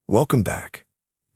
Welcome back.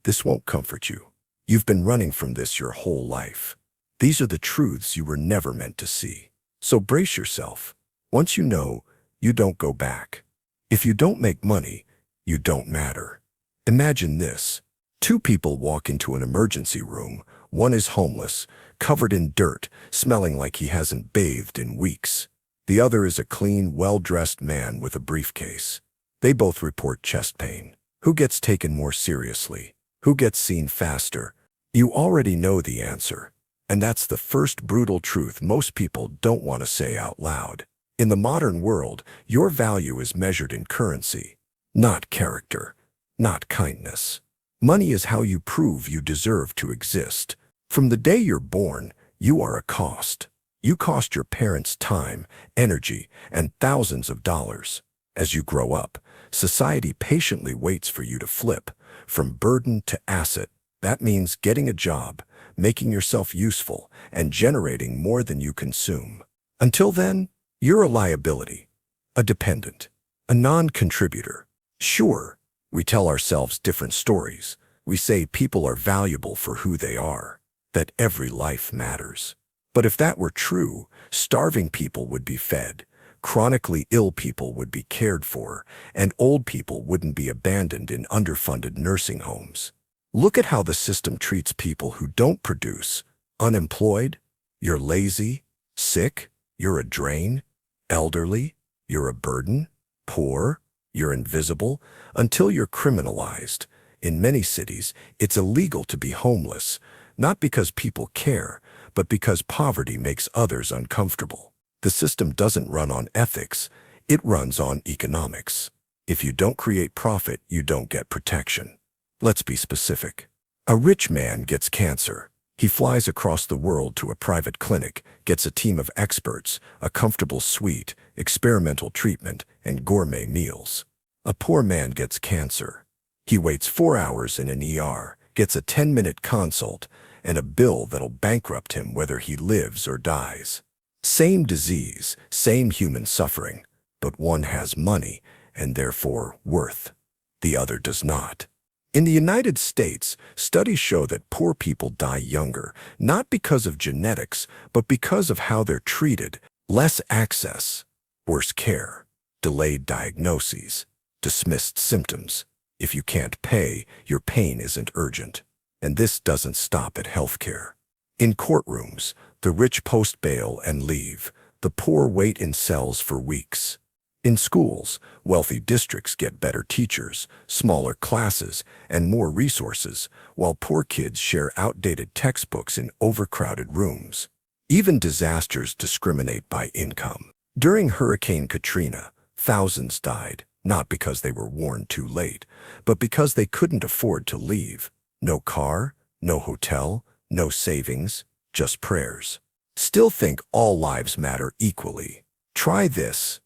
This won't comfort you. You've been running from this your whole life. These are the truths you were never meant to see. So brace yourself. Once you know, you don't go back. If you don't make money, you don't matter. Imagine this. Two people walk into an emergency room. One is homeless, covered in dirt, smelling like he hasn't bathed in weeks. The other is a clean, well-dressed man with a briefcase. They both report chest pain. Who gets taken more seriously? Who gets seen faster? You already know the answer. And that's the first brutal truth most people don't want to say out loud. In the modern world, your value is measured in currency, not character, not kindness. Money is how you prove you deserve to exist. From the day you're born, you are a cost. You cost your parents time, energy, and thousands of dollars. As you grow up, society patiently waits for you to flip from burden to asset. That means getting a job, making yourself useful, and generating more than you consume. Until then, you're a liability, a dependent, a non-contributor. Sure, we tell ourselves different stories. We say people are valuable for who they are, that every life matters. But if that were true, starving people would be fed, chronically ill people would be cared for, and old people wouldn't be abandoned in underfunded nursing homes. Look at how the system treats people who don't produce. Unemployed, you're lazy. Sick, you're a drain. Elderly, you're a burden. Poor, you're invisible, until you're criminalized. In many cities, it's illegal to be homeless, not because people care, but because poverty makes others uncomfortable. The system doesn't run on ethics, it runs on economics. If you don't create profit, you don't get protection. Let's be specific. A rich man gets cancer. He flies across the world to a private clinic, gets a team of experts, a comfortable suite, experimental treatment, and gourmet meals. A poor man gets cancer. He waits 4 hours in an ER, gets a 10-minute consult, and a bill that'll bankrupt him whether he lives or dies. Same disease, same human suffering, but one has money and therefore worth. The other does not. In the United States, studies show that poor people die younger, not because of genetics, but because of how they're treated. Less access, worse care, delayed diagnoses, dismissed symptoms. If you can't pay, your pain isn't urgent. And this doesn't stop at healthcare. In courtrooms, the rich post bail and leave. The poor wait in cells for weeks. In schools, wealthy districts get better teachers, smaller classes, and more resources, while poor kids share outdated textbooks in overcrowded rooms. Even disasters discriminate by income. During Hurricane Katrina, thousands died, not because they were warned too late, but because they couldn't afford to leave. No car, no hotel, no savings, just prayers. Still think all lives matter equally. Try this.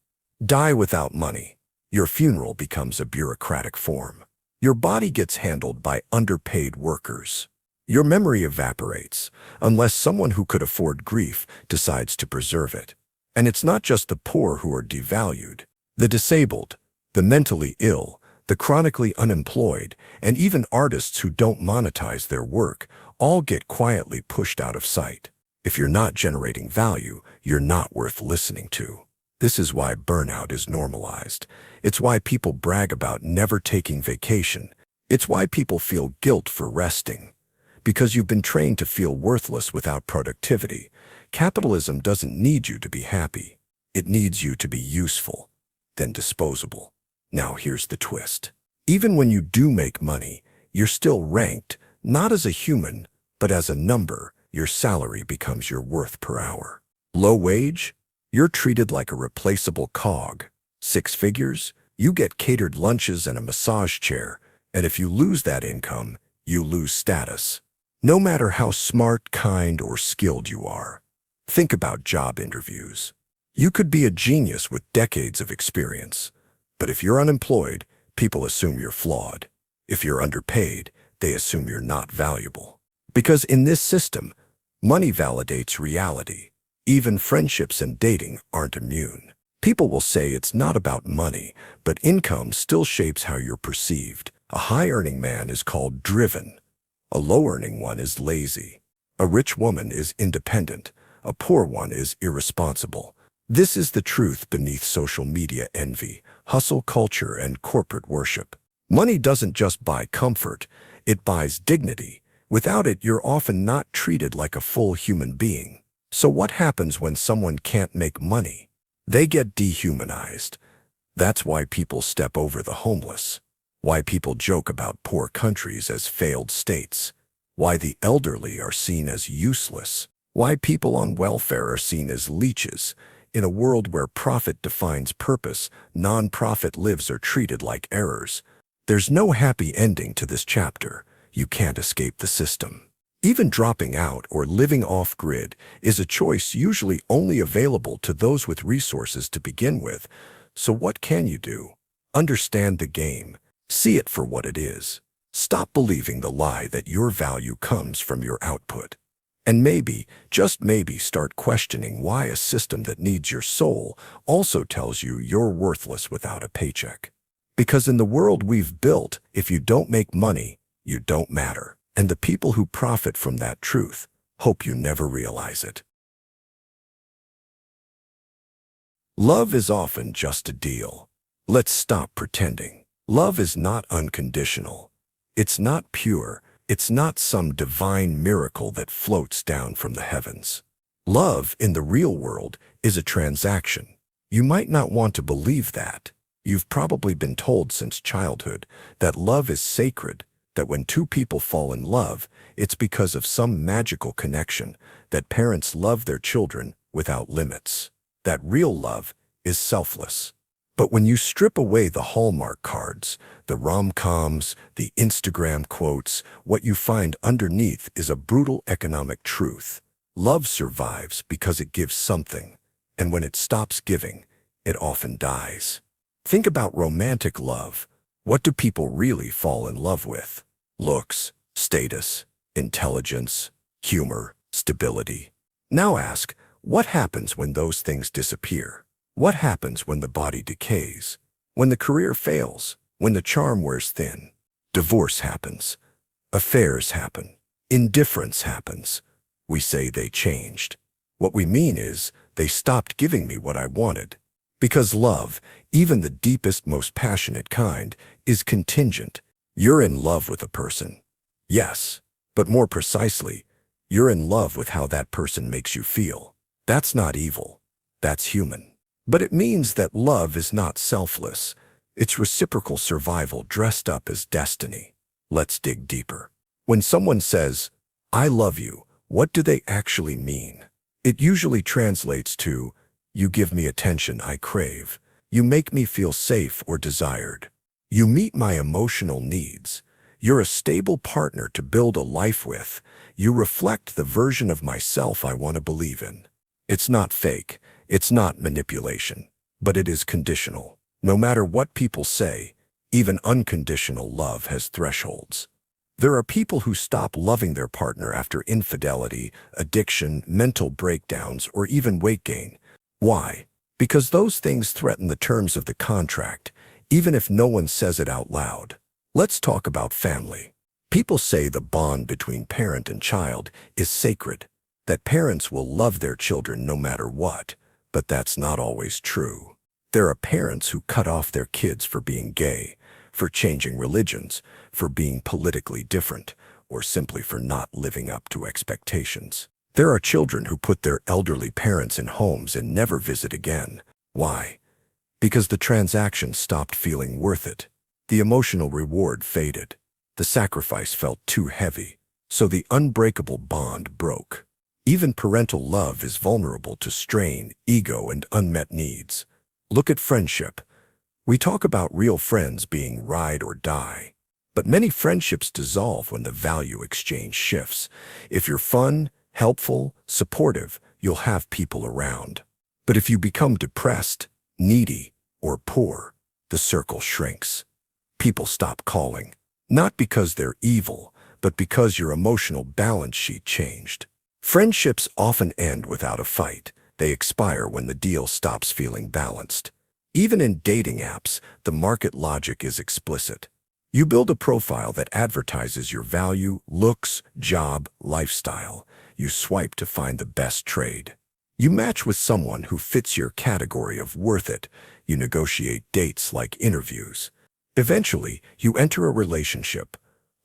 Die without money. Your funeral becomes a bureaucratic form. Your body gets handled by underpaid workers. Your memory evaporates, unless someone who could afford grief decides to preserve it. And it's not just the poor who are devalued. The disabled, the mentally ill, the chronically unemployed, and even artists who don't monetize their work all get quietly pushed out of sight. If you're not generating value, you're not worth listening to. This is why burnout is normalized. It's why people brag about never taking vacation. It's why people feel guilt for resting. Because you've been trained to feel worthless without productivity. Capitalism doesn't need you to be happy. It needs you to be useful, then disposable. Now here's the twist. Even when you do make money, you're still ranked, not as a human, but as a number. Your salary becomes your worth per hour. Low wage? You're treated like a replaceable cog. 6 figures? You get catered lunches and a massage chair. And if you lose that income, you lose status. No matter how smart, kind, or skilled you are. Think about job interviews. You could be a genius with decades of experience. But if you're unemployed, people assume you're flawed. If you're underpaid, they assume you're not valuable. Because in this system, money validates reality. Even friendships and dating aren't immune. People will say it's not about money, but income still shapes how you're perceived. A high-earning man is called driven. A low-earning one is lazy. A rich woman is independent. A poor one is irresponsible. This is the truth beneath social media envy, hustle culture, and corporate worship. Money doesn't just buy comfort, it buys dignity. Without it, you're often not treated like a full human being. So what happens when someone can't make money? They get dehumanized. That's why people step over the homeless. Why people joke about poor countries as failed states. Why the elderly are seen as useless. Why people on welfare are seen as leeches. In a world where profit defines purpose, non-profit lives are treated like errors. There's no happy ending to this chapter. You can't escape the system. Even dropping out or living off-grid is a choice usually only available to those with resources to begin with. So what can you do? Understand the game. See it for what it is. Stop believing the lie that your value comes from your output. And maybe, just maybe, start questioning why a system that needs your soul also tells you you're worthless without a paycheck. Because in the world we've built, if you don't make money, you don't matter. And the people who profit from that truth hope you never realize it. Love is often just a deal. Let's stop pretending. Love is not unconditional. It's not pure. It's not some divine miracle that floats down from the heavens. Love in the real world is a transaction. You might not want to believe that. You've probably been told since childhood that love is sacred, that when two people fall in love, it's because of some magical connection, that parents love their children without limits, that real love is selfless. But when you strip away the Hallmark cards, the rom-coms, the Instagram quotes, what you find underneath is a brutal economic truth. Love survives because it gives something, and when it stops giving, it often dies. Think about romantic love. What do people really fall in love with? Looks, status, intelligence, humor, stability. Now ask, what happens when those things disappear? What happens when the body decays? When the career fails? When the charm wears thin? Divorce happens. Affairs happen. Indifference happens. We say they changed. What we mean is, they stopped giving me what I wanted. Because love, even the deepest, most passionate kind, is contingent. You're in love with a person. Yes, but more precisely, you're in love with how that person makes you feel. That's not evil. That's human. But it means that love is not selfless. It's reciprocal survival dressed up as destiny. Let's dig deeper. When someone says, "I love you," what do they actually mean? It usually translates to, "You give me attention I crave. You make me feel safe or desired. You meet my emotional needs. You're a stable partner to build a life with. You reflect the version of myself I want to believe in." It's not fake. It's not manipulation. But it is conditional. No matter what people say, even unconditional love has thresholds. There are people who stop loving their partner after infidelity, addiction, mental breakdowns, or even weight gain. Why? Because those things threaten the terms of the contract, even if no one says it out loud. Let's talk about family. People say the bond between parent and child is sacred, that parents will love their children no matter what, but that's not always true. There are parents who cut off their kids for being gay, for changing religions, for being politically different, or simply for not living up to expectations. There are children who put their elderly parents in homes and never visit again. Why? Because the transaction stopped feeling worth it. The emotional reward faded. The sacrifice felt too heavy, so the unbreakable bond broke. Even parental love is vulnerable to strain, ego, and unmet needs. Look at friendship. We talk about real friends being ride or die. But many friendships dissolve when the value exchange shifts. If you're fun, helpful, supportive, you'll have people around. But if you become depressed, needy, or poor, the circle shrinks. People stop calling, not because they're evil, but because your emotional balance sheet changed. Friendships often end without a fight. They expire when the deal stops feeling balanced. Even in dating apps, the market logic is explicit. You build a profile that advertises your value, looks, job, lifestyle. You swipe to find the best trade. You match with someone who fits your category of worth it. You negotiate dates like interviews. Eventually, you enter a relationship,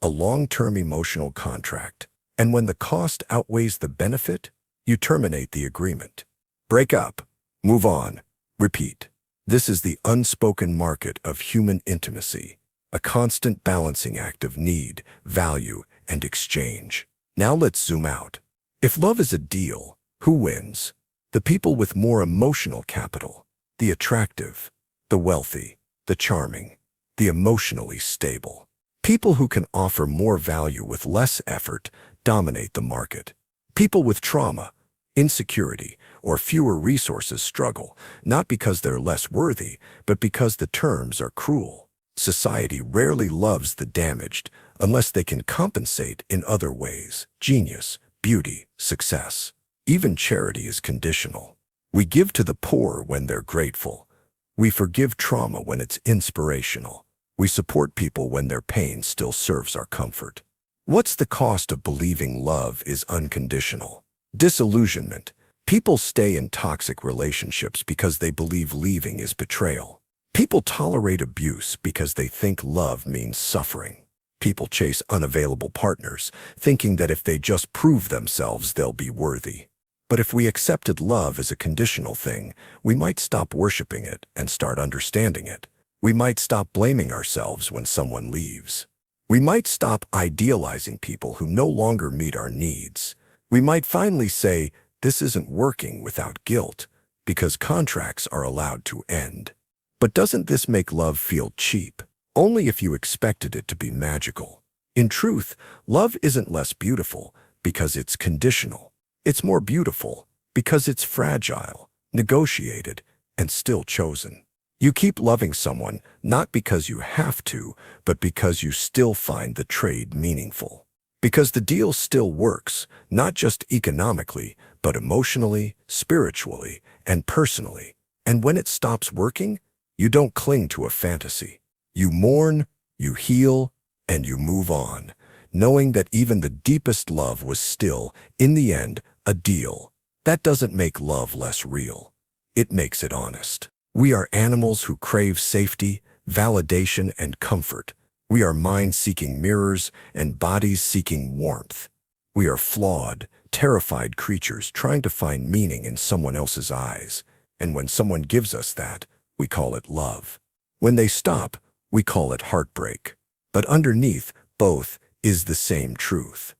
a long-term emotional contract. And when the cost outweighs the benefit, you terminate the agreement. Break up, move on, repeat. This is the unspoken market of human intimacy, a constant balancing act of need, value, and exchange. Now let's zoom out. If love is a deal, who wins? The people with more emotional capital, the attractive, the wealthy, the charming, the emotionally stable. People who can offer more value with less effort dominate the market. People with trauma, insecurity, or fewer resources struggle, not because they're less worthy, but because the terms are cruel. Society rarely loves the damaged unless they can compensate in other ways. Genius, beauty, success. Even charity is conditional. We give to the poor when they're grateful. We forgive trauma when it's inspirational. We support people when their pain still serves our comfort. What's the cost of believing love is unconditional? Disillusionment. People stay in toxic relationships because they believe leaving is betrayal. People tolerate abuse because they think love means suffering. People chase unavailable partners, thinking that if they just prove themselves, they'll be worthy. But if we accepted love as a conditional thing, we might stop worshiping it and start understanding it. We might stop blaming ourselves when someone leaves. We might stop idealizing people who no longer meet our needs. We might finally say, this isn't working without guilt, because contracts are allowed to end. But doesn't this make love feel cheap? Only if you expected it to be magical. In truth, love isn't less beautiful because it's conditional. It's more beautiful because it's fragile, negotiated, and still chosen. You keep loving someone not because you have to, but because you still find the trade meaningful. Because the deal still works, not just economically, but emotionally, spiritually, and personally. And when it stops working, you don't cling to a fantasy. You mourn, you heal, and you move on, knowing that even the deepest love was still, in the end, a deal. That doesn't make love less real. It makes it honest. We are animals who crave safety, validation, and comfort. We are minds-seeking mirrors and bodies seeking warmth. We are flawed, terrified creatures trying to find meaning in someone else's eyes. And when someone gives us that, we call it love. When they stop, we call it heartbreak. But underneath both is the same truth.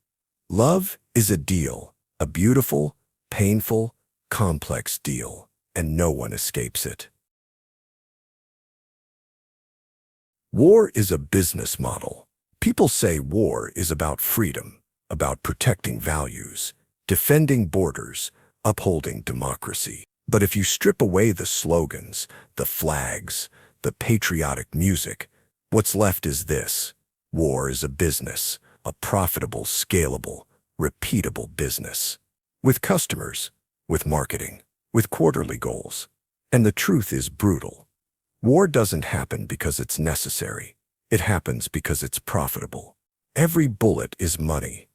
Love is a deal, a beautiful, painful, complex deal, and no one escapes it. War is a business model. People say war is about freedom, about protecting values, defending borders, upholding democracy. But if you strip away the slogans, the flags, the patriotic music, what's left is this. War is a business, a profitable, scalable, repeatable business. With customers, with marketing, with quarterly goals. And the truth is brutal. War doesn't happen because it's necessary. It happens because it's profitable. Every bullet is money.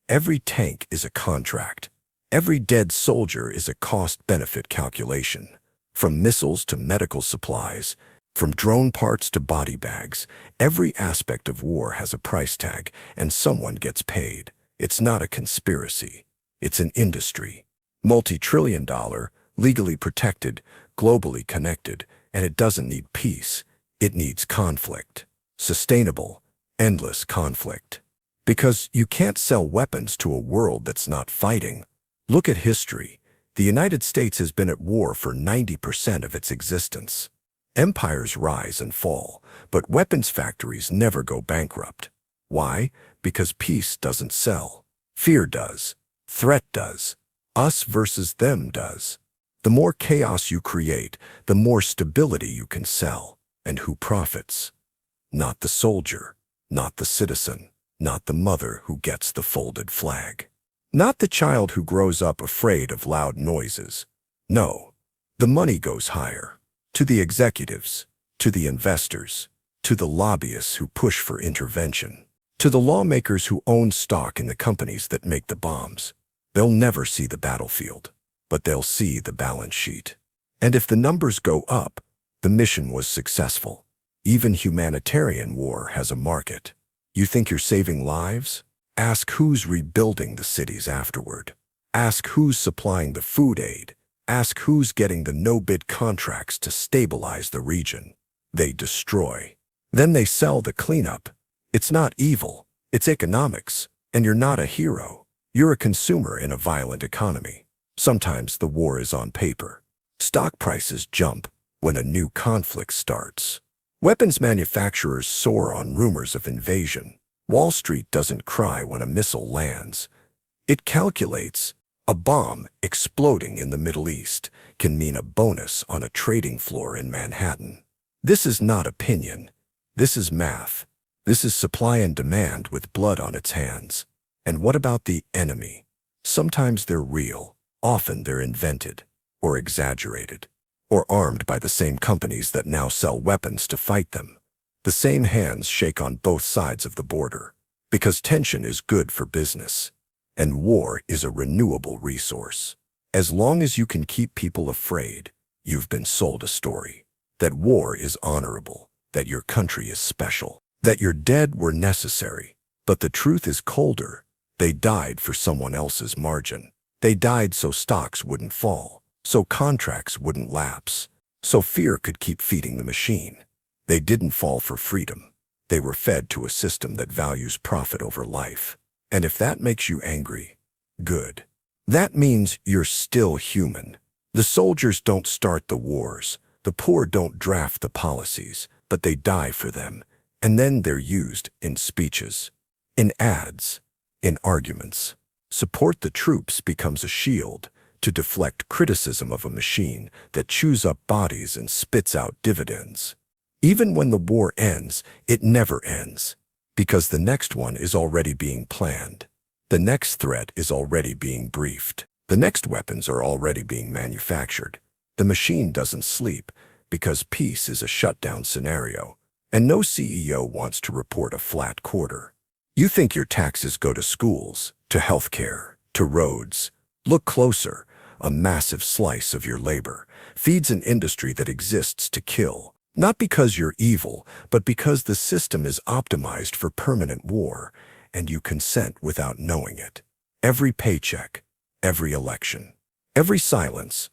Every tank is a contract. Every dead soldier is a cost-benefit calculation. From missiles to medical supplies, from drone parts to body bags, every aspect of war has a price tag, and someone gets paid. It's not a conspiracy. It's an industry. Multi-trillion-dollar, legally protected, globally connected, and it doesn't need peace. It needs conflict. Sustainable, endless conflict. Because you can't sell weapons to a world that's not fighting. Look at history. The United States has been at war for 90% of its existence. Empires rise and fall, but weapons factories never go bankrupt. Why? Because peace doesn't sell. Fear does. Threat does. Us versus them does. The more chaos you create, the more stability you can sell. And who profits? Not the soldier, not the citizen, not the mother who gets the folded flag. Not the child who grows up afraid of loud noises. No, the money goes higher. To the executives, to the investors, to the lobbyists who push for intervention, to the lawmakers who own stock in the companies that make the bombs. They'll never see the battlefield, but they'll see the balance sheet. And if the numbers go up, the mission was successful. Even humanitarian war has a market. You think you're saving lives? Ask who's rebuilding the cities afterward. Ask who's supplying the food aid. Ask who's getting the no-bid contracts to stabilize the region. They destroy. Then they sell the cleanup. It's not evil, it's economics, and you're not a hero. You're a consumer in a violent economy. Sometimes the war is on paper. Stock prices jump when a new conflict starts. Weapons manufacturers soar on rumors of invasion. Wall Street doesn't cry when a missile lands. It calculates. A bomb exploding in the Middle East can mean a bonus on a trading floor in Manhattan. This is not opinion. This is math. This is supply and demand with blood on its hands. And what about the enemy? Sometimes they're real. Often they're invented, or exaggerated, or armed by the same companies that now sell weapons to fight them. The same hands shake on both sides of the border, because tension is good for business. And war is a renewable resource. As long as you can keep people afraid, you've been sold a story. That war is honorable, that your country is special, that your dead were necessary. But the truth is colder. They died for someone else's margin. They died so stocks wouldn't fall, so contracts wouldn't lapse, so fear could keep feeding the machine. They didn't fall for freedom. They were fed to a system that values profit over life. And if that makes you angry, good. That means you're still human. The soldiers don't start the wars. The poor don't draft the policies, but they die for them. And then they're used in speeches, in ads, in arguments. Support the troops becomes a shield to deflect criticism of a machine that chews up bodies and spits out dividends. Even when the war ends, it never ends. Because the next one is already being planned. The next threat is already being briefed. The next weapons are already being manufactured. The machine doesn't sleep because peace is a shutdown scenario, and no CEO wants to report a flat quarter. You think your taxes go to schools, to healthcare, to roads. Look closer. A massive slice of your labor feeds an industry that exists to kill. Not because you're evil, but because the system is optimized for permanent war, and you consent without knowing it. Every paycheck, every election, every silence.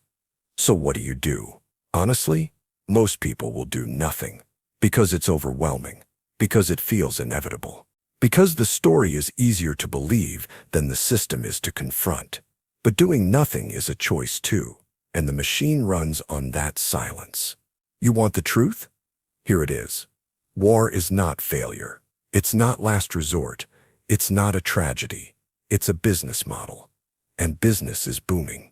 So what do? Honestly, most people will do nothing. Because it's overwhelming. Because it feels inevitable. Because the story is easier to believe than the system is to confront. But doing nothing is a choice too, and the machine runs on that silence. You want the truth? Here it is. War is not failure. It's not last resort. It's not a tragedy. It's a business model. And business is booming.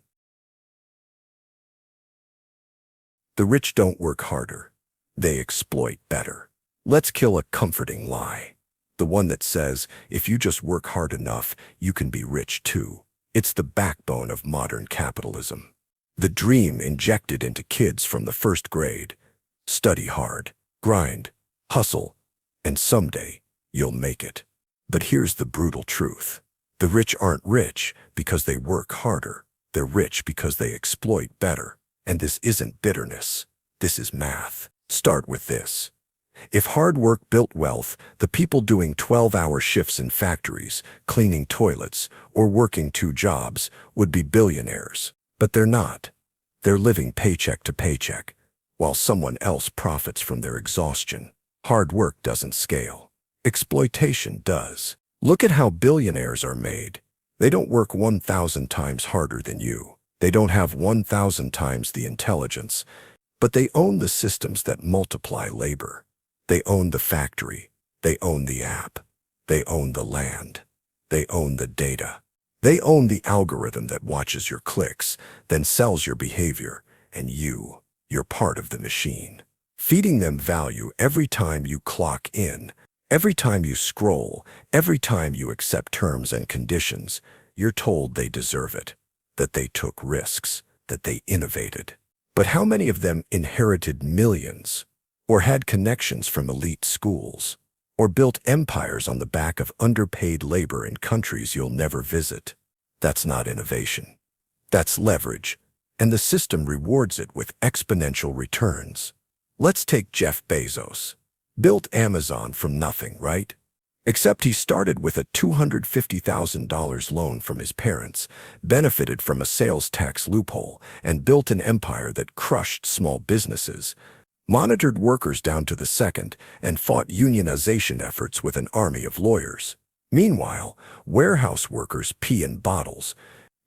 The rich don't work harder. They exploit better. Let's kill a comforting lie. The one that says, if you just work hard enough, you can be rich too. It's the backbone of modern capitalism. The dream injected into kids from the first grade. Study hard, grind, hustle, and someday you'll make it. But here's the brutal truth. The rich aren't rich because they work harder. They're rich because they exploit better. And this isn't bitterness. This is math. Start with this. If hard work built wealth, the people doing 12-hour shifts in factories, cleaning toilets, or working 2 jobs would be billionaires. But they're not. They're living paycheck to paycheck, while someone else profits from their exhaustion. Hard work doesn't scale. Exploitation does. Look at how billionaires are made. They don't work 1,000 times harder than you. They don't have 1,000 times the intelligence, but they own the systems that multiply labor. They own the factory. They own the app. They own the land. They own the data. They own the algorithm that watches your clicks, then sells your behavior, and you're part of the machine. Feeding them value every time you clock in, every time you scroll, every time you accept terms and conditions. You're told they deserve it, that they took risks, that they innovated. But how many of them inherited millions? or had connections from elite schools, or built empires on the back of underpaid labor in countries you'll never visit. That's not innovation. That's leverage, and the system rewards it with exponential returns. Let's take Jeff Bezos. Built Amazon from nothing, right? Except he started with a $250,000 loan from his parents, benefited from a sales tax loophole, and built an empire that crushed small businesses, monitored workers down to the second, and fought unionization efforts with an army of lawyers. Meanwhile, warehouse workers pee in bottles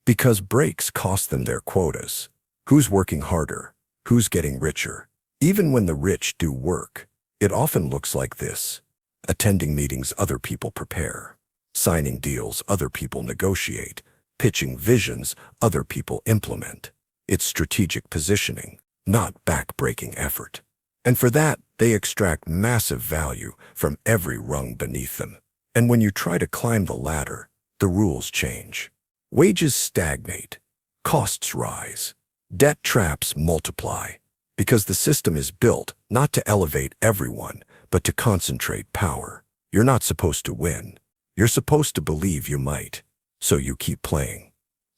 because breaks cost them their quotas. Who's working harder? Who's getting richer? Even when the rich do work, it often looks like this: attending meetings other people prepare, signing deals other people negotiate, pitching visions other people implement. It's strategic positioning, not back-breaking effort. And for that, they extract massive value from every rung beneath them. And when you try to climb the ladder, the rules change. Wages stagnate, costs rise, debt traps multiply, because the system is built not to elevate everyone, but to concentrate power. You're not supposed to win. You're supposed to believe you might. So you keep playing.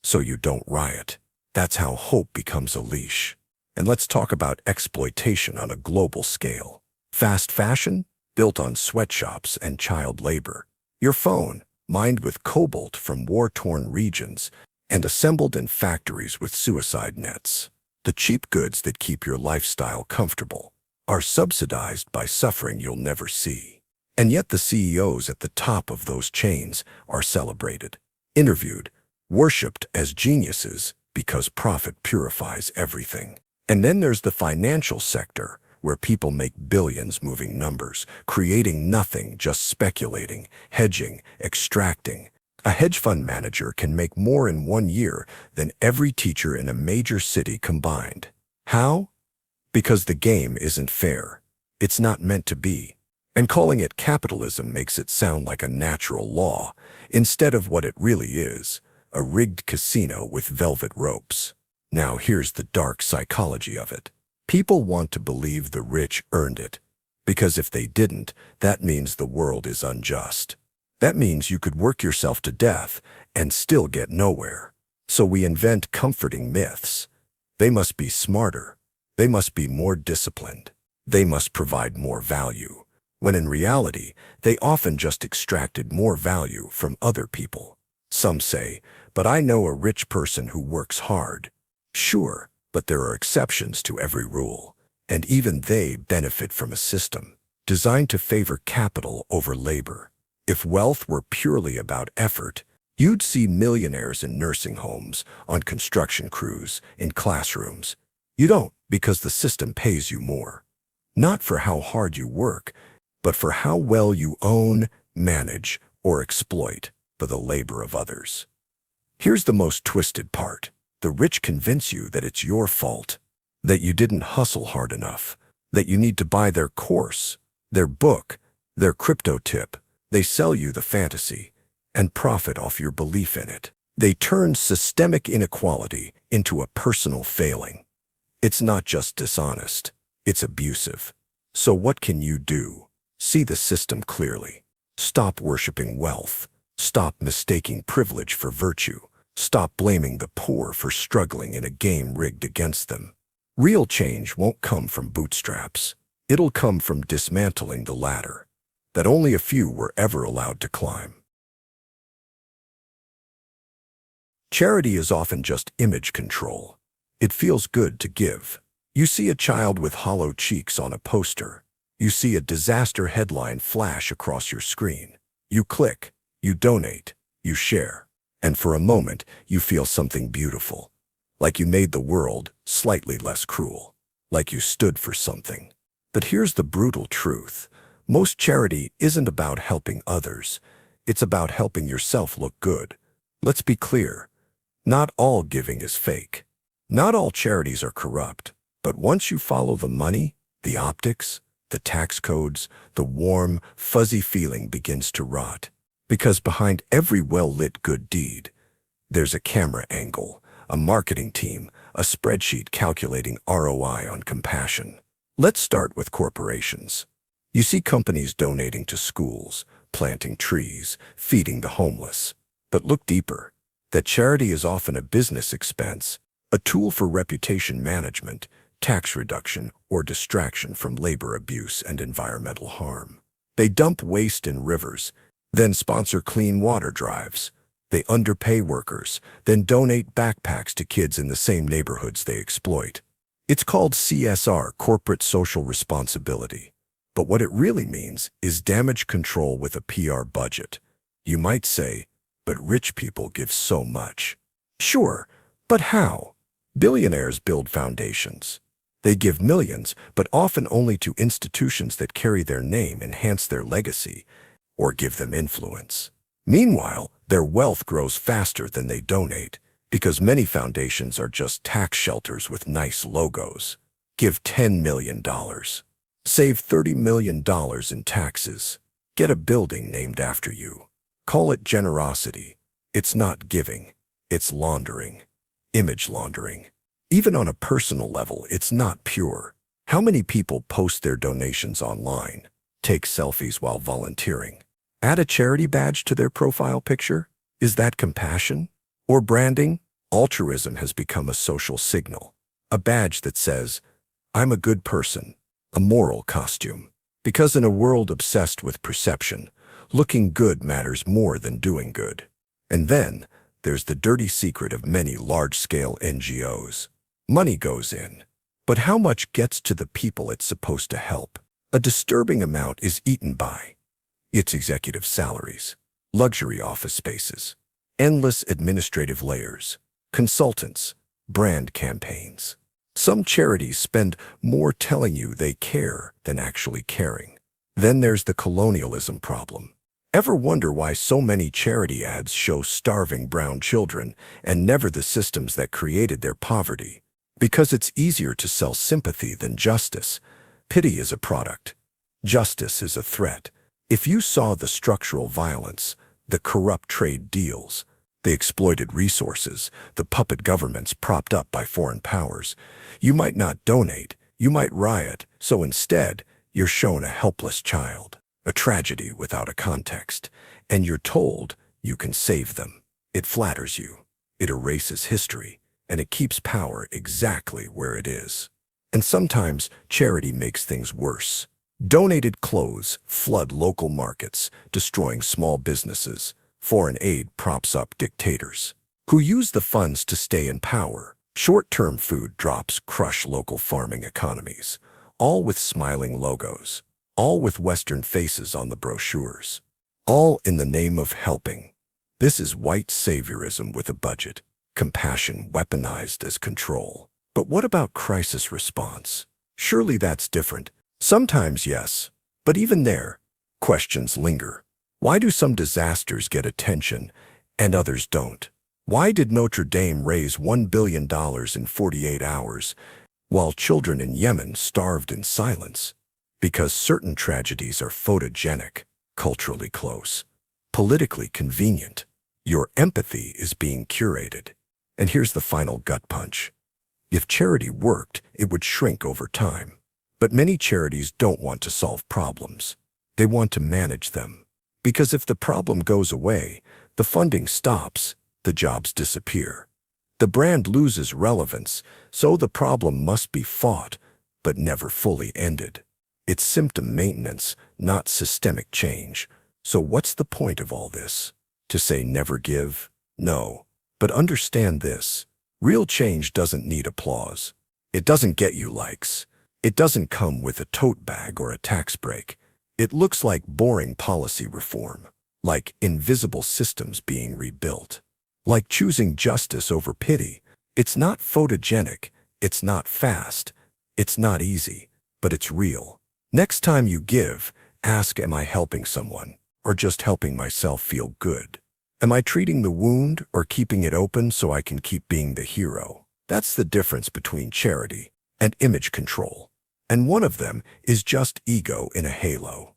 So you don't riot. That's how hope becomes a leash. And let's talk about exploitation on a global scale. Fast fashion, built on sweatshops and child labor. Your phone, mined with cobalt from war-torn regions and assembled in factories with suicide nets. The cheap goods that keep your lifestyle comfortable are subsidized by suffering you'll never see. And yet the CEOs at the top of those chains are celebrated, interviewed, worshipped as geniuses because profit purifies everything. And then there's the financial sector, where people make billions moving numbers, creating nothing, just speculating, hedging, extracting. A hedge fund manager can make more in 1 year than every teacher in a major city combined. How? Because the game isn't fair. It's not meant to be. And calling it capitalism makes it sound like a natural law, instead of what it really is, a rigged casino with velvet ropes. Now here's the dark psychology of it. People want to believe the rich earned it, because if they didn't, that means the world is unjust. That means you could work yourself to death and still get nowhere. So we invent comforting myths. They must be smarter. They must be more disciplined. They must provide more value, when in reality, they often just extracted more value from other people. Some say, but I know a rich person who works hard. Sure, but there are exceptions to every rule, and even they benefit from a system designed to favor capital over labor. If wealth were purely about effort, you'd see millionaires in nursing homes, on construction crews, in classrooms. You don't, because the system pays you more. Not for how hard you work, but for how well you own, manage, or exploit for the labor of others. Here's the most twisted part. The rich convince you that it's your fault, that you didn't hustle hard enough, that you need to buy their course, their book, their crypto tip. They sell you the fantasy and profit off your belief in it. They turn systemic inequality into a personal failing. It's not just dishonest, it's abusive. So what can you do? See the system clearly. Stop worshiping wealth. Stop mistaking privilege for virtue. Stop blaming the poor for struggling in a game rigged against them. Real change won't come from bootstraps. It'll come from dismantling the ladder that only a few were ever allowed to climb. Charity is often just image control. It feels good to give. You see a child with hollow cheeks on a poster. You see a disaster headline flash across your screen. You click, you donate, you share. And for a moment, you feel something beautiful, like you made the world slightly less cruel, like you stood for something. But here's the brutal truth. Most charity isn't about helping others. It's about helping yourself look good. Let's be clear. Not all giving is fake. Not all charities are corrupt. But once you follow the money, the optics, the tax codes, the warm, fuzzy feeling begins to rot. Because behind every well-lit good deed, there's a camera angle, a marketing team, a spreadsheet calculating ROI on compassion. Let's start with corporations. You see companies donating to schools, planting trees, feeding the homeless. But look deeper. That charity is often a business expense, a tool for reputation management, tax reduction, or distraction from labor abuse and environmental harm. They dump waste in rivers, then sponsor clean water drives. They underpay workers, then donate backpacks to kids in the same neighborhoods they exploit. It's called CSR, corporate social responsibility. But what it really means is damage control with a PR budget. You might say, but rich people give so much. Sure, but how? Billionaires build foundations. They give millions, but often only to institutions that carry their name, enhance their legacy, or give them influence. Meanwhile, their wealth grows faster than they donate, because many foundations are just tax shelters with nice logos. Give $10 million. Save $30 million in taxes. Get a building named after you. Call it generosity. It's not giving. It's laundering. Image laundering. Even on a personal level, it's not pure. How many people post their donations online, take selfies while volunteering, add a charity badge to their profile picture? Is that compassion? Or branding? Altruism has become a social signal, a badge that says, I'm a good person, a moral costume. Because in a world obsessed with perception, looking good matters more than doing good. And then, there's the dirty secret of many large-scale NGOs. Money goes in, but how much gets to the people it's supposed to help? A disturbing amount is eaten by its executive salaries, luxury office spaces, endless administrative layers, consultants, brand campaigns. Some charities spend more telling you they care than actually caring. Then there's the colonialism problem. Ever wonder why so many charity ads show starving brown children and never the systems that created their poverty? Because it's easier to sell sympathy than justice. Pity is a product. Justice is a threat. If you saw the structural violence, the corrupt trade deals, the exploited resources, the puppet governments propped up by foreign powers, you might not donate, you might riot, so instead, you're shown a helpless child, a tragedy without a context, and you're told you can save them. It flatters you, it erases history, and it keeps power exactly where it is. And sometimes charity makes things worse. Donated clothes flood local markets, destroying small businesses. Foreign aid props up dictators who use the funds to stay in power. Short-term food drops crush local farming economies, all with smiling logos, all with Western faces on the brochures, all in the name of helping. This is white saviorism with a budget, compassion weaponized as control. But what about crisis response? Surely that's different. Sometimes yes, but even there, questions linger. Why do some disasters get attention and others don't? Why did Notre Dame raise $1 billion in 48 hours while children in Yemen starved in silence? Because certain tragedies are photogenic, culturally close, politically convenient. Your empathy is being curated. And here's the final gut punch. If charity worked, it would shrink over time. But many charities don't want to solve problems. They want to manage them. Because if the problem goes away, the funding stops, the jobs disappear. The brand loses relevance, so the problem must be fought, but never fully ended. It's symptom maintenance, not systemic change. So what's the point of all this? To say never give? No. But understand this. Real change doesn't need applause. It doesn't get you likes. It doesn't come with a tote bag or a tax break. It looks like boring policy reform, like invisible systems being rebuilt, like choosing justice over pity. It's not photogenic, it's not fast, it's not easy, but it's real. Next time you give, ask, am I helping someone, or just helping myself feel good? Am I treating the wound or keeping it open so I can keep being the hero? That's the difference between charity and image control. And one of them is just ego in a halo.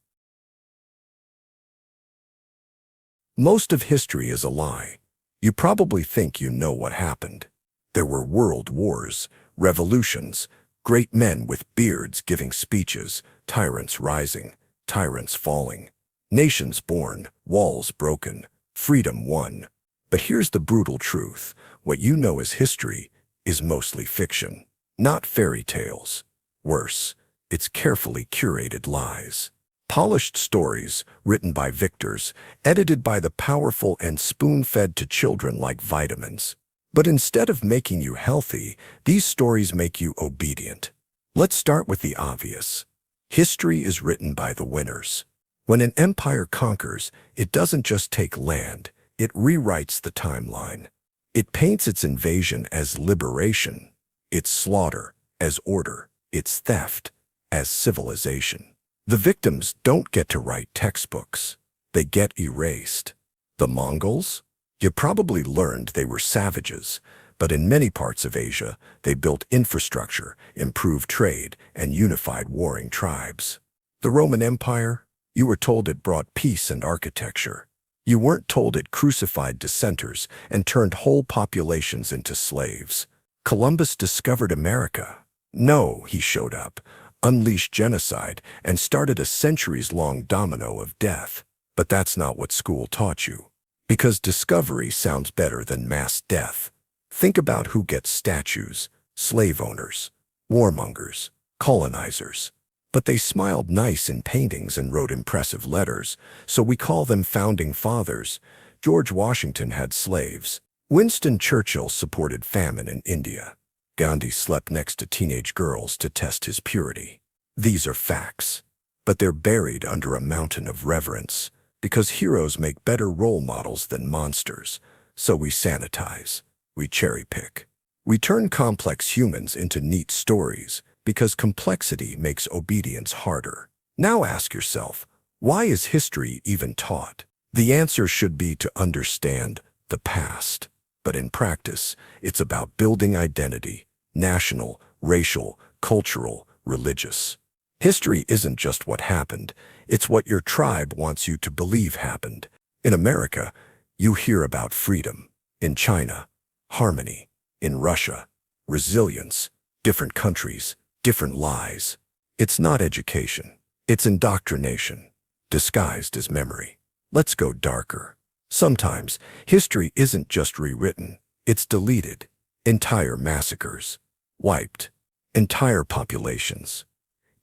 Most of history is a lie. You probably think you know what happened. There were world wars, revolutions, Great men with beards giving speeches, tyrants rising, tyrants falling. Nations born, walls broken, freedom won. But here's the brutal truth. What you know as history is mostly fiction, not fairy tales. Worse, it's carefully curated lies. Polished stories written by victors, edited by the powerful and spoon-fed to children like vitamins. But instead of making you healthy, these stories make you obedient. Let's start with the obvious. History is written by the winners. When an empire conquers, it doesn't just take land, it rewrites the timeline. It paints its invasion as liberation, its slaughter as order, its theft as civilization. The victims don't get to write textbooks. They get erased. The Mongols? You probably learned they were savages, but in many parts of Asia, they built infrastructure, improved trade, and unified warring tribes. The Roman Empire? You were told it brought peace and architecture. You weren't told it crucified dissenters and turned whole populations into slaves. Columbus discovered America. No, he showed up, unleashed genocide, and started a centuries-long domino of death. But that's not what school taught you. Because discovery sounds better than mass death. Think about who gets statues: slave owners, warmongers, colonizers. But they smiled nice in paintings and wrote impressive letters, so we call them founding fathers. George Washington had slaves. Winston Churchill supported famine in India. Gandhi slept next to teenage girls to test his purity. These are facts, but they're buried under a mountain of reverence, because heroes make better role models than monsters. So we sanitize, we cherry-pick. We turn complex humans into neat stories, because complexity makes obedience harder. Now ask yourself, why is history even taught? The answer should be to understand the past. But in practice, it's about building identity: national, racial, cultural, religious. History isn't just what happened, it's what your tribe wants you to believe happened. In America, you hear about freedom. In China, harmony. In Russia, resilience. Different countries, different lies. It's not education, it's indoctrination, disguised as memory. Let's go darker. Sometimes, history isn't just rewritten, it's deleted. Entire massacres. Wiped. Entire populations.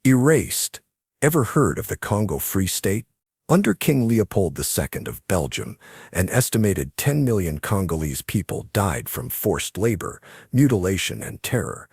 Erased. Ever heard of the Congo Free State? Under King Leopold II of Belgium, an estimated 10 million Congolese people died from forced labor, mutilation, and terror.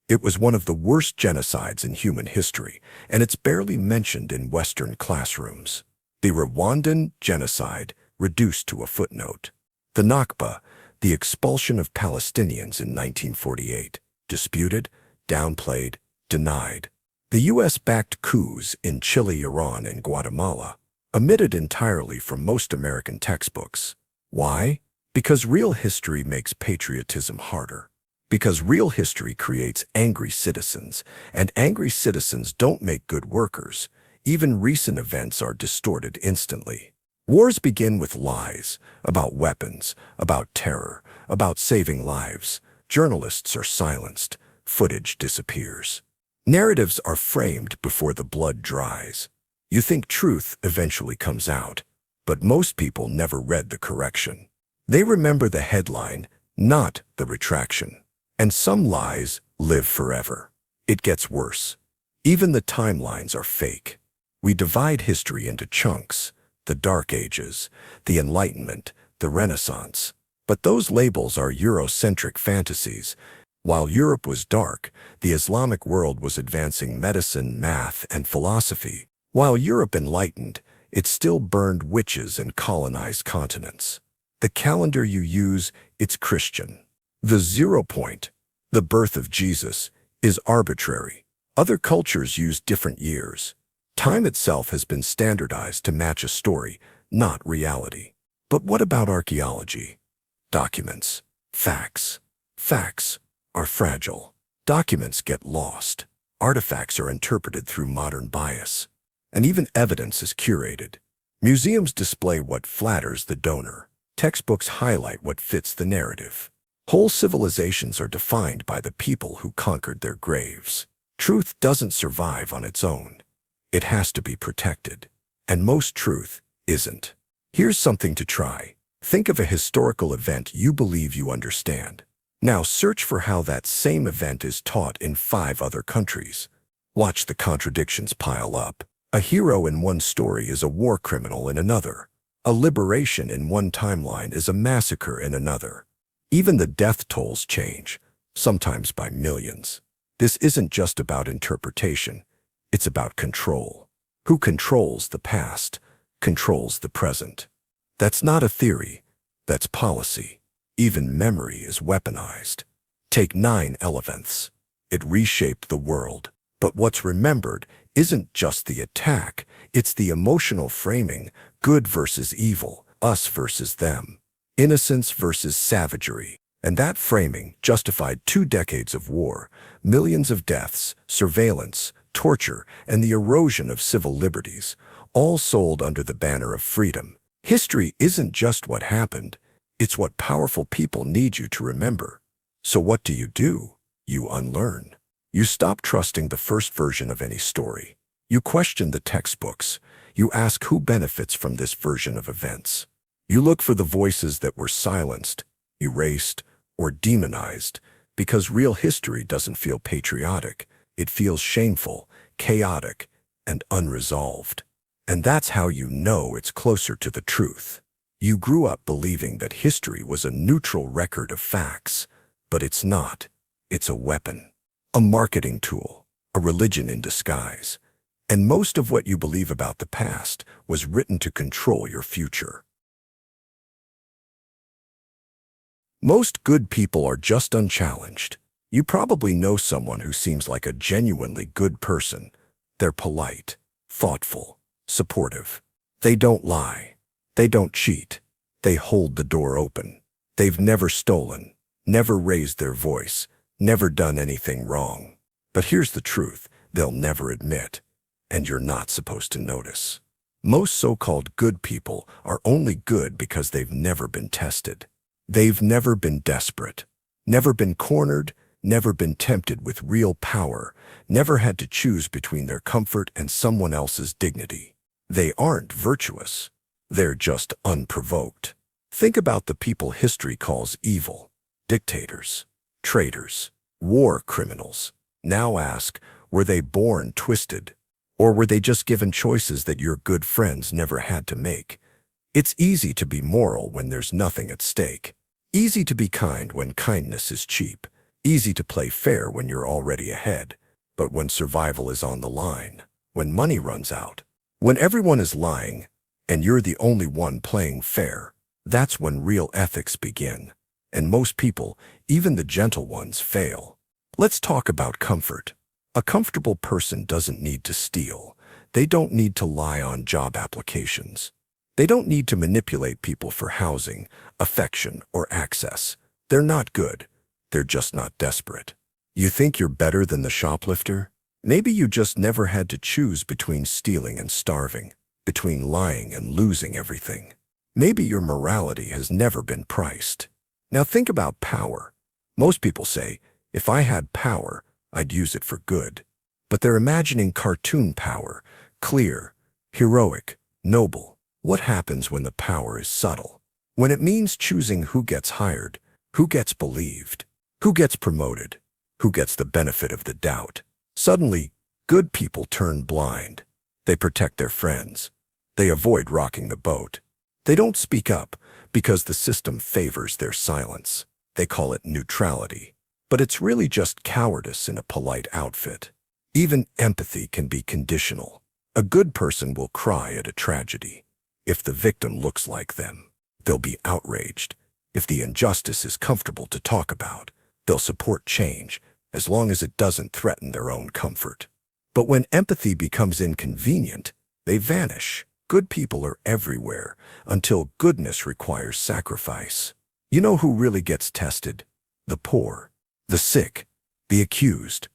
It was one of the worst genocides in human history, and it's barely mentioned in Western classrooms. The Rwandan genocide, reduced to a footnote. The Nakba, the expulsion of Palestinians in 1948, disputed, downplayed, denied. The U.S.-backed coups in Chile, Iran, and Guatemala, omitted entirely from most American textbooks. Why? Because real history makes patriotism harder. Because real history creates angry citizens, and angry citizens don't make good workers. Even recent events are distorted instantly. Wars begin with lies about weapons, about terror, about saving lives. Journalists are silenced. Footage disappears. Narratives are framed before the blood dries. You think truth eventually comes out, but most people never read the correction. They remember the headline, not the retraction. And some lies live forever. It gets worse. Even the timelines are fake. We divide history into chunks: the Dark Ages, the Enlightenment, the Renaissance. But those labels are Eurocentric fantasies. While Europe was dark, the Islamic world was advancing medicine, math, and philosophy. While Europe enlightened, it still burned witches and colonized continents. The calendar you use, it's Christian. The 0 point, the birth of Jesus, is arbitrary. Other cultures use different years. Time itself has been standardized to match a story, not reality. But what about archaeology? Documents. Facts. Facts are fragile. Documents get lost. Artifacts are interpreted through modern bias. And even evidence is curated. Museums display what flatters the donor. Textbooks highlight what fits the narrative. Whole civilizations are defined by the people who conquered their graves. Truth doesn't survive on its own. It has to be protected. And most truth isn't. Here's something to try. Think of a historical event you believe you understand. Now search for how that same event is taught in 5 other countries. Watch the contradictions pile up. A hero in one story is a war criminal in another. A liberation in one timeline is a massacre in another. Even the death tolls change, sometimes by millions. This isn't just about interpretation. It's about control. Who controls the past controls the present. That's not a theory. That's policy. Even memory is weaponized. Take 9/11. It reshaped the world. But what's remembered isn't just the attack. It's the emotional framing, good versus evil, us versus them, innocence versus savagery. And that framing justified 2 decades of war, millions of deaths, surveillance, torture, and the erosion of civil liberties, all sold under the banner of freedom. History isn't just what happened. It's what powerful people need you to remember. So what do? You unlearn. You stop trusting the first version of any story. You question the textbooks. You ask who benefits from this version of events. You look for the voices that were silenced, erased, or demonized, because real history doesn't feel patriotic. It feels shameful, chaotic, and unresolved. And that's how you know it's closer to the truth. You grew up believing that history was a neutral record of facts, but it's not. It's a weapon, a marketing tool, a religion in disguise. And most of what you believe about the past was written to control your future. Most good people are just unchallenged. You probably know someone who seems like a genuinely good person. They're polite, thoughtful, supportive. They don't lie. They don't cheat. They hold the door open. They've never stolen, never raised their voice, never done anything wrong. But here's the truth they'll never admit, and you're not supposed to notice. Most so-called good people are only good because they've never been tested. They've never been desperate, never been cornered, never been tempted with real power, never had to choose between their comfort and someone else's dignity. They aren't virtuous. They're just unprovoked. Think about the people history calls evil: dictators, traitors, war criminals. Now ask, were they born twisted? Or were they just given choices that your good friends never had to make? It's easy to be moral when there's nothing at stake. Easy to be kind when kindness is cheap. Easy to play fair when you're already ahead. But when survival is on the line, when money runs out, when everyone is lying, and you're the only one playing fair, that's when real ethics begin. And most people, even the gentle ones, fail. Let's talk about comfort. A comfortable person doesn't need to steal. They don't need to lie on job applications. They don't need to manipulate people for housing, affection, or access. They're not good. They're just not desperate. You think you're better than the shoplifter? Maybe you just never had to choose between stealing and starving, between lying and losing everything. Maybe your morality has never been priced. Now think about power. Most people say, if I had power, I'd use it for good. But they're imagining cartoon power, clear, heroic, noble. What happens when the power is subtle? When it means choosing who gets hired, who gets believed, who gets promoted, who gets the benefit of the doubt. Suddenly, good people turn blind. They protect their friends. They avoid rocking the boat. They don't speak up because the system favors their silence. They call it neutrality. But it's really just cowardice in a polite outfit. Even empathy can be conditional. A good person will cry at a tragedy. If the victim looks like them, they'll be outraged. If the injustice is comfortable to talk about, they'll support change as long as it doesn't threaten their own comfort. But when empathy becomes inconvenient, they vanish. Good people are everywhere until goodness requires sacrifice. You know who really gets tested? The poor, the sick, the accused,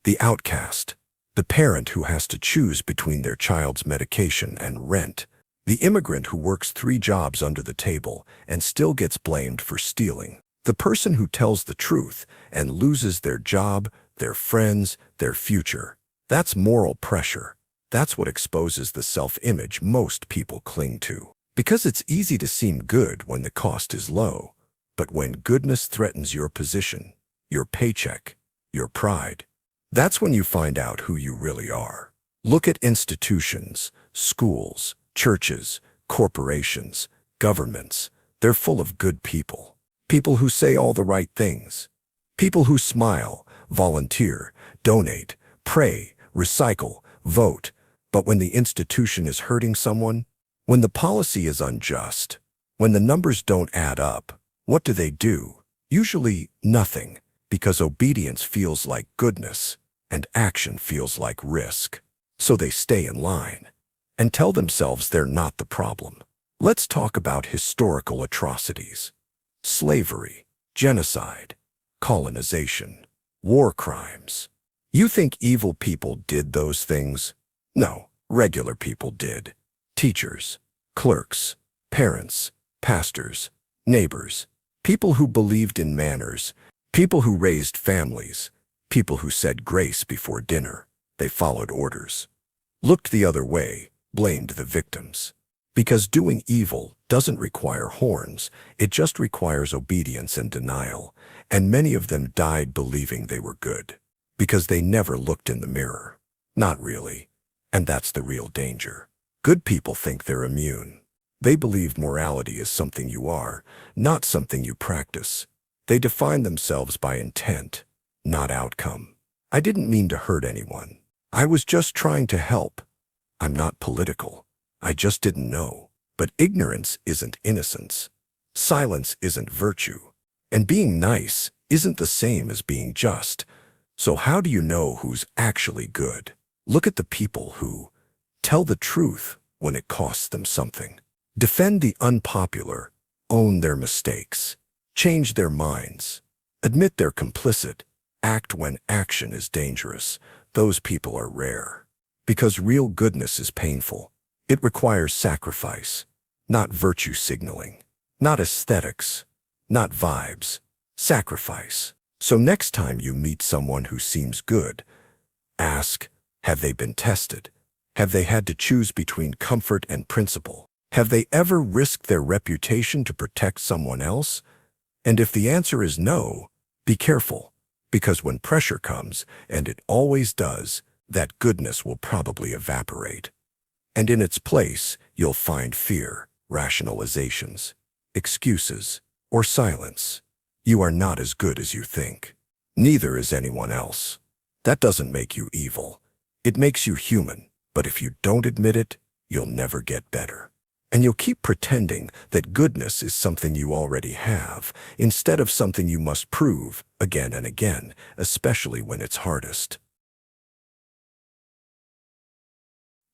the outcast, the parent who has to choose between their child's medication and rent, the immigrant who works 3 jobs under the table and still gets blamed for stealing, the person who tells the truth and loses their job, their friends, their future. That's moral pressure. That's what exposes the self-image most people cling to. Because it's easy to seem good when the cost is low. But when goodness threatens your position, your paycheck, your pride, that's when you find out who you really are. Look at institutions, schools, churches, corporations, governments. They're full of good people. People who say all the right things. People who smile, volunteer, donate, pray, recycle, vote. But when the institution is hurting someone, when the policy is unjust, when the numbers don't add up, what do? Usually nothing, because obedience feels like goodness and action feels like risk. So they stay in line and tell themselves they're not the problem. Let's talk about historical atrocities. Slavery, genocide, colonization, war crimes. You think evil people did those things? No, regular people did. Teachers, clerks, parents, pastors, neighbors, people who believed in manners, people who raised families, people who said grace before dinner. They followed orders. Looked the other way, blamed the victims. Because doing evil doesn't require horns, it just requires obedience and denial. And many of them died believing they were good. Because they never looked in the mirror. Not really. And that's the real danger. Good people think they're immune. They believe morality is something you are, not something you practice. They define themselves by intent, not outcome. I didn't mean to hurt anyone. I was just trying to help. I'm not political. I just didn't know. But ignorance isn't innocence. Silence isn't virtue. And being nice isn't the same as being just. So how do you know who's actually good? Look at the people who tell the truth when it costs them something. Defend the unpopular, own their mistakes, change their minds, admit they're complicit, act when action is dangerous. Those people are rare. Because real goodness is painful. It requires sacrifice, not virtue signaling, not aesthetics, not vibes, sacrifice. So next time you meet someone who seems good, ask, have they been tested? Have they had to choose between comfort and principle? Have they ever risked their reputation to protect someone else? And if the answer is no, be careful, because when pressure comes, and it always does, that goodness will probably evaporate. And in its place, you'll find fear, rationalizations, excuses, or silence. You are not as good as you think. Neither is anyone else. That doesn't make you evil. It makes you human. But if you don't admit it, you'll never get better. And you'll keep pretending that goodness is something you already have, instead of something you must prove again and again, especially when it's hardest.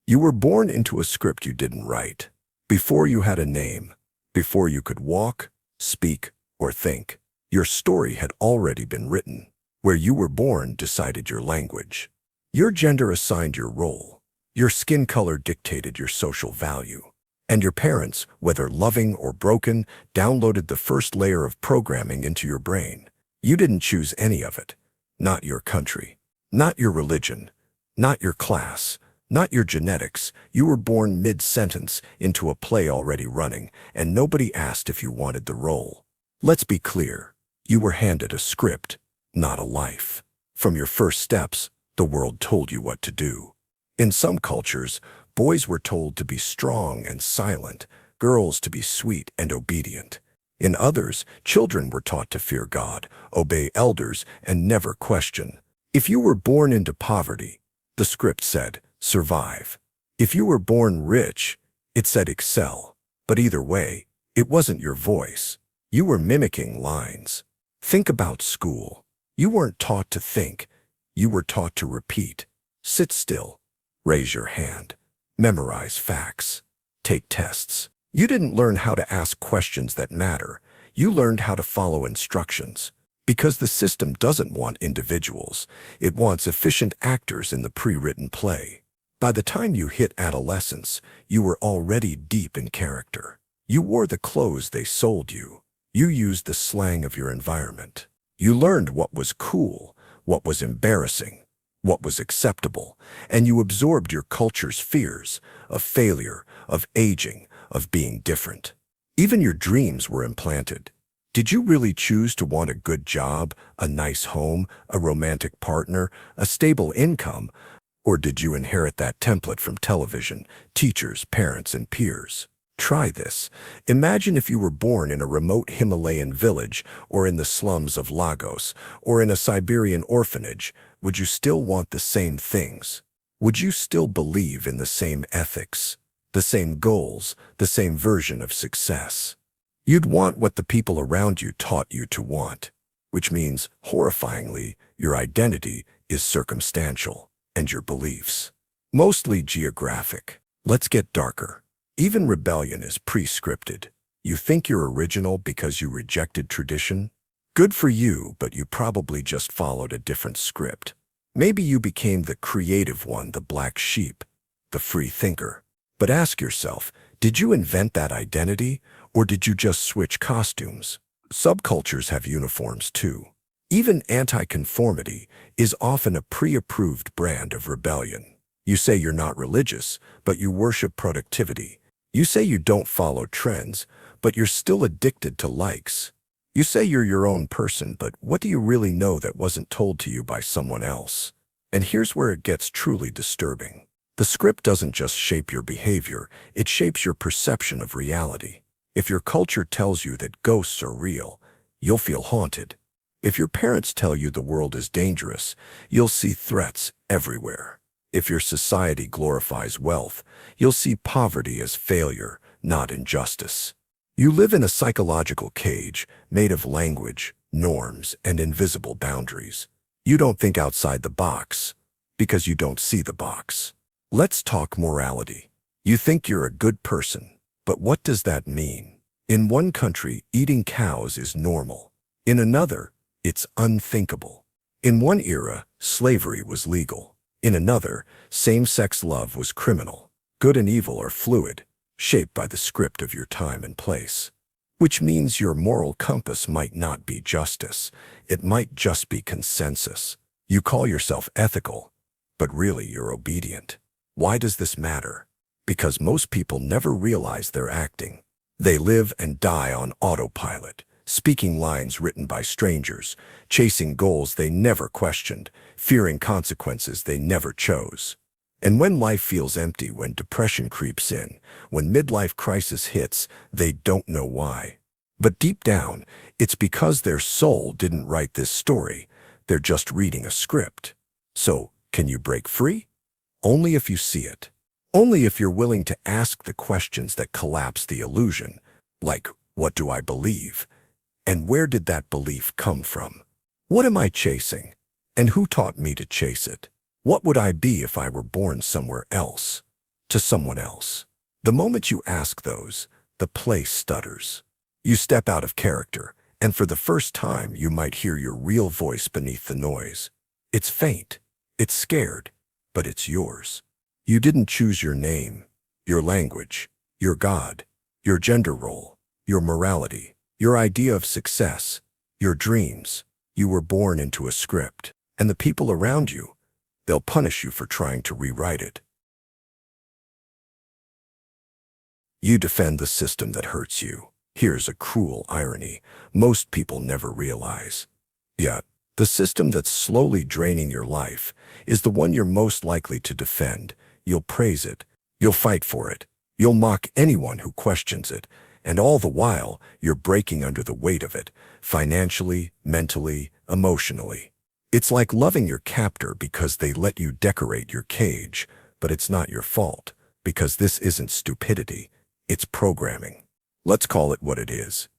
You were born into a script you didn't write. Before you had a name, before you could walk, speak, or think, your story had already been written. Where you were born decided your language. Your gender assigned your role. Your skin color dictated your social value. And your parents, whether loving or broken, downloaded the first layer of programming into your brain. You didn't choose any of it. Not your country. Not your religion. Not your class. Not your genetics. You were born mid-sentence into a play already running, and nobody asked if you wanted the role. Let's be clear. You were handed a script, not a life. From your first steps, the world told you what to do. In some cultures, boys were told to be strong and silent, girls to be sweet and obedient. In others, children were taught to fear God, obey elders, and never question. If you were born into poverty, the script said, survive. If you were born rich, it said excel. But either way, it wasn't your voice. You were mimicking lines. Think about school. You weren't taught to think. You were taught to repeat. Sit still. Raise your hand. Memorize facts. Take tests. You didn't learn how to ask questions that matter. You learned how to follow instructions. Because the system doesn't want individuals. It wants efficient actors in the pre-written play. By the time you hit adolescence, you were already deep in character. You wore the clothes they sold you. You used the slang of your environment. You learned what was cool, what was embarrassing, what was acceptable, and you absorbed your culture's fears of failure, of aging, of being different. Even your dreams were implanted. Did you really choose to want a good job, a nice home, a romantic partner, a stable income, or did you inherit that template from television, teachers, parents, and peers? Try this. Imagine if you were born in a remote Himalayan village, or in the slums of Lagos, or in a Siberian orphanage. Would you still want the same things? Would you still believe in the same ethics, the same goals, the same version of success? You'd want what the people around you taught you to want, which means, horrifyingly, your identity is circumstantial, and your beliefs, mostly geographic. Let's get darker. Even rebellion is pre-scripted. You think you're original because you rejected tradition? Good for you, but you probably just followed a different script. Maybe you became the creative one, the black sheep, the free thinker. But ask yourself, did you invent that identity, or did you just switch costumes? Subcultures have uniforms too. Even anti-conformity is often a pre-approved brand of rebellion. You say you're not religious, but you worship productivity. You say you don't follow trends, but you're still addicted to likes. You say you're your own person, but what do you really know that wasn't told to you by someone else? And here's where it gets truly disturbing. The script doesn't just shape your behavior, it shapes your perception of reality. If your culture tells you that ghosts are real, you'll feel haunted. If your parents tell you the world is dangerous, you'll see threats everywhere. If your society glorifies wealth, you'll see poverty as failure, not injustice. You live in a psychological cage made of language, norms, and invisible boundaries. You don't think outside the box because you don't see the box. Let's talk morality. You think you're a good person, but what does that mean? In one country, eating cows is normal. In another, it's unthinkable. In one era, slavery was legal. In another, same-sex love was criminal. Good and evil are fluid, shaped by the script of your time and place. Which means your moral compass might not be justice. It might just be consensus. You call yourself ethical, but really you're obedient. Why does this matter? Because most people never realize they're acting. They live and die on autopilot, speaking lines written by strangers, chasing goals they never questioned, fearing consequences they never chose. And when life feels empty, when depression creeps in, when midlife crisis hits, they don't know why. But deep down, it's because their soul didn't write this story. They're just reading a script. So, can you break free? Only if you see it. Only if you're willing to ask the questions that collapse the illusion, like, what do I believe? And where did that belief come from? What am I chasing? And who taught me to chase it? What would I be if I were born somewhere else? To someone else. The moment you ask those, the play stutters. You step out of character, and for the first time you might hear your real voice beneath the noise. It's faint, it's scared, but it's yours. You didn't choose your name, your language, your God, your gender role, your morality, your idea of success, your dreams. You were born into a script, and the people around you, they'll punish you for trying to rewrite it. You defend the system that hurts you. Here's a cruel irony most people never realize. Yet, the system that's slowly draining your life is the one you're most likely to defend. You'll praise it. You'll fight for it. You'll mock anyone who questions it. And all the while, you're breaking under the weight of it, financially, mentally, emotionally. It's like loving your captor because they let you decorate your cage, but it's not your fault, because this isn't stupidity, it's programming. Let's call it what it is.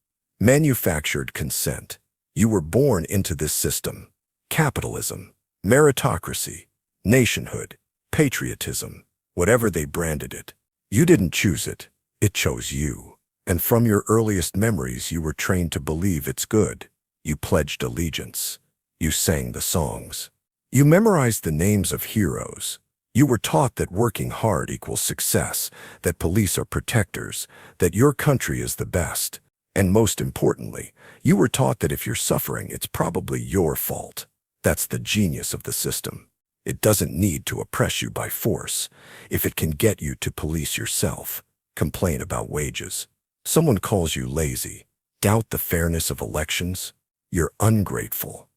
Manufactured consent. You were born into this system. Capitalism, meritocracy, nationhood, patriotism, whatever they branded it. You didn't choose it, it chose you. And from your earliest memories, you were trained to believe it's good. You pledged allegiance. You sang the songs. You memorized the names of heroes. You were taught that working hard equals success, that police are protectors, that your country is the best. And most importantly, you were taught that if you're suffering, it's probably your fault. That's the genius of the system. It doesn't need to oppress you by force. If it can get you to police yourself, complain about wages, someone calls you lazy, doubt the fairness of elections, you're ungrateful.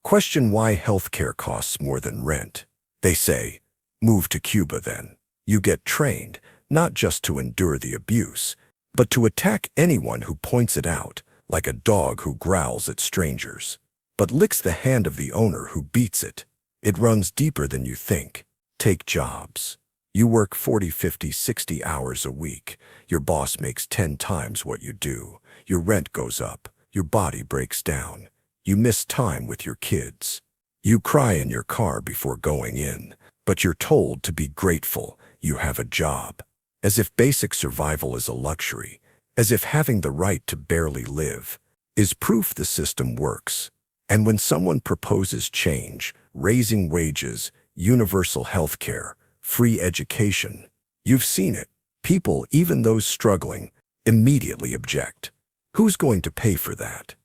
Question why healthcare costs more than rent. They say, move to Cuba then. You get trained, not just to endure the abuse, but to attack anyone who points it out, like a dog who growls at strangers, but licks the hand of the owner who beats it. It runs deeper than you think. Take jobs. You work 40, 50, 60 hours a week. Your boss makes 10 times what you do. Your rent goes up. Your body breaks down. You miss time with your kids. You cry in your car before going in, but you're told to be grateful you have a job. As if basic survival is a luxury, as if having the right to barely live is proof the system works. And when someone proposes change, raising wages, universal health care, free education, you've seen it. People, even those struggling, immediately object. Who's going to pay for that?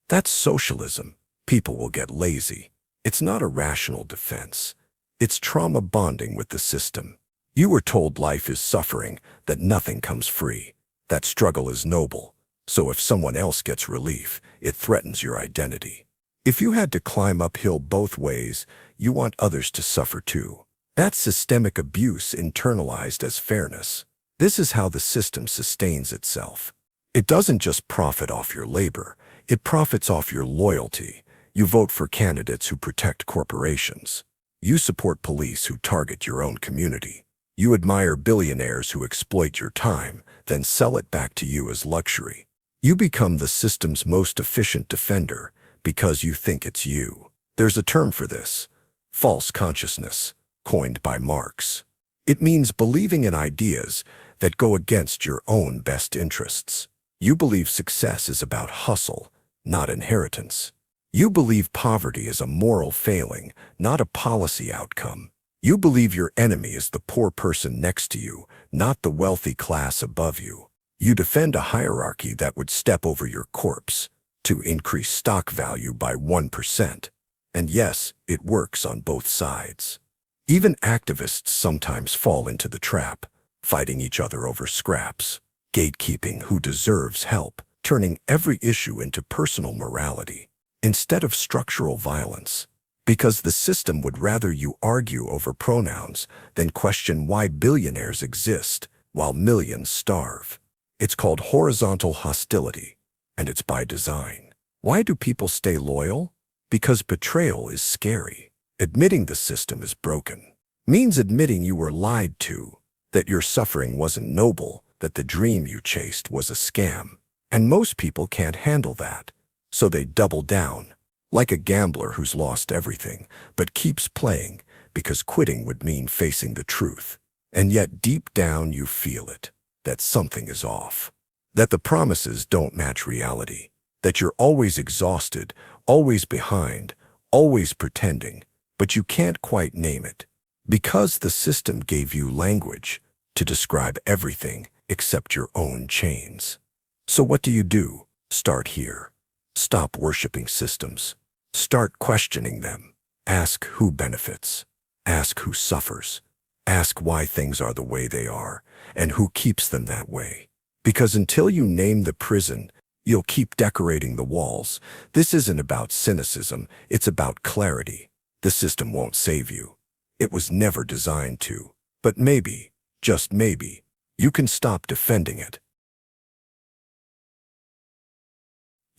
That's socialism. People will get lazy. It's not a rational defense. It's trauma bonding with the system. You were told life is suffering, that nothing comes free, that struggle is noble. So if someone else gets relief, it threatens your identity. If you had to climb uphill both ways, you want others to suffer too. That's systemic abuse internalized as fairness. This is how the system sustains itself. It doesn't just profit off your labor, it profits off your loyalty. You vote for candidates who protect corporations. You support police who target your own community. You admire billionaires who exploit your time, then sell it back to you as luxury. You become the system's most efficient defender because you think it's you. There's a term for this: false consciousness, coined by Marx. It means believing in ideas that go against your own best interests. You believe success is about hustle, not inheritance. You believe poverty is a moral failing, not a policy outcome. You believe your enemy is the poor person next to you, not the wealthy class above you. You defend a hierarchy that would step over your corpse to increase stock value by 1%. And yes, it works on both sides. Even activists sometimes fall into the trap, fighting each other over scraps, gatekeeping who deserves help, turning every issue into personal morality instead of structural violence. Because the system would rather you argue over pronouns than question why billionaires exist while millions starve. It's called horizontal hostility, and it's by design. Why do people stay loyal? Because betrayal is scary. Admitting the system is broken means admitting you were lied to, that your suffering wasn't noble, that the dream you chased was a scam. And most people can't handle that, so they double down. Like a gambler who's lost everything, but keeps playing because quitting would mean facing the truth. And yet deep down you feel it, that something is off, that the promises don't match reality, that you're always exhausted, always behind, always pretending, but you can't quite name it. Because the system gave you language to describe everything except your own chains. So what do? Start here. Stop worshiping systems. Start questioning them. Ask who benefits. Ask who suffers. Ask why things are the way they are, and who keeps them that way. Because until you name the prison, you'll keep decorating the walls. This isn't about cynicism, it's about clarity. The system won't save you. It was never designed to. But maybe, just maybe, you can stop defending it.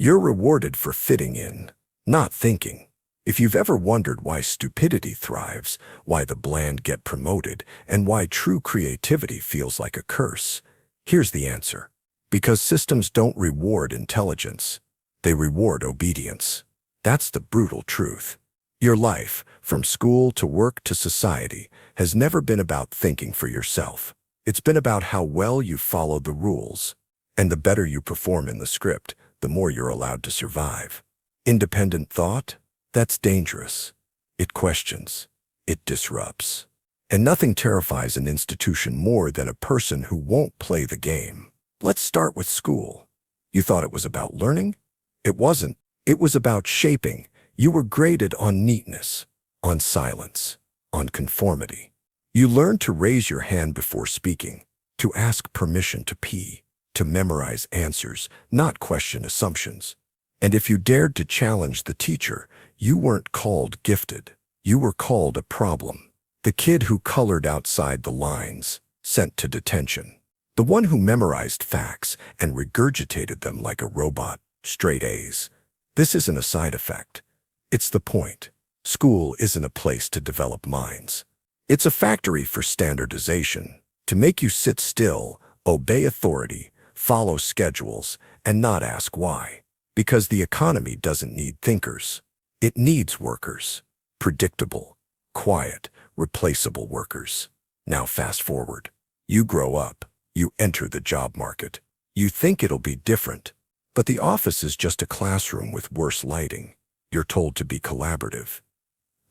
You're rewarded for fitting in, not thinking. If you've ever wondered why stupidity thrives, why the bland get promoted, and why true creativity feels like a curse, here's the answer. Because systems don't reward intelligence, they reward obedience. That's the brutal truth. Your life, from school to work to society, has never been about thinking for yourself. It's been about how well you followed the rules. And the better you perform in the script, the more you're allowed to survive. Independent thought? That's dangerous. It questions. It disrupts. And nothing terrifies an institution more than a person who won't play the game. Let's start with school. You thought it was about learning? It wasn't. It was about shaping. You were graded on neatness, on silence, on conformity. You learned to raise your hand before speaking, to ask permission to pee, to memorize answers, not question assumptions. And if you dared to challenge the teacher, you weren't called gifted. You were called a problem. The kid who colored outside the lines, sent to detention. The one who memorized facts and regurgitated them like a robot, straight A's. This isn't a side effect. It's the point. School isn't a place to develop minds. It's a factory for standardization, to make you sit still, obey authority, follow schedules, and not ask why. Because the economy doesn't need thinkers. It needs workers. Predictable, quiet, replaceable workers. Now fast forward. You grow up. You enter the job market. You think it'll be different. But the office is just a classroom with worse lighting. You're told to be collaborative.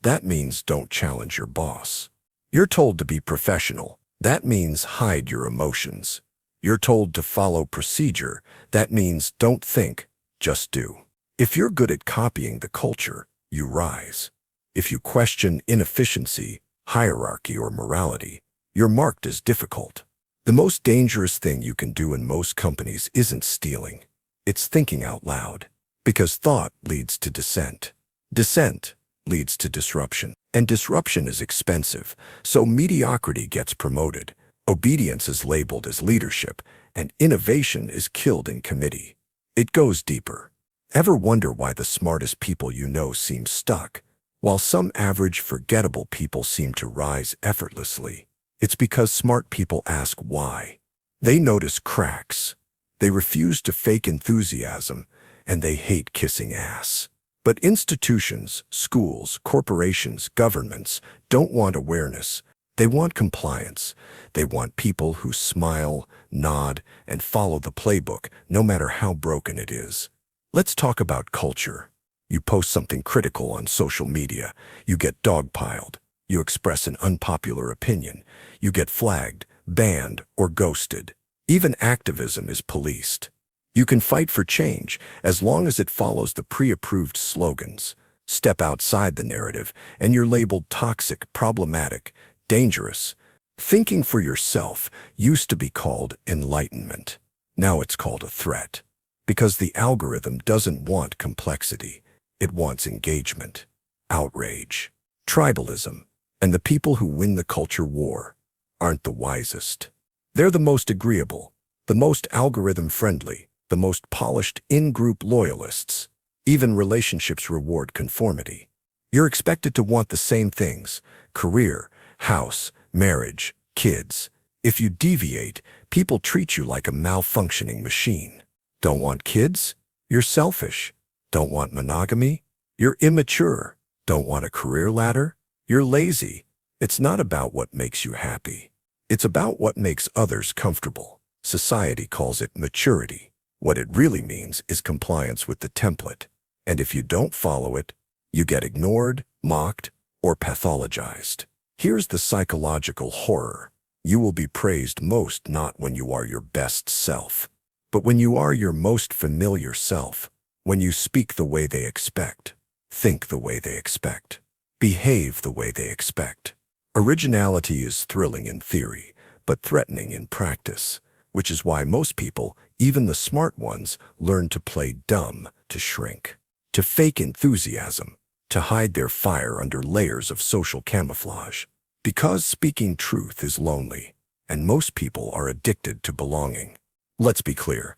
That means don't challenge your boss. You're told to be professional. That means hide your emotions. You're told to follow procedure. That means don't think, just do. If you're good at copying the culture, you rise. If you question inefficiency, hierarchy, or morality, you're marked as difficult. The most dangerous thing you can do in most companies isn't stealing. It's thinking out loud. Because thought leads to dissent. Dissent leads to disruption. And disruption is expensive, so mediocrity gets promoted. Obedience is labeled as leadership, and innovation is killed in committee. It goes deeper. Ever wonder why the smartest people you know seem stuck, while some average, forgettable people seem to rise effortlessly? It's because smart people ask why. They notice cracks. They refuse to fake enthusiasm, and they hate kissing ass. But institutions, schools, corporations, governments don't want awareness. They want compliance. They want people who smile, nod, and follow the playbook, no matter how broken it is. Let's talk about culture. You post something critical on social media. You get dogpiled. You express an unpopular opinion. You get flagged, banned, or ghosted. Even activism is policed. You can fight for change as long as it follows the pre-approved slogans. Step outside the narrative, and you're labeled toxic, problematic, dangerous. Thinking for yourself used to be called enlightenment. Now it's called a threat. Because the algorithm doesn't want complexity. It wants engagement, outrage, tribalism. And the people who win the culture war aren't the wisest. They're the most agreeable, the most algorithm-friendly, the most polished in-group loyalists. Even relationships reward conformity. You're expected to want the same things: career, house, marriage, kids. If you deviate, people treat you like a malfunctioning machine. Don't want kids? You're selfish. Don't want monogamy? You're immature. Don't want a career ladder? You're lazy. It's not about what makes you happy. It's about what makes others comfortable. Society calls it maturity. What it really means is compliance with the template. And if you don't follow it, you get ignored, mocked, or pathologized. Here's the psychological horror. You will be praised most not when you are your best self, but when you are your most familiar self, when you speak the way they expect, think the way they expect, behave the way they expect. Originality is thrilling in theory, but threatening in practice, which is why most people, even the smart ones, learn to play dumb, to shrink, to fake enthusiasm, to hide their fire under layers of social camouflage. Because speaking truth is lonely, and most people are addicted to belonging. Let's be clear.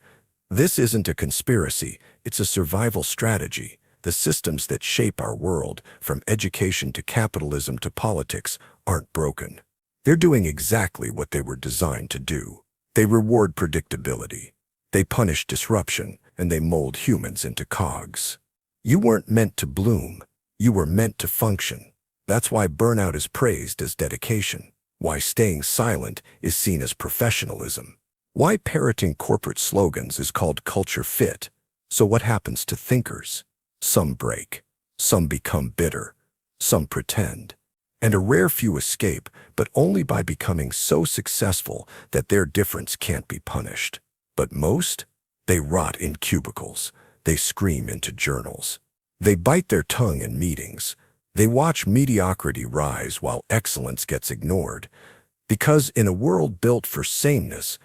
This isn't a conspiracy, it's a survival strategy. The systems that shape our world, from education to capitalism to politics, aren't broken. They're doing exactly what they were designed to do. They reward predictability. They punish disruption, and they mold humans into cogs. You weren't meant to bloom. You were meant to function. That's why burnout is praised as dedication. Why staying silent is seen as professionalism. Why parroting corporate slogans is called culture fit. So what happens to thinkers? Some break. Some become bitter. Some pretend. And a rare few escape, but only by becoming so successful that their difference can't be punished. But most, they rot in cubicles. They scream into journals. They bite their tongue in meetings. They watch mediocrity rise while excellence gets ignored. Because in a world built for sameness,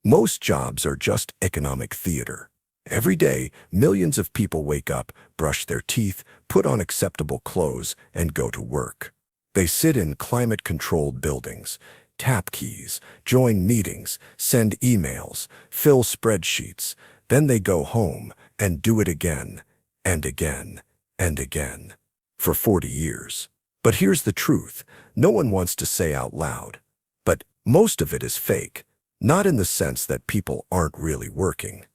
most jobs are just economic theater. Every day, millions of people wake up, brush their teeth, put on acceptable clothes, and go to work. They sit in climate-controlled buildings, tap keys, join meetings, send emails, fill spreadsheets. Then they go home and do it again, and again, and again, for 40 years. But here's the truth, no one wants to say out loud. But most of it is fake, not in the sense that people aren't really working.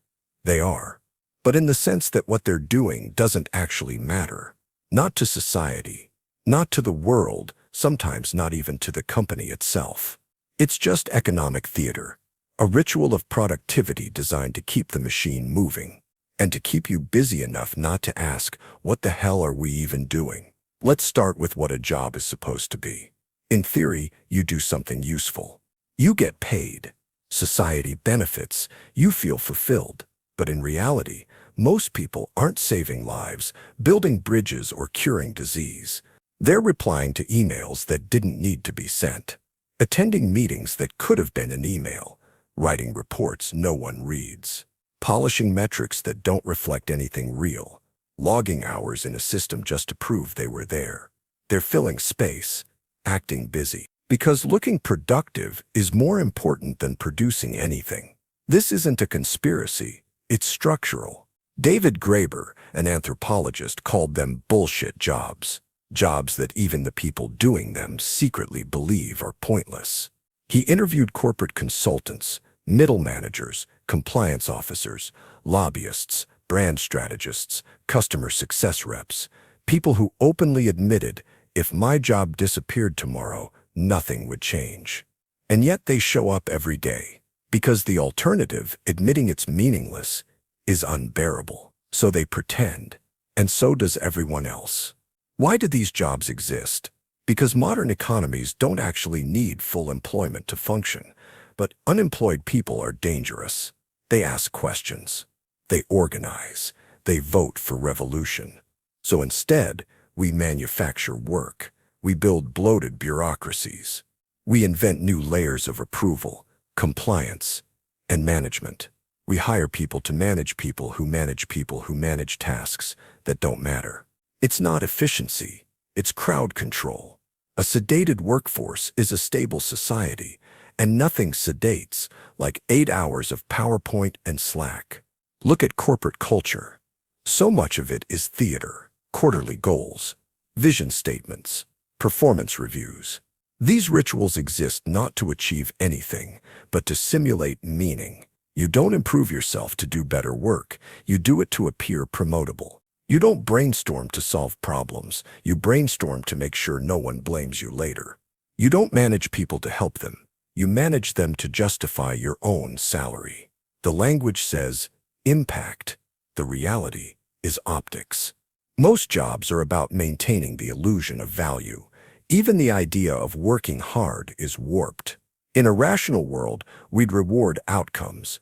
They are. But in the sense that what they're doing doesn't actually matter. Not to society, not to the world, sometimes not even to the company itself. It's just economic theater, a ritual of productivity designed to keep the machine moving, and to keep you busy enough not to ask, what the hell are we even doing? Let's start with what a job is supposed to be. In theory, you do something useful. You get paid. Society benefits. You feel fulfilled. But in reality, most people aren't saving lives, building bridges, or curing disease. They're replying to emails that didn't need to be sent, attending meetings that could have been an email, writing reports no one reads, polishing metrics that don't reflect anything real, logging hours in a system just to prove they were there. They're filling space, acting busy, because looking productive is more important than producing anything. This isn't a conspiracy, it's structural. David Graeber, an anthropologist, called them bullshit jobs. Jobs that even the people doing them secretly believe are pointless. He interviewed corporate consultants, middle managers, compliance officers, lobbyists, brand strategists, customer success reps, people who openly admitted, if my job disappeared tomorrow, nothing would change. And yet they show up every day, because the alternative, admitting it's meaningless, is unbearable. So they pretend, and so does everyone else. Why do these jobs exist? Because modern economies don't actually need full employment to function, but unemployed people are dangerous. They ask questions. They organize. They vote for revolution. So instead, we manufacture work. We build bloated bureaucracies. We invent new layers of approval, compliance, and management. We hire people to manage people who manage people who manage tasks that don't matter. It's not efficiency, it's crowd control. A sedated workforce is a stable society, and nothing sedates like 8 hours of PowerPoint and Slack. Look at corporate culture. So much of it is theater, quarterly goals, vision statements, performance reviews. These rituals exist not to achieve anything, but to simulate meaning. You don't improve yourself to do better work, you do it to appear promotable. You don't brainstorm to solve problems, you brainstorm to make sure no one blames you later. You don't manage people to help them, you manage them to justify your own salary. The language says, impact. The reality is optics. Most jobs are about maintaining the illusion of value. Even the idea of working hard is warped. In a rational world, we'd reward outcomes.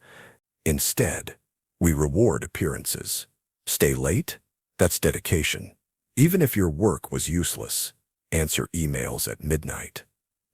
Instead, we reward appearances. Stay late? That's dedication. Even if your work was useless. Answer emails at midnight.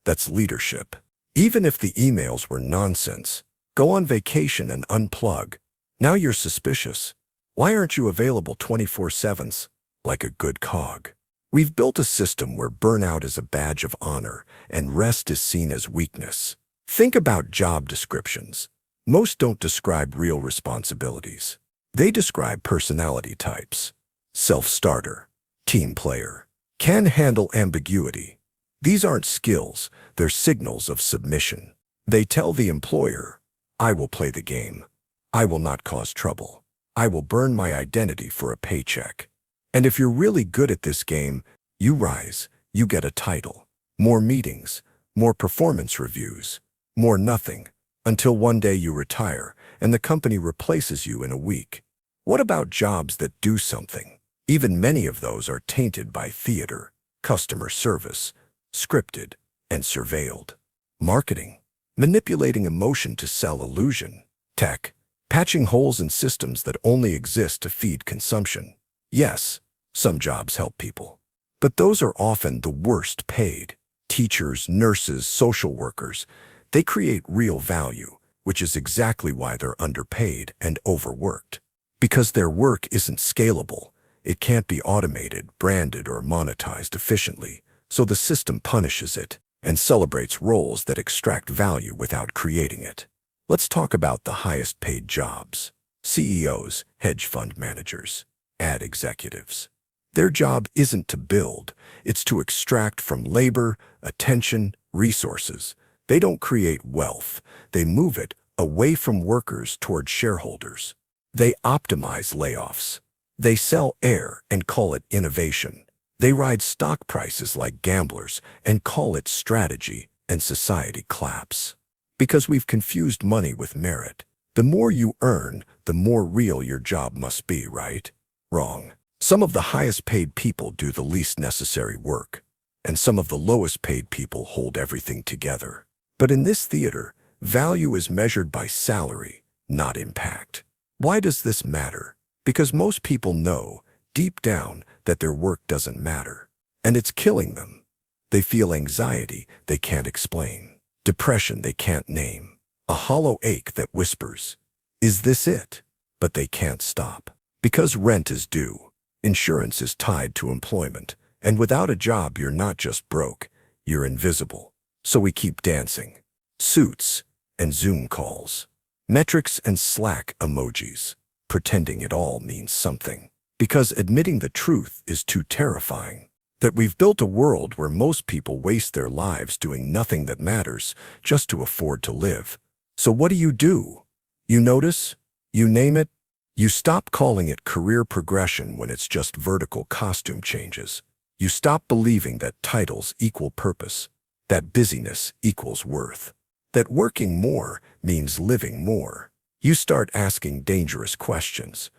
That's leadership. Even if the emails were nonsense. Go on vacation and unplug. Now you're suspicious. Why aren't you available 24/7? Like a good cog. We've built a system where burnout is a badge of honor and rest is seen as weakness. Think about job descriptions. Most don't describe real responsibilities. They describe personality types. Self-starter, team player, can handle ambiguity. These aren't skills, they're signals of submission. They tell the employer, I will play the game. I will not cause trouble. I will burn my identity for a paycheck. And if you're really good at this game, you rise, you get a title. More meetings, more performance reviews, more nothing, until one day you retire and the company replaces you in a week. What about jobs that do something? Even many of those are tainted by theater, customer service, scripted, and surveilled. Marketing, manipulating emotion to sell illusion. Tech, patching holes in systems that only exist to feed consumption. Yes, some jobs help people, but those are often the worst paid. Teachers, nurses, social workers, they create real value, which is exactly why they're underpaid and overworked. Because their work isn't scalable, it can't be automated, branded, or monetized efficiently, so the system punishes it and celebrates roles that extract value without creating it. Let's talk about the highest paid jobs. CEOs, hedge fund managers, ad executives. Their job isn't to build, it's to extract from labor, attention, resources. They don't create wealth, they move it away from workers toward shareholders. They optimize layoffs. They sell air and call it innovation. They ride stock prices like gamblers and call it strategy, and society claps. Because we've confused money with merit. The more you earn, the more real your job must be, right? Wrong. Some of the highest paid people do the least necessary work, and some of the lowest paid people hold everything together. But in this theater, value is measured by salary, not impact. Why does this matter? Because most people know, deep down, that their work doesn't matter. And it's killing them. They feel anxiety they can't explain, depression they can't name, a hollow ache that whispers, "Is this it?" But they can't stop. Because rent is due. Insurance is tied to employment, and without a job you're not just broke, you're invisible. So we keep dancing. Suits and Zoom calls, metrics and Slack emojis, pretending it all means something. Because admitting the truth is too terrifying. That we've built a world where most people waste their lives doing nothing that matters just to afford to live. So what do? You notice? You name it? You stop calling it career progression when it's just vertical costume changes. You stop believing that titles equal purpose, that busyness equals worth, that working more means living more. You start asking dangerous questions.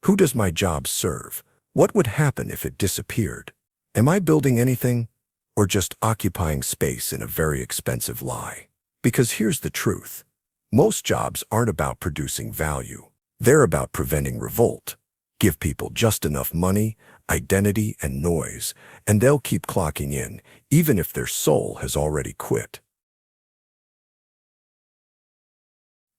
Who does my job serve? What would happen if it disappeared? Am I building anything? Or just occupying space in a very expensive lie? Because here's the truth. Most jobs aren't about producing value. They're about preventing revolt. Give people just enough money, identity, and noise, and they'll keep clocking in, even if their soul has already quit.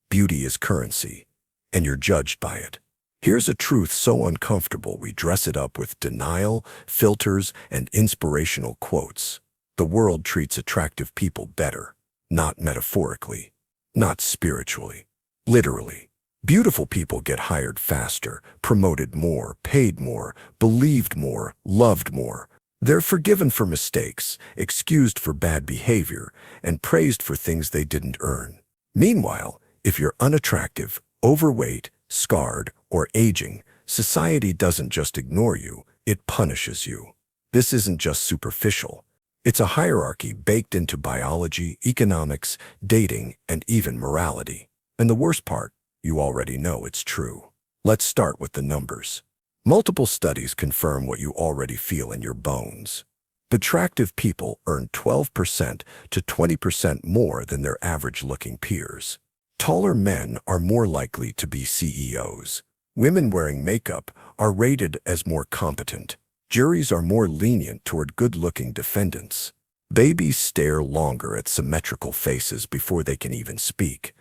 Beauty is currency, and you're judged by it. Here's a truth so uncomfortable we dress it up with denial, filters, and inspirational quotes. The world treats attractive people better, not metaphorically, not spiritually, literally. Beautiful people get hired faster, promoted more, paid more, believed more, loved more. They're forgiven for mistakes, excused for bad behavior, and praised for things they didn't earn. Meanwhile, if you're unattractive, overweight, scarred, or aging, society doesn't just ignore you, it punishes you. This isn't just superficial. It's a hierarchy baked into biology, economics, dating, and even morality. And the worst part, you already know it's true. Let's start with the numbers. Multiple studies confirm what you already feel in your bones. Attractive people earn 12% to 20% more than their average-looking peers. Taller men are more likely to be CEOs. Women wearing makeup are rated as more competent. Juries are more lenient toward good-looking defendants. Babies stare longer at symmetrical faces before they can even speak.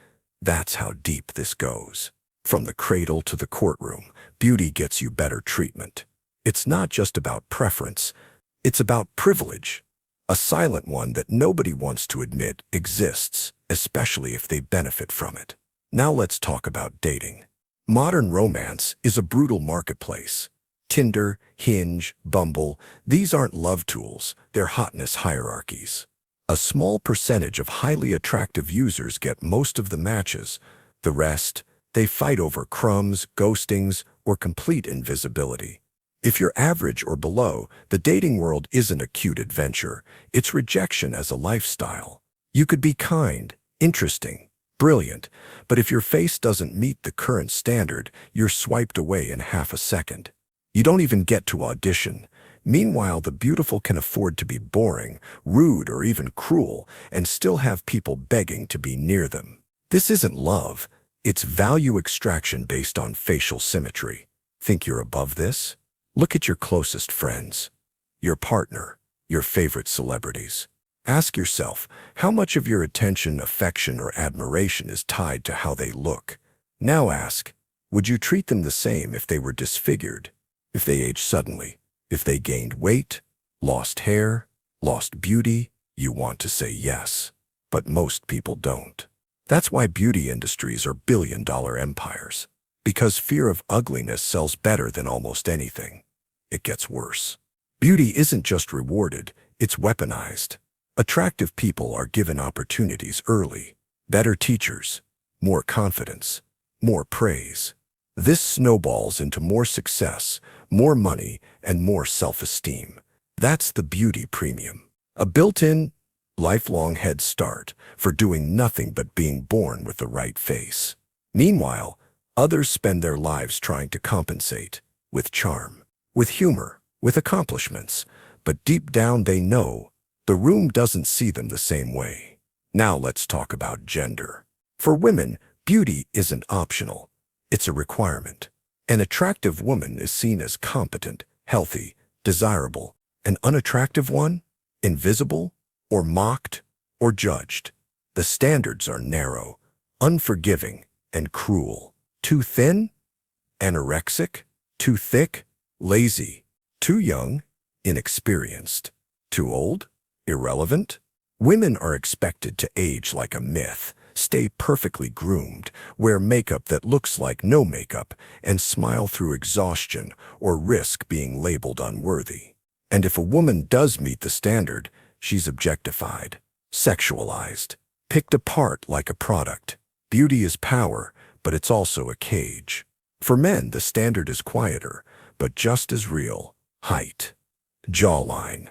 That's how deep this goes. From the cradle to the courtroom, beauty gets you better treatment. It's not just about preference, it's about privilege. A silent one that nobody wants to admit exists, especially if they benefit from it. Now let's talk about dating. Modern romance is a brutal marketplace. Tinder, Hinge, Bumble, these aren't love tools, they're hotness hierarchies. A small percentage of highly attractive users get most of the matches. The rest, they fight over crumbs, ghostings, or complete invisibility. If you're average or below, the dating world isn't a cute adventure. It's rejection as a lifestyle. You could be kind, interesting, brilliant, but if your face doesn't meet the current standard, you're swiped away in half a second. You don't even get to audition. Meanwhile, the beautiful can afford to be boring, rude, or even cruel, and still have people begging to be near them. This isn't love, It's value extraction based on facial symmetry. Think you're above this? Look at your closest friends, your partner, your favorite celebrities. Ask yourself, how much of your attention, affection, or admiration is tied to how they look? Now ask, would you treat them the same if they were disfigured, if they aged suddenly, if they gained weight, lost hair, lost beauty? You want to say yes, but most people don't. That's why beauty industries are billion-dollar empires, because fear of ugliness sells better than almost anything. It gets worse. Beauty isn't just rewarded, it's weaponized. Attractive people are given opportunities early, better teachers, more confidence, more praise. This snowballs into more success, more money, and more self-esteem. That's the beauty premium. A built-in, lifelong head start for doing nothing but being born with the right face. Meanwhile, others spend their lives trying to compensate, with charm, with humor, with accomplishments, but deep down they know the room doesn't see them the same way. Now let's talk about gender. For women, beauty isn't optional. It's a requirement. An attractive woman is seen as competent, healthy, desirable. An unattractive one? Invisible, or mocked, or judged. The standards are narrow, unforgiving, and cruel. Too thin? Anorexic? Too thick? Lazy? Too young? Inexperienced? Too old? Irrelevant? Women are expected to age like a myth, stay perfectly groomed, wear makeup that looks like no makeup, and smile through exhaustion or risk being labeled unworthy. And if a woman does meet the standard, she's objectified, sexualized, picked apart like a product. Beauty is power, but it's also a cage. For men, the standard is quieter, but just as real. Height, jawline,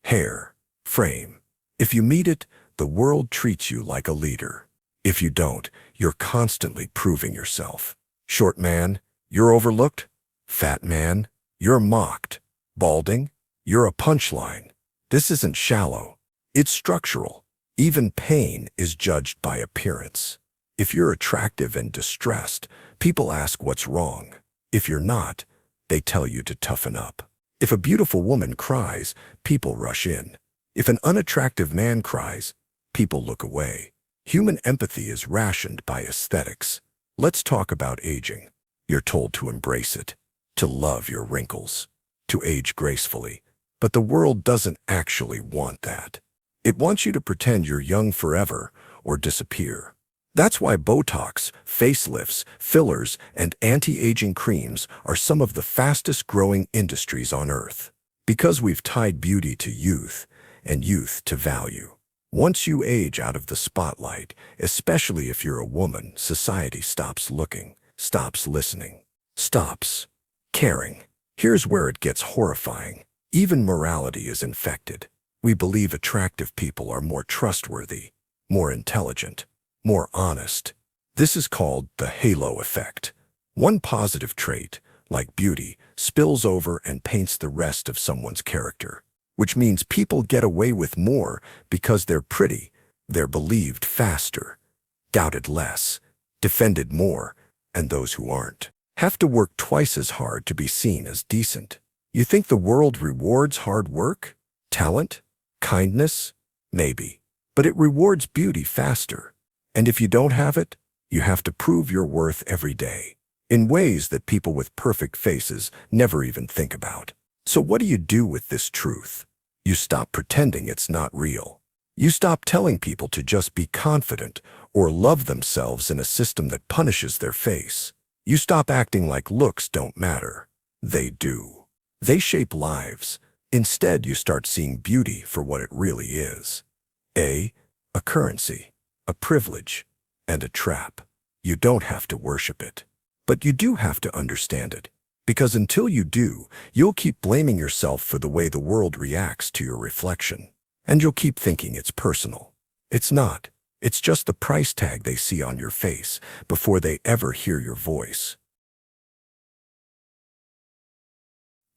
hair, frame. If you meet it, the world treats you like a leader. If you don't, you're constantly proving yourself. Short man, you're overlooked. Fat man, you're mocked. Balding, you're a punchline. This isn't shallow. It's structural. Even pain is judged by appearance. If you're attractive and distressed, people ask what's wrong. If you're not, they tell you to toughen up. If a beautiful woman cries, people rush in. If an unattractive man cries, people look away. Human empathy is rationed by aesthetics. Let's talk about aging. You're told to embrace it, to love your wrinkles, to age gracefully. But the world doesn't actually want that. It wants you to pretend you're young forever or disappear. That's why Botox, facelifts, fillers, and anti-aging creams are some of the fastest-growing industries on Earth. Because we've tied beauty to youth, and youth to value. Once you age out of the spotlight, especially if you're a woman, society stops looking, stops listening, stops caring. Here's where it gets horrifying. Even morality is infected. We believe attractive people are more trustworthy, more intelligent, more honest. This is called the halo effect. One positive trait, like beauty, spills over and paints the rest of someone's character, which means people get away with more because they're pretty, they're believed faster, doubted less, defended more, and those who aren't have to work twice as hard to be seen as decent. You think the world rewards hard work, talent, kindness? Maybe. But it rewards beauty faster. And if you don't have it, you have to prove your worth every day, in ways that people with perfect faces never even think about. So what do you do with this truth? You stop pretending it's not real. You stop telling people to just be confident or love themselves in a system that punishes their face. You stop acting like looks don't matter. They do. They shape lives. Instead, you start seeing beauty for what it really is. A currency, a privilege, and a trap. You don't have to worship it, but you do have to understand it. Because until you do, you'll keep blaming yourself for the way the world reacts to your reflection. And you'll keep thinking it's personal. It's not. It's just the price tag they see on your face before they ever hear your voice.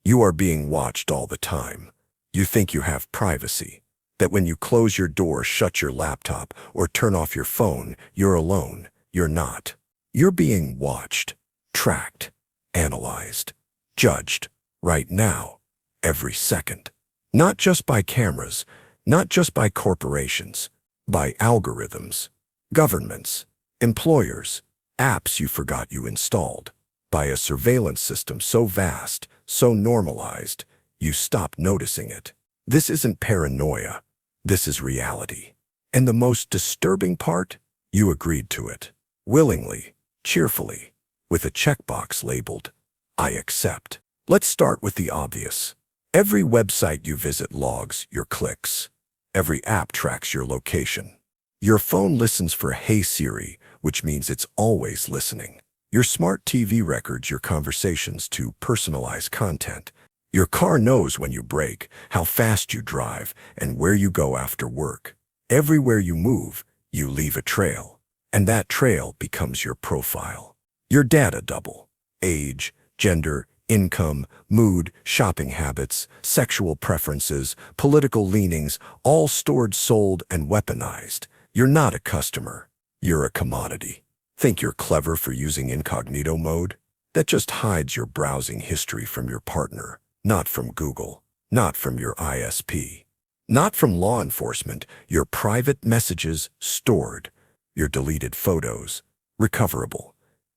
You are being watched all the time. You think you have privacy. That when you close your door, shut your laptop, or turn off your phone, you're alone. You're not. You're being watched, tracked, analyzed, judged, right now, every second. Not just by cameras, not just by corporations, by algorithms, governments, employers, apps you forgot you installed, by a surveillance system so vast, so normalized, you stop noticing it. This isn't paranoia. This is reality. And the most disturbing part? You agreed to it. Willingly, cheerfully, with a checkbox labeled, I accept. Let's start with the obvious. Every website you visit logs your clicks. Every app tracks your location. Your phone listens for Hey Siri, which means it's always listening. Your smart TV records your conversations to personalize content. Your car knows when you brake, how fast you drive, and where you go after work. Everywhere you move, you leave a trail. And that trail becomes your profile. Your data double. Age, gender, income, mood, shopping habits, sexual preferences, political leanings, all stored, sold, and weaponized. You're not a customer. You're a commodity. Think you're clever for using incognito mode? That just hides your browsing history from your partner, not from Google, not from your ISP, not from law enforcement. Your private messages stored, your deleted photos recoverable,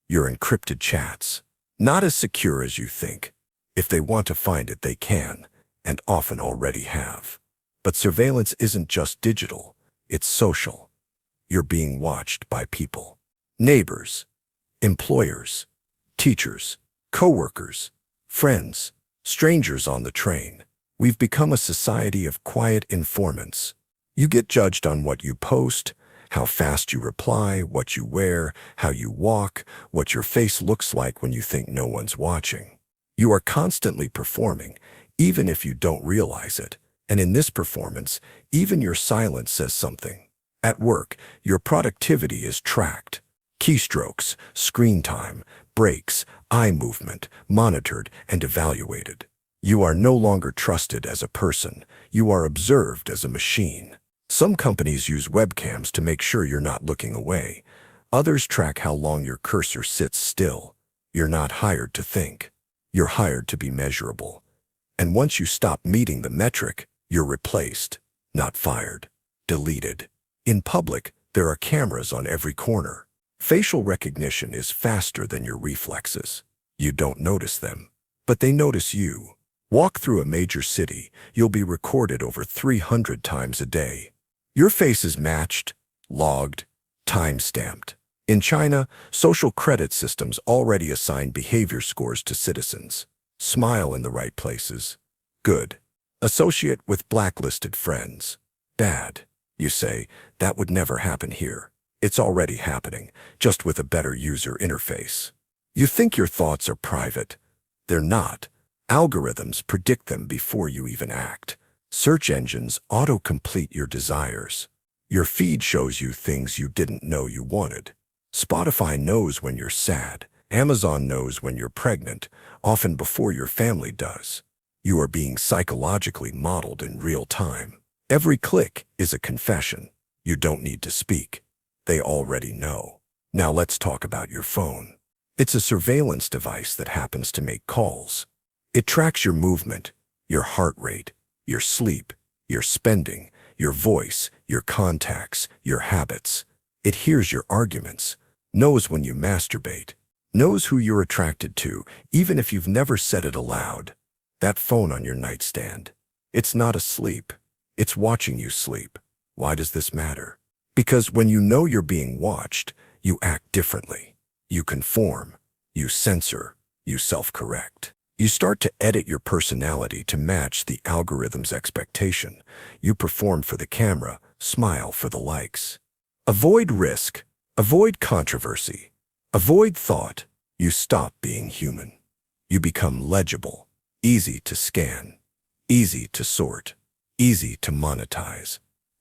your encrypted chats not as secure as you think. If they want to find it, they can, and often already have. But surveillance isn't just digital, it's social. You're being watched by people. Neighbors, employers, teachers, coworkers, friends, strangers on the train. We've become a society of quiet informants. You get judged on what you post, how fast you reply, what you wear, how you walk, what your face looks like when you think no one's watching. You are constantly performing, even if you don't realize it. And in this performance, even your silence says something. At work, your productivity is tracked. Keystrokes, screen time, breaks, eye movement, monitored and evaluated. You are no longer trusted as a person. You are observed as a machine. Some companies use webcams to make sure you're not looking away. Others track how long your cursor sits still. You're not hired to think. You're hired to be measurable. And once you stop meeting the metric, you're replaced, not fired, deleted. In public, there are cameras on every corner. Facial recognition is faster than your reflexes. You don't notice them, but they notice you. Walk through a major city, you'll be recorded over 300 times a day. Your face is matched, logged, time-stamped. In China, social credit systems already assign behavior scores to citizens. Smile in the right places. Good. Associate with blacklisted friends. Bad. You say, that would never happen here. It's already happening, just with a better user interface. You think your thoughts are private. They're not. Algorithms predict them before you even act. Search engines auto-complete your desires. Your feed shows you things you didn't know you wanted. Spotify knows when you're sad. Amazon knows when you're pregnant, often before your family does. You are being psychologically modeled in real time. Every click is a confession. You don't need to speak. They already know. Now let's talk about your phone. It's a surveillance device that happens to make calls. It tracks your movement, your heart rate, your sleep, your spending, your voice, your contacts, your habits. It hears your arguments, knows when you masturbate, knows who you're attracted to, even if you've never said it aloud. That phone on your nightstand, it's not asleep. It's watching you sleep. Why does this matter? Because when you know you're being watched, you act differently. You conform, you censor, you self-correct. You start to edit your personality to match the algorithm's expectation. You perform for the camera, smile for the likes. Avoid risk, avoid controversy, avoid thought. You stop being human. You become legible, easy to scan, easy to sort, easy to monetize.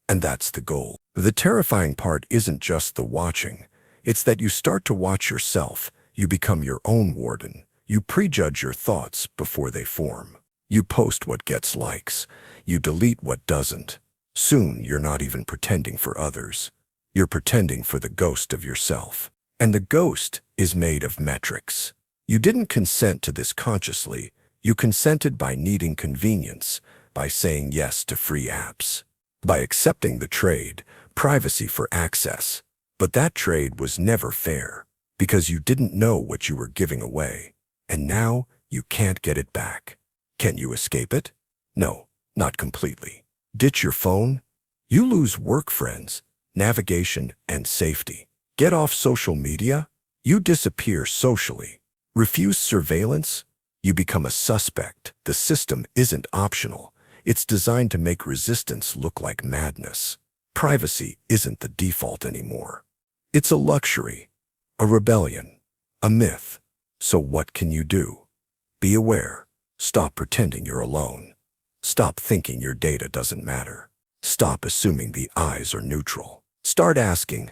And that's the goal. The terrifying part isn't just the watching. It's that you start to watch yourself. You become your own warden. You prejudge your thoughts before they form. You post what gets likes. You delete what doesn't. Soon, you're not even pretending for others. You're pretending for the ghost of yourself. And the ghost is made of metrics. You didn't consent to this consciously. You consented by needing convenience, by saying yes to free apps, by accepting the trade, privacy for access. But that trade was never fair, because you didn't know what you were giving away. And now you can't get it back. Can you escape it? No, not completely. Ditch your phone? You lose work friends, navigation, and safety. Get off social media? You disappear socially. Refuse surveillance? You become a suspect. The system isn't optional. It's designed to make resistance look like madness. Privacy isn't the default anymore. It's a luxury, a rebellion, a myth. So what can you do? Be aware. Stop pretending you're alone. Stop thinking your data doesn't matter. Stop assuming the eyes are neutral. Start asking,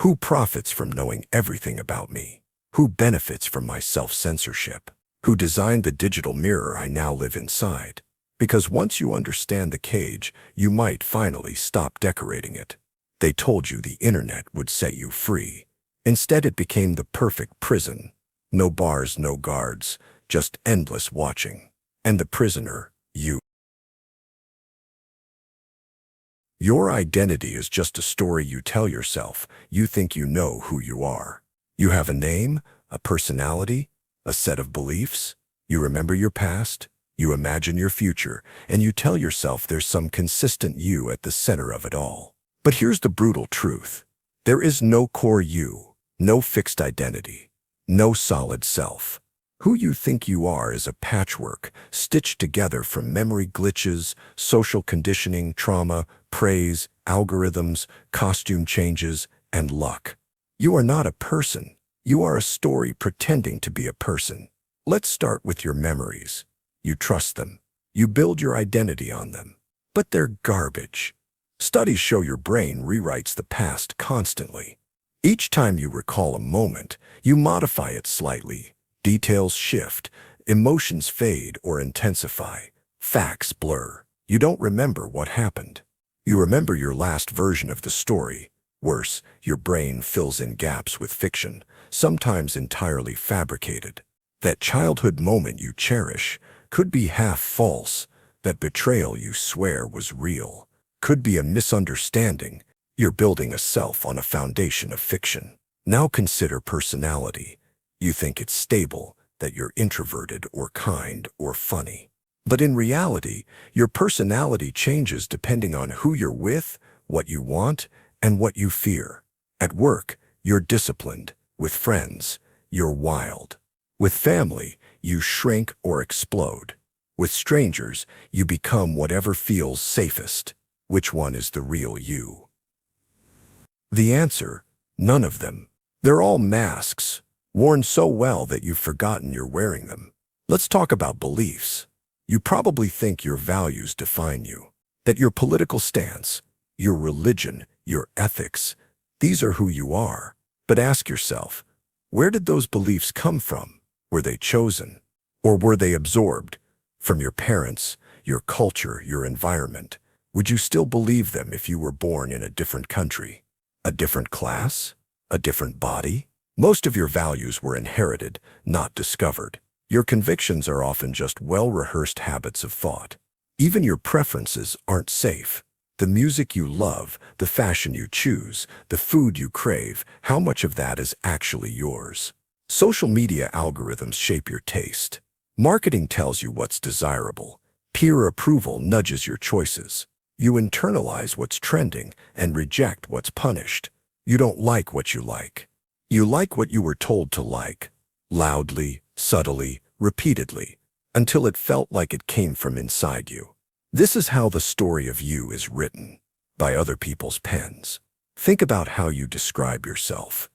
who profits from knowing everything about me? Who benefits from my self-censorship? Who designed the digital mirror I now live inside? Because once you understand the cage, you might finally stop decorating it. They told you the internet would set you free. Instead, it became the perfect prison. No bars, no guards, just endless watching. And the prisoner, you. Your identity is just a story you tell yourself. You think you know who you are. You have a name, a personality, a set of beliefs. You remember your past, you imagine your future, and you tell yourself there's some consistent you at the center of it all. But here's the brutal truth. There is no core you, no fixed identity, no solid self. Who you think you are is a patchwork, stitched together from memory glitches, social conditioning, trauma, praise, algorithms, costume changes, and luck. You are not a person. You are a story pretending to be a person. Let's start with your memories. You trust them. You build your identity on them. But they're garbage. Studies show your brain rewrites the past constantly. Each time you recall a moment, you modify it slightly. Details shift, emotions fade or intensify, facts blur. You don't remember what happened. You remember your last version of the story. Worse, your brain fills in gaps with fiction, sometimes entirely fabricated. That childhood moment you cherish could be half false. That betrayal you swear was real could be a misunderstanding. You're building a self on a foundation of fiction. Now consider personality. You think it's stable, that you're introverted or kind or funny. But in reality, your personality changes depending on who you're with, what you want, and what you fear. At work, you're disciplined. With friends, you're wild. With family, you shrink or explode. With strangers, you become whatever feels safest. Which one is the real you? The answer, none of them. They're all masks, worn so well that you've forgotten you're wearing them. Let's talk about beliefs. You probably think your values define you, that your political stance, your religion, your ethics, these are who you are. But ask yourself, where did those beliefs come from? Were they chosen? Or were they absorbed? From your parents, your culture, your environment? Would you still believe them if you were born in a different country? A different class? A different body? Most of your values were inherited, not discovered. Your convictions are often just well-rehearsed habits of thought. Even your preferences aren't safe. The music you love, the fashion you choose, the food you crave, how much of that is actually yours? Social media algorithms shape your taste. Marketing tells you what's desirable. Peer approval nudges your choices. You internalize what's trending and reject what's punished. You don't like what you like. You like what you were told to like, loudly, subtly, repeatedly, until it felt like it came from inside you. This is how the story of you is written, by other people's pens. Think about how you describe yourself.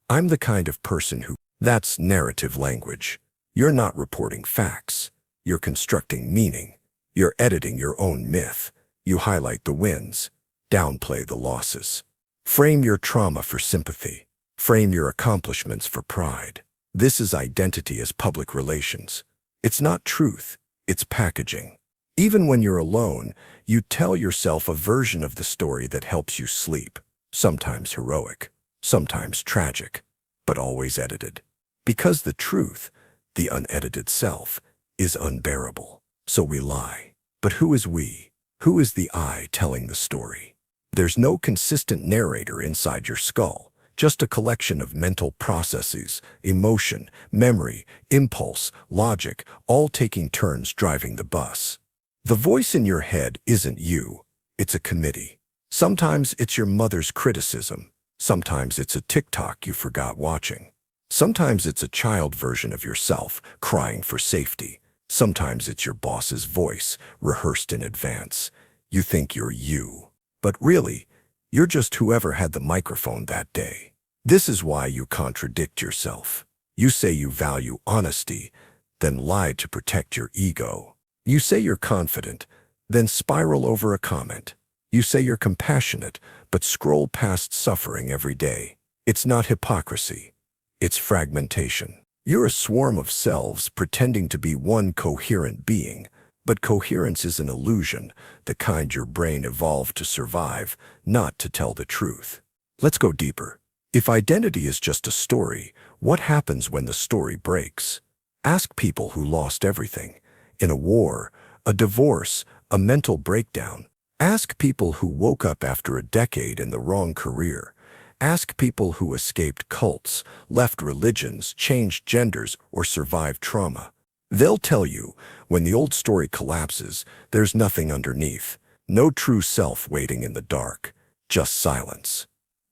I'm the kind of person who... That's narrative language. You're not reporting facts. You're constructing meaning. You're editing your own myth. You highlight the wins, downplay the losses. Frame your trauma for sympathy. Frame your accomplishments for pride. This is identity as public relations. It's not truth, it's packaging. Even when you're alone, you tell yourself a version of the story that helps you sleep. Sometimes heroic, sometimes tragic. but always edited. Because the truth, the unedited self, is unbearable. So we lie. But who is we? Who is the I telling the story? There's no consistent narrator inside your skull, just a collection of mental processes, emotion, memory, impulse, logic, all taking turns driving the bus. The voice in your head isn't you, it's a committee. Sometimes it's your mother's criticism. Sometimes it's a TikTok you forgot watching. Sometimes it's a child version of yourself crying for safety. Sometimes it's your boss's voice, rehearsed in advance. You think you're you, but really, you're just whoever had the microphone that day. This is why you contradict yourself. You say you value honesty, then lie to protect your ego. You say you're confident, then spiral over a comment. You say you're compassionate, but scroll past suffering every day. It's not hypocrisy. It's fragmentation. You're a swarm of selves pretending to be one coherent being, but coherence is an illusion, the kind your brain evolved to survive, not to tell the truth. Let's go deeper. If identity is just a story, what happens when the story breaks? Ask people who lost everything. In a war, a divorce, a mental breakdown. Ask people who woke up after a decade in the wrong career. Ask people who escaped cults, left religions, changed genders, or survived trauma. They'll tell you, when the old story collapses, there's nothing underneath. No true self waiting in the dark. Just silence.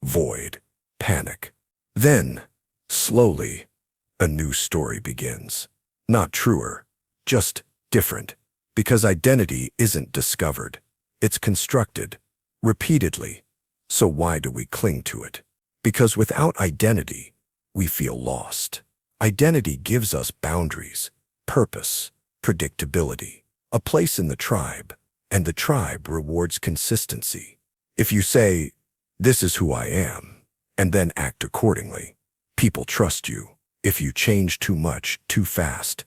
Void. Panic. Then, slowly, a new story begins. Not truer, just different. Because identity isn't discovered. It's constructed. Repeatedly. So why do we cling to it? Because without identity, we feel lost. Identity gives us boundaries, purpose, predictability, a place in the tribe, and the tribe rewards consistency. If you say, "This is who I am," and then act accordingly, people trust you. If you change too much, too fast,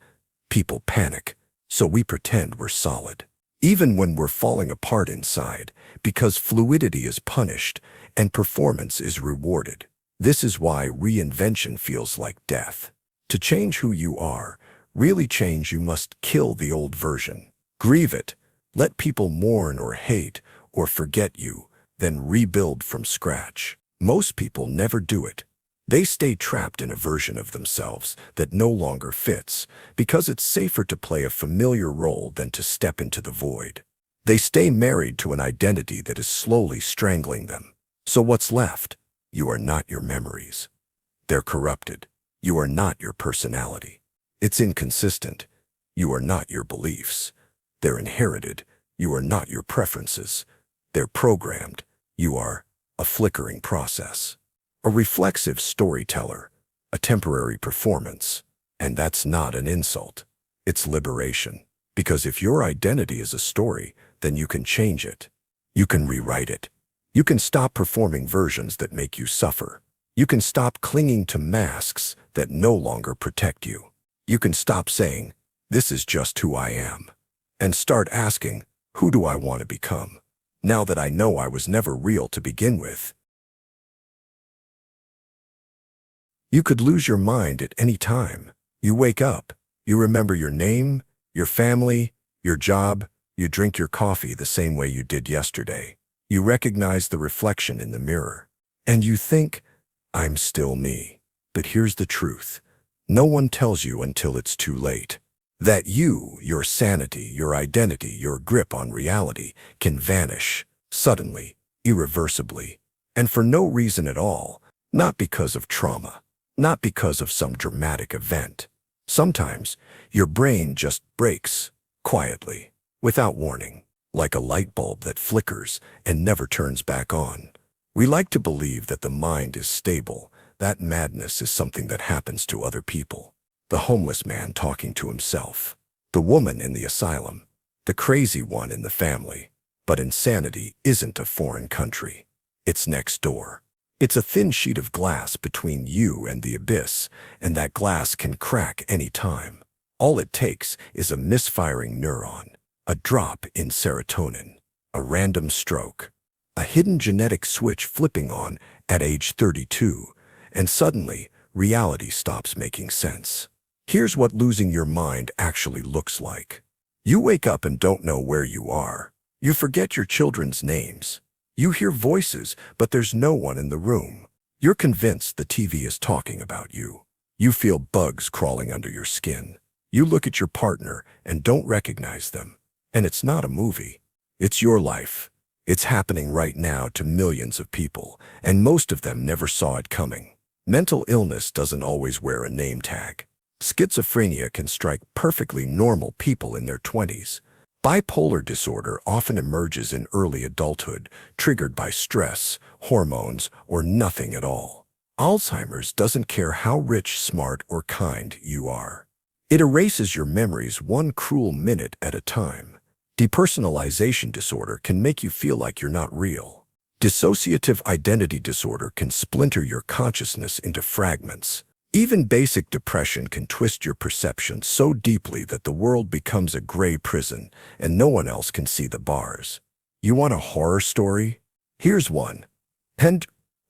people panic. So we pretend we're solid, even when we're falling apart inside, because fluidity is punished and performance is rewarded. This is why reinvention feels like death. To change who you are, really change, you must kill the old version. Grieve it. Let people mourn or hate or forget you, then rebuild from scratch. Most people never do it. They stay trapped in a version of themselves that no longer fits because it's safer to play a familiar role than to step into the void. They stay married to an identity that is slowly strangling them. So what's left? You are not your memories. They're corrupted. You are not your personality. It's inconsistent. You are not your beliefs. They're inherited. You are not your preferences. They're programmed. You are a flickering process. A reflexive storyteller, a temporary performance. And that's not an insult. It's liberation. Because if your identity is a story, then you can change it. You can rewrite it. You can stop performing versions that make you suffer. You can stop clinging to masks that no longer protect you. You can stop saying, "This is just who I am," and start asking, "Who do I want to become?" Now that I know I was never real to begin with. You could lose your mind at any time. You wake up, you remember your name, your family, your job, you drink your coffee the same way you did yesterday. You recognize the reflection in the mirror. And you think, "I'm still me." But here's the truth. No one tells you until it's too late. That you, your sanity, your identity, your grip on reality can vanish, suddenly, irreversibly, and for no reason at all, not because of trauma. Not because of some dramatic event. Sometimes, your brain just breaks, quietly, without warning, like a light bulb that flickers and never turns back on. We like to believe that the mind is stable. That madness is something that happens to other people. The homeless man talking to himself. The woman in the asylum. The crazy one in the family. But insanity isn't a foreign country. It's next door. It's a thin sheet of glass between you and the abyss, and that glass can crack any time. All it takes is a misfiring neuron, a drop in serotonin, a random stroke, a hidden genetic switch flipping on at age 32, and suddenly, reality stops making sense. Here's what losing your mind actually looks like. You wake up and don't know where you are. You forget your children's names. You hear voices, but there's no one in the room. You're convinced the TV is talking about you. You feel bugs crawling under your skin. You look at your partner and don't recognize them. And it's not a movie. It's your life. It's happening right now to millions of people, and most of them never saw it coming. Mental illness doesn't always wear a name tag. Schizophrenia can strike perfectly normal people in their 20s. Bipolar disorder often emerges in early adulthood, triggered by stress, hormones, or nothing at all. Alzheimer's doesn't care how rich, smart, or kind you are. It erases your memories one cruel minute at a time. Depersonalization disorder can make you feel like you're not real. Dissociative identity disorder can splinter your consciousness into fragments. Even basic depression can twist your perception so deeply that the world becomes a gray prison and no one else can see the bars. You want a horror story? Here's one. And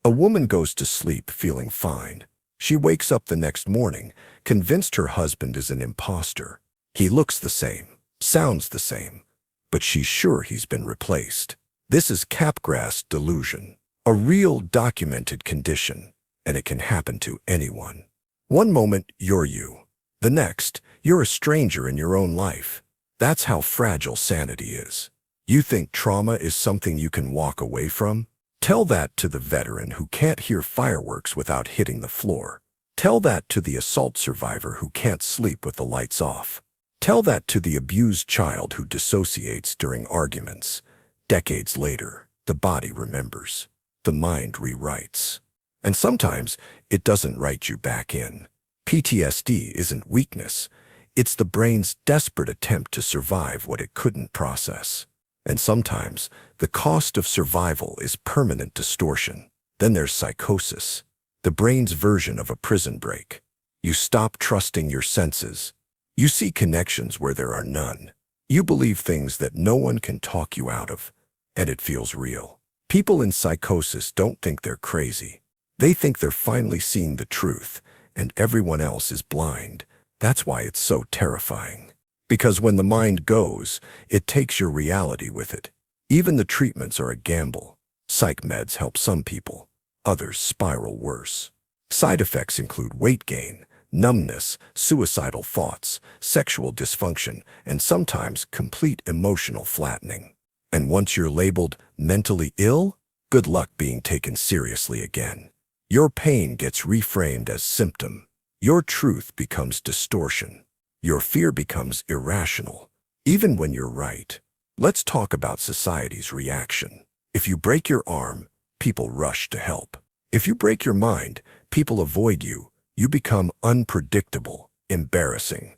a woman goes to sleep feeling fine. She wakes up the next morning, convinced her husband is an imposter. He looks the same, sounds the same, but she's sure he's been replaced. This is Capgras delusion, a real documented condition, and it can happen to anyone. One moment, you're you. The next, you're a stranger in your own life. That's how fragile sanity is. You think trauma is something you can walk away from? Tell that to the veteran who can't hear fireworks without hitting the floor. Tell that to the assault survivor who can't sleep with the lights off. Tell that to the abused child who dissociates during arguments. Decades later, the body remembers. The mind rewrites. And sometimes it doesn't write you back in. PTSD isn't weakness. It's the brain's desperate attempt to survive what it couldn't process. And sometimes the cost of survival is permanent distortion. Then there's psychosis, the brain's version of a prison break. You stop trusting your senses. You see connections where there are none. You believe things that no one can talk you out of, and it feels real. People in psychosis don't think they're crazy. They think they're finally seeing the truth, and everyone else is blind. That's why it's so terrifying. Because when the mind goes, it takes your reality with it. Even the treatments are a gamble. Psych meds help some people. Others spiral worse. Side effects include weight gain, numbness, suicidal thoughts, sexual dysfunction, and sometimes complete emotional flattening. And once you're labeled mentally ill, good luck being taken seriously again. Your pain gets reframed as symptom. Your truth becomes distortion. Your fear becomes irrational, even when you're right. Let's talk about society's reaction. If you break your arm, people rush to help. If you break your mind, people avoid you. You become unpredictable, embarrassing,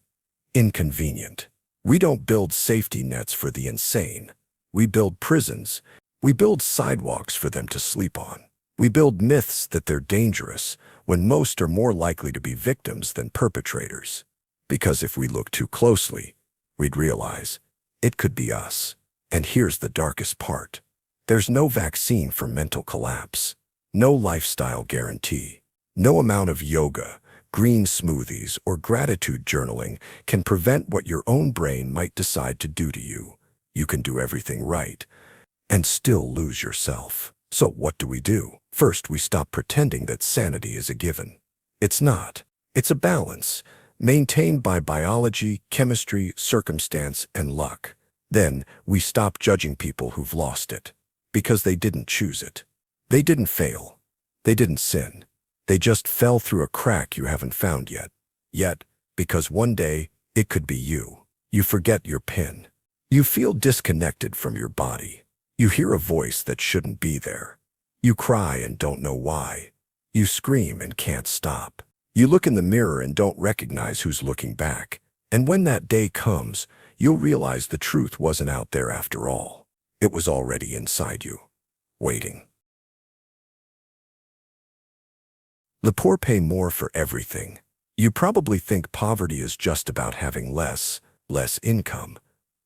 inconvenient. We don't build safety nets for the insane. We build prisons. We build sidewalks for them to sleep on. We build myths that they're dangerous when most are more likely to be victims than perpetrators. Because if we look too closely, we'd realize it could be us. And here's the darkest part. There's no vaccine for mental collapse, no lifestyle guarantee. No amount of yoga, green smoothies, or gratitude journaling can prevent what your own brain might decide to do to you. You can do everything right and still lose yourself. So what do? First, we stop pretending that sanity is a given. It's not. It's a balance, maintained by biology, chemistry, circumstance, and luck. Then, we stop judging people who've lost it, because they didn't choose it. They didn't fail. They didn't sin. They just fell through a crack you haven't found yet. Yet, because one day, it could be you. You forget your PIN. You feel disconnected from your body. You hear a voice that shouldn't be there. You cry and don't know why. You scream and can't stop. You look in the mirror and don't recognize who's looking back. And when that day comes, you'll realize the truth wasn't out there after all. It was already inside you, waiting. The poor pay more for everything. You probably think poverty is just about having less income,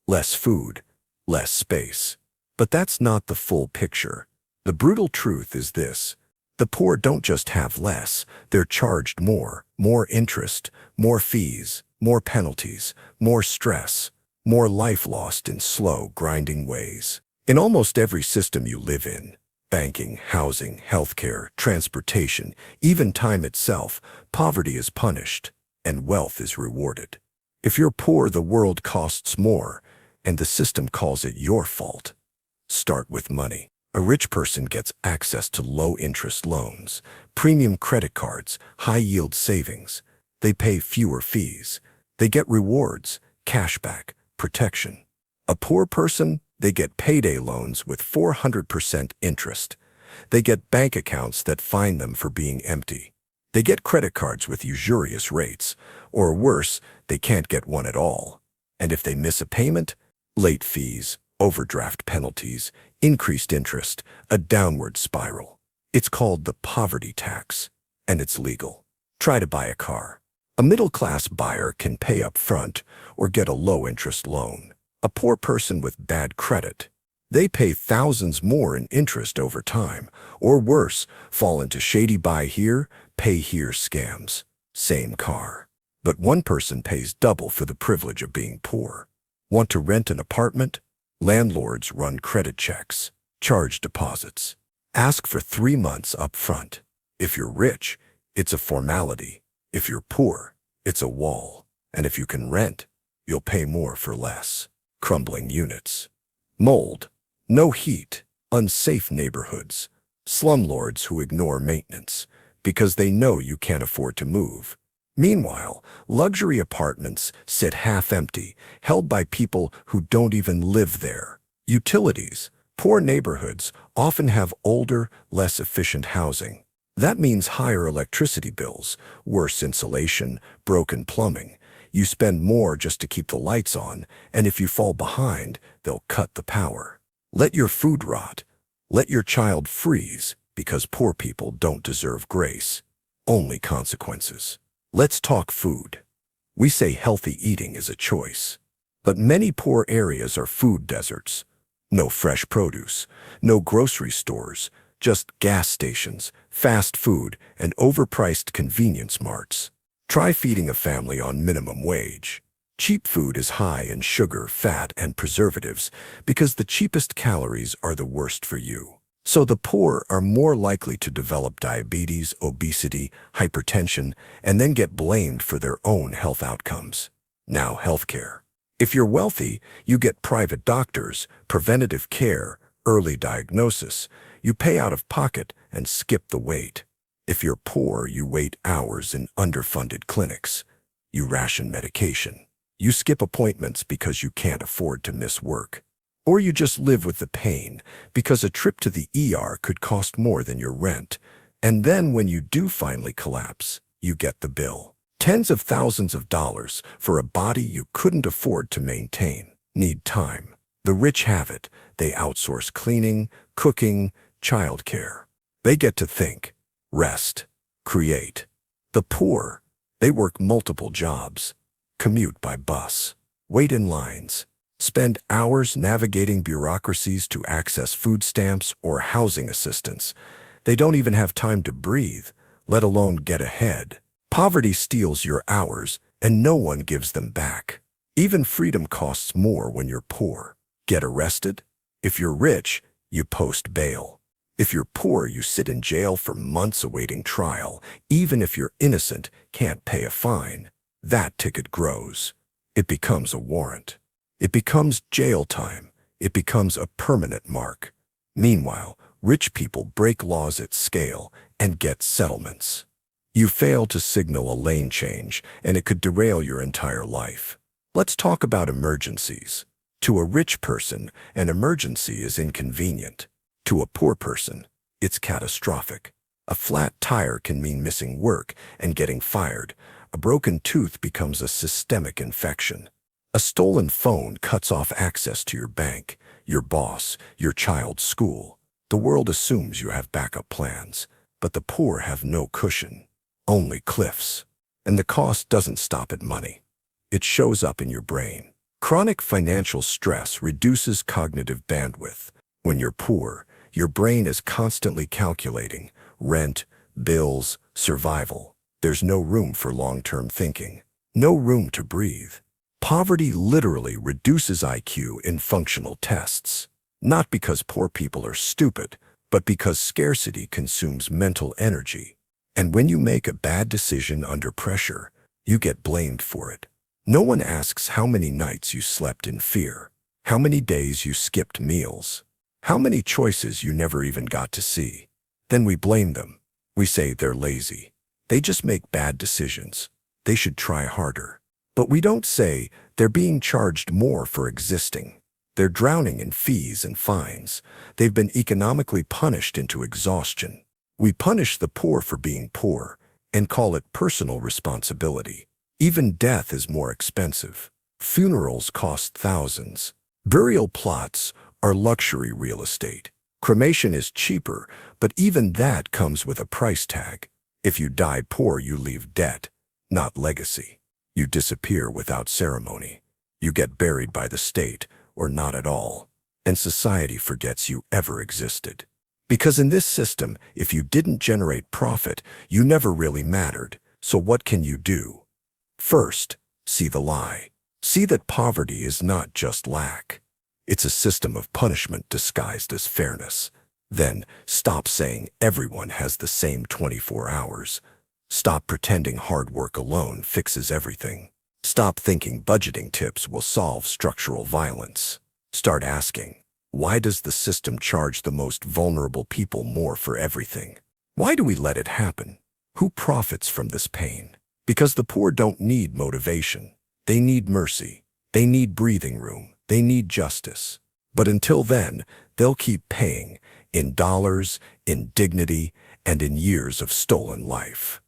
less food, less space. But that's not the full picture. The brutal truth is this: The poor don't just have less, they're charged more interest, more fees, more penalties, more stress, more life lost in slow, grinding ways. In almost every system you live in, banking, housing, healthcare, transportation, even time itself, poverty is punished and wealth is rewarded. If you're poor, the world costs more, and the system calls it your fault. Start with money. A rich person gets access to low-interest loans, premium credit cards, high-yield savings. They pay fewer fees. They get rewards, cashback, protection. A poor person, they get payday loans with 400% interest. They get bank accounts that fine them for being empty. They get credit cards with usurious rates, or worse, they can't get one at all. And if they miss a payment, late fees, overdraft penalties, increased interest, a downward spiral. It's called the poverty tax, and it's legal. Try to buy a car. A middle-class buyer can pay up front or get a low-interest loan. A poor person with bad credit, they pay thousands more in interest over time, or worse, fall into shady buy here, pay here scams. Same car. But one person pays double for the privilege of being poor. Want to rent an apartment? Landlords run credit checks, charge deposits, ask for 3 months up front. If you're rich, it's a formality. If you're poor, it's a wall. And if you can rent, you'll pay more for less. Crumbling units, mold, no heat, unsafe neighborhoods, slumlords who ignore maintenance because they know you can't afford to move. Meanwhile, luxury apartments sit half-empty, held by people who don't even live there. Utilities, poor neighborhoods often have older, less efficient housing. That means higher electricity bills, worse insulation, broken plumbing. You spend more just to keep the lights on, and if you fall behind, they'll cut the power. Let your food rot. Let your child freeze, because poor people don't deserve grace, only consequences. Let's talk food. We say healthy eating is a choice, but many poor areas are food deserts. No fresh produce, no grocery stores, just gas stations, fast food, and overpriced convenience marts. Try feeding a family on minimum wage. Cheap food is high in sugar, fat, and preservatives because the cheapest calories are the worst for you. So the poor are more likely to develop diabetes, obesity, hypertension, and then get blamed for their own health outcomes. Now, healthcare. If you're wealthy, you get private doctors, preventative care, early diagnosis. You pay out of pocket and skip the wait. If you're poor, you wait hours in underfunded clinics. You ration medication. You skip appointments because you can't afford to miss work. Or you just live with the pain because a trip to the ER could cost more than your rent. And then when you do finally collapse, you get the bill. Tens of thousands of dollars for a body you couldn't afford to maintain. Need time. The rich have it. They outsource cleaning, cooking, childcare. They get to think, rest, create. The poor, they work multiple jobs, commute by bus, wait in lines, spend hours navigating bureaucracies to access food stamps or housing assistance. They don't even have time to breathe, let alone get ahead. Poverty steals your hours, and no one gives them back. Even freedom costs more when you're poor. Get arrested? If you're rich, you post bail. If you're poor, you sit in jail for months awaiting trial. Even if you're innocent, can't pay a fine. That ticket grows. It becomes a warrant. It becomes jail time. It becomes a permanent mark. Meanwhile, rich people break laws at scale and get settlements. You fail to signal a lane change, and it could derail your entire life. Let's talk about emergencies. To a rich person, an emergency is inconvenient. To a poor person, it's catastrophic. A flat tire can mean missing work and getting fired. A broken tooth becomes a systemic infection. A stolen phone cuts off access to your bank, your boss, your child's school. The world assumes you have backup plans, but the poor have no cushion, only cliffs. And the cost doesn't stop at money. It shows up in your brain. Chronic financial stress reduces cognitive bandwidth. When you're poor, your brain is constantly calculating, rent, bills, survival. There's no room for long-term thinking. No room to breathe. Poverty literally reduces IQ in functional tests. Not because poor people are stupid, but because scarcity consumes mental energy. And when you make a bad decision under pressure, you get blamed for it. No one asks how many nights you slept in fear, how many days you skipped meals, how many choices you never even got to see. Then we blame them. We say they're lazy. They just make bad decisions. They should try harder. But we don't say they're being charged more for existing. They're drowning in fees and fines. They've been economically punished into exhaustion. We punish the poor for being poor and call it personal responsibility. Even death is more expensive. Funerals cost thousands. Burial plots are luxury real estate. Cremation is cheaper, but even that comes with a price tag. If you die poor, you leave debt, not legacy. You disappear without ceremony. You get buried by the state, or not at all. And society forgets you ever existed. Because in this system, if you didn't generate profit, you never really mattered. So what can you do? First, see the lie. See that poverty is not just lack. It's a system of punishment disguised as fairness. Then, stop saying everyone has the same 24 hours. Stop pretending hard work alone fixes everything. Stop thinking budgeting tips will solve structural violence. Start asking, why does the system charge the most vulnerable people more for everything? Why do we let it happen? Who profits from this pain? Because the poor don't need motivation. They need mercy. They need breathing room. They need justice. But until then, they'll keep paying in dollars, in dignity, and in years of stolen life.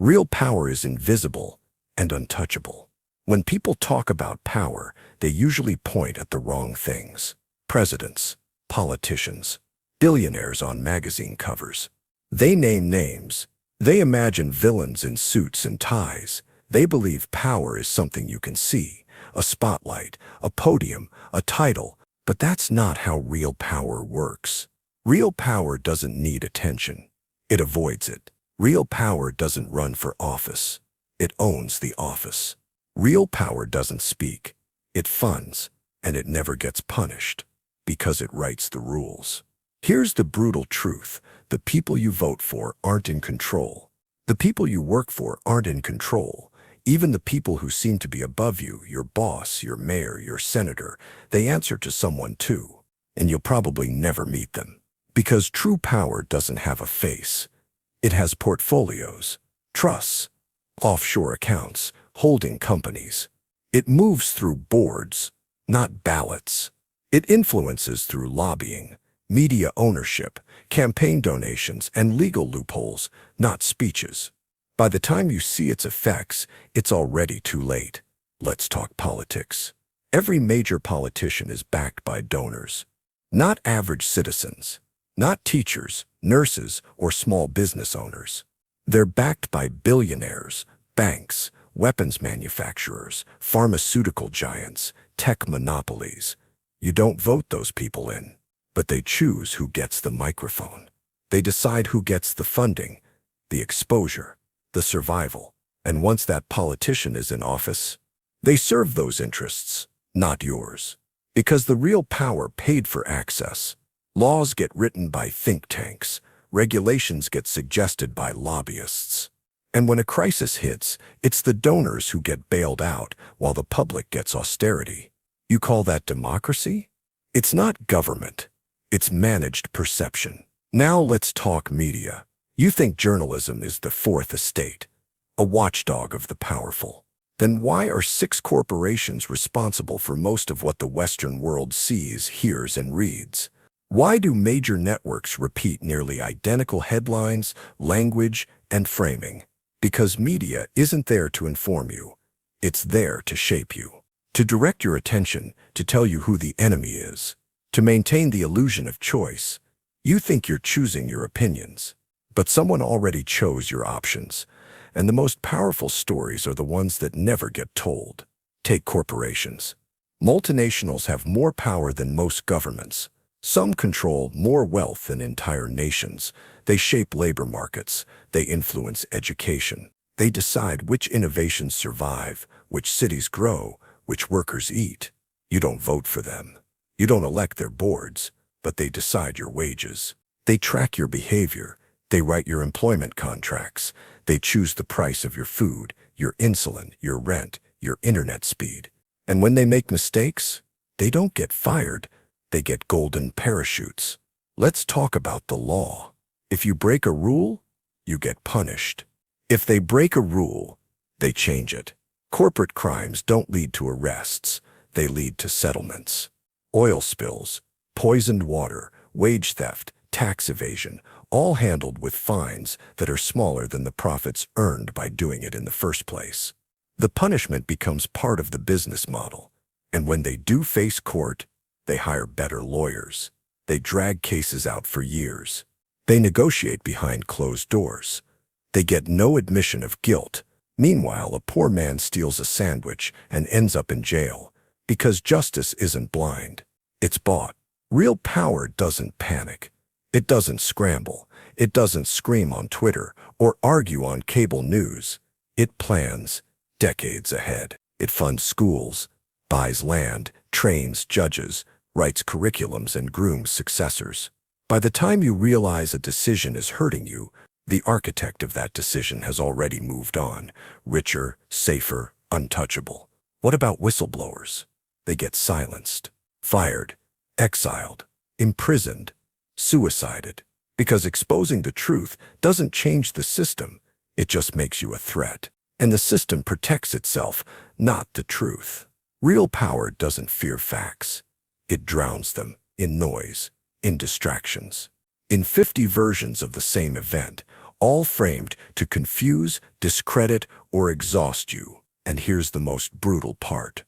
Real power is invisible and untouchable. When people talk about power, they usually point at the wrong things. Presidents, politicians, billionaires on magazine covers. They name names. They imagine villains in suits and ties. They believe power is something you can see, a spotlight, a podium, a title. But that's not how real power works. Real power doesn't need attention. It avoids it. Real power doesn't run for office. It owns the office. Real power doesn't speak. It funds, and it never gets punished because it writes the rules. Here's the brutal truth. The people you vote for aren't in control. The people you work for aren't in control. Even the people who seem to be above you, your boss, your mayor, your senator, they answer to someone too. And you'll probably never meet them. Because true power doesn't have a face. It has portfolios, trusts, offshore accounts, holding companies. It moves through boards, not ballots. It influences through lobbying, media ownership, campaign donations, and legal loopholes, not speeches. By the time you see its effects, it's already too late. Let's talk politics. Every major politician is backed by donors, not average citizens, not teachers, nurses, or small business owners. They're backed by billionaires, banks, weapons manufacturers, pharmaceutical giants, tech monopolies. You don't vote those people in, but they choose who gets the microphone. They decide who gets the funding, the exposure, the survival. And once that politician is in office, they serve those interests, not yours. Because the real power paid for access. Laws get written by think tanks. Regulations get suggested by lobbyists. And when a crisis hits, it's the donors who get bailed out while the public gets austerity. You call that democracy? It's not government. It's managed perception. Now let's talk media. You think journalism is the fourth estate, a watchdog of the powerful. Then why are 6 corporations responsible for most of what the Western world sees, hears, and reads? Why do major networks repeat nearly identical headlines, language, and framing? Because media isn't there to inform you. It's there to shape you, to direct your attention, to tell you who the enemy is, to maintain the illusion of choice. You think you're choosing your opinions, but someone already chose your options. And the most powerful stories are the ones that never get told. Take corporations. Multinationals have more power than most governments. Some control more wealth than entire nations. They shape labor markets. They influence education. They decide which innovations survive, which cities grow, which workers eat. You don't vote for them. You don't elect their boards, but they decide your wages. They track your behavior. They write your employment contracts. They choose the price of your food, your insulin, your rent, your internet speed. And when they make mistakes, they don't get fired. They get golden parachutes. Let's talk about the law. If you break a rule, you get punished. If they break a rule, they change it. Corporate crimes don't lead to arrests. They lead to settlements. Oil spills, poisoned water, wage theft, tax evasion, all handled with fines that are smaller than the profits earned by doing it in the first place. The punishment becomes part of the business model. And when they do face court, they hire better lawyers. They drag cases out for years. They negotiate behind closed doors. They get no admission of guilt. Meanwhile, a poor man steals a sandwich and ends up in jail because justice isn't blind. It's bought. Real power doesn't panic. It doesn't scramble. It doesn't scream on Twitter or argue on cable news. It plans decades ahead. It funds schools, buys land, trains judges, writes curriculums, and grooms successors. By the time you realize a decision is hurting you, the architect of that decision has already moved on, richer, safer, untouchable. What about whistleblowers? They get silenced, fired, exiled, imprisoned, suicided, because exposing the truth doesn't change the system, it just makes you a threat. And the system protects itself, not the truth. Real power doesn't fear facts. It drowns them in noise, in distractions, in 50 versions of the same event, all framed to confuse, discredit, or exhaust you. And here's the most brutal part.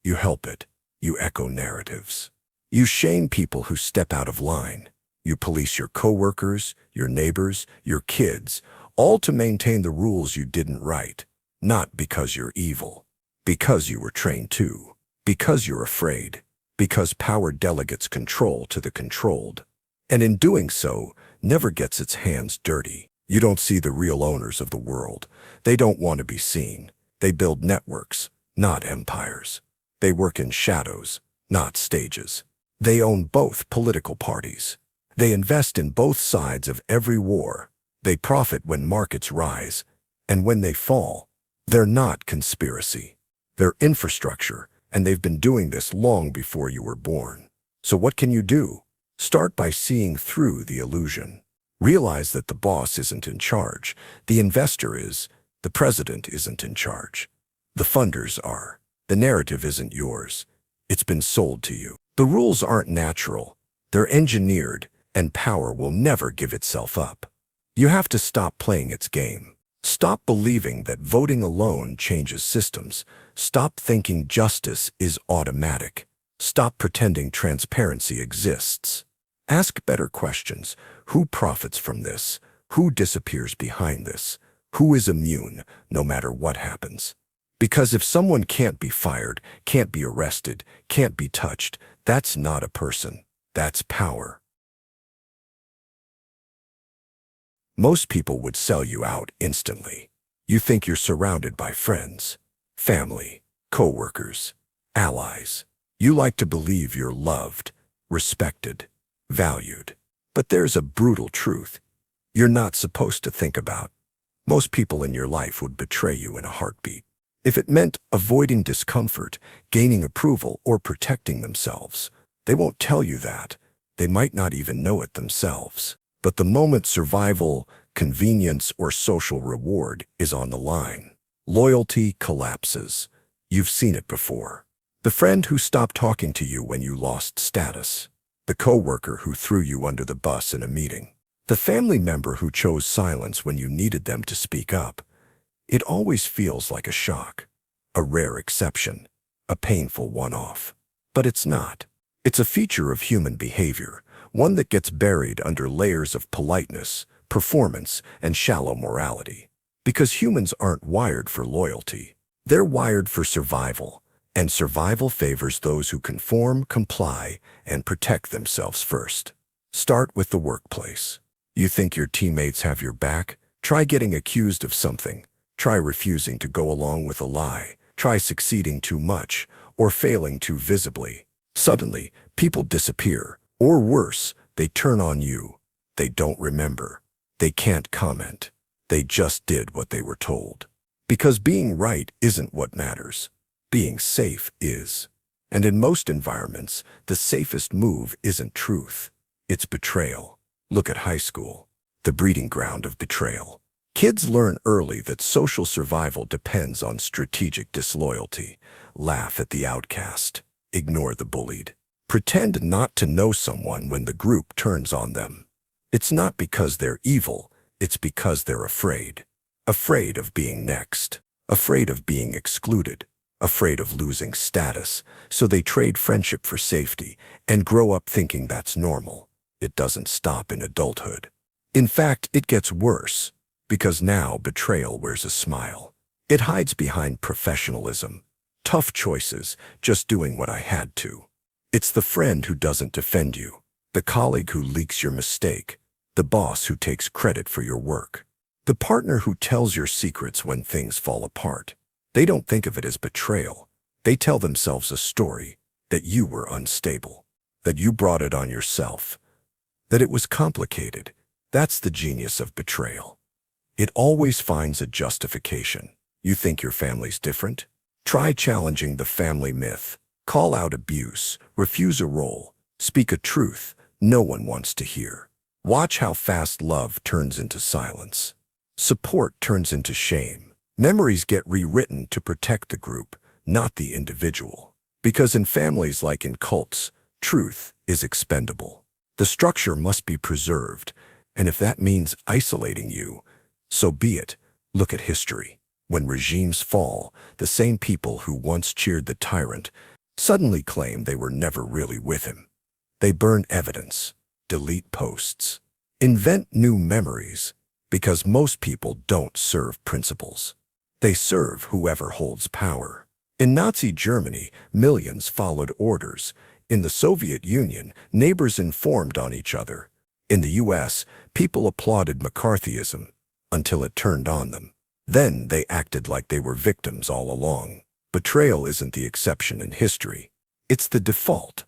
You help it. You echo narratives. You shame people who step out of line. You police your coworkers, your neighbors, your kids, all to maintain the rules you didn't write. Not because you're evil, because you were trained to, because you're afraid, because power delegates control to the controlled. And in doing so, never gets its hands dirty. You don't see the real owners of the world. They don't want to be seen. They build networks, not empires. They work in shadows, not stages. They own both political parties. They invest in both sides of every war. They profit when markets rise. And when they fall, they're not conspiracy. They're infrastructure, and they've been doing this long before you were born. So what can you do? Start by seeing through the illusion. Realize that the boss isn't in charge. The investor is. The president isn't in charge. The funders are. The narrative isn't yours. It's been sold to you. The rules aren't natural. They're engineered, and power will never give itself up. You have to stop playing its game. Stop believing that voting alone changes systems. Stop thinking justice is automatic. Stop pretending transparency exists. Ask better questions. Who profits from this? Who disappears behind this? Who is immune, no matter what happens? Because if someone can't be fired, can't be arrested, can't be touched, that's not a person. That's power. Most people would sell you out instantly. You think you're surrounded by friends, family, co-workers, allies. You like to believe you're loved, respected, valued. But there's a brutal truth you're not supposed to think about. Most people in your life would betray you in a heartbeat. If it meant avoiding discomfort, gaining approval, or protecting themselves, they won't tell you that. They might not even know it themselves. But the moment survival, convenience, or social reward is on the line, loyalty collapses. You've seen it before. The friend who stopped talking to you when you lost status. The coworker who threw you under the bus in a meeting. The family member who chose silence when you needed them to speak up. It always feels like a shock, a rare exception, a painful one-off. But it's not. It's a feature of human behavior, one that gets buried under layers of politeness, performance, and shallow morality. Because humans aren't wired for loyalty. They're wired for survival, And survival favors those who conform, comply, and protect themselves first. Start with the workplace. You think your teammates have your back? Try getting accused of something. Try refusing to go along with a lie. Try succeeding too much or failing too visibly. Suddenly, people disappear. Or worse, they turn on you. They don't remember. They can't comment. They just did what they were told. Because being right isn't what matters. Being safe is. And in most environments, the safest move isn't truth. It's betrayal. Look at high school, the breeding ground of betrayal. Kids learn early that social survival depends on strategic disloyalty. Laugh at the outcast. Ignore the bullied. Pretend not to know someone when the group turns on them. It's not because they're evil, it's because they're afraid. Afraid of being next. Afraid of being excluded. Afraid of losing status, so they trade friendship for safety and grow up thinking that's normal. It doesn't stop in adulthood. In fact, it gets worse, because now betrayal wears a smile. It hides behind professionalism. Tough choices, just doing what I had to. It's the friend who doesn't defend you, the colleague who leaks your mistake, the boss who takes credit for your work, the partner who tells your secrets when things fall apart. They don't think of it as betrayal. They tell themselves a story, that you were unstable, that you brought it on yourself, that it was complicated. That's the genius of betrayal. It always finds a justification. You think your family's different? Try challenging the family myth. Call out abuse, refuse a role, speak a truth no one wants to hear. Watch how fast love turns into silence. Support turns into shame. Memories get rewritten to protect the group, not the individual. Because in families like in cults, truth is expendable. The structure must be preserved, and if that means isolating you, so be it. Look at history. When regimes fall, the same people who once cheered the tyrant suddenly claim they were never really with him. They burn evidence, delete posts, invent new memories, because most people don't serve principles. They serve whoever holds power. In Nazi Germany, millions followed orders. In the Soviet Union, neighbors informed on each other. In the US, people applauded McCarthyism until it turned on them. Then they acted like they were victims all along. Betrayal isn't the exception in history. It's the default.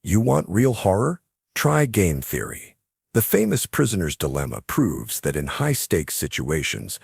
You want real horror? Try game theory. The famous prisoner's dilemma proves that in high-stakes situations,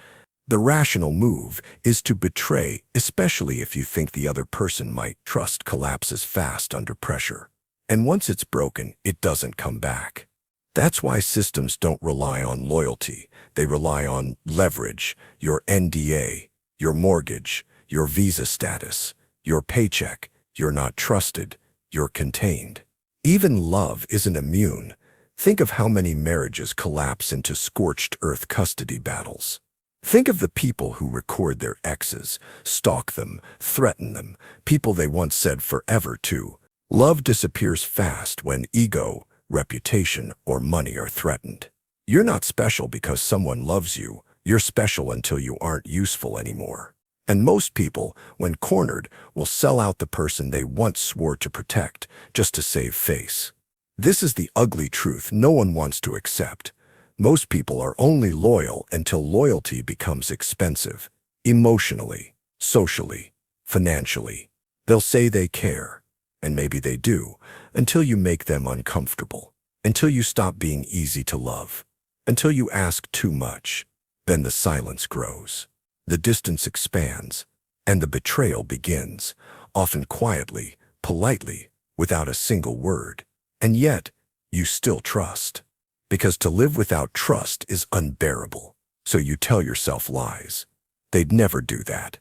the rational move is to betray, especially if you think the other person might. Trust collapses fast under pressure. And once it's broken, it doesn't come back. That's why systems don't rely on loyalty. They rely on leverage, your NDA, your mortgage, your visa status, your paycheck. You're not trusted. You're contained. Even love isn't immune. Think of how many marriages collapse into scorched earth custody battles. Think of the people who record their exes, stalk them, threaten them, people they once said forever to. Love disappears fast when ego, reputation, or money are threatened. You're not special because someone loves you. You're special until you aren't useful anymore. And most people, when cornered, will sell out the person they once swore to protect just to save face. This is the ugly truth no one wants to accept. Most people are only loyal until loyalty becomes expensive, emotionally, socially, financially. They'll say they care, and maybe they do, until you make them uncomfortable, until you stop being easy to love, until you ask too much. Then the silence grows, the distance expands, and the betrayal begins, often quietly, politely, without a single word. And yet, you still trust. Because to live without trust is unbearable. So you tell yourself lies. They'd never do that.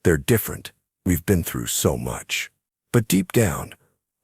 They're different. We've been through so much. But deep down,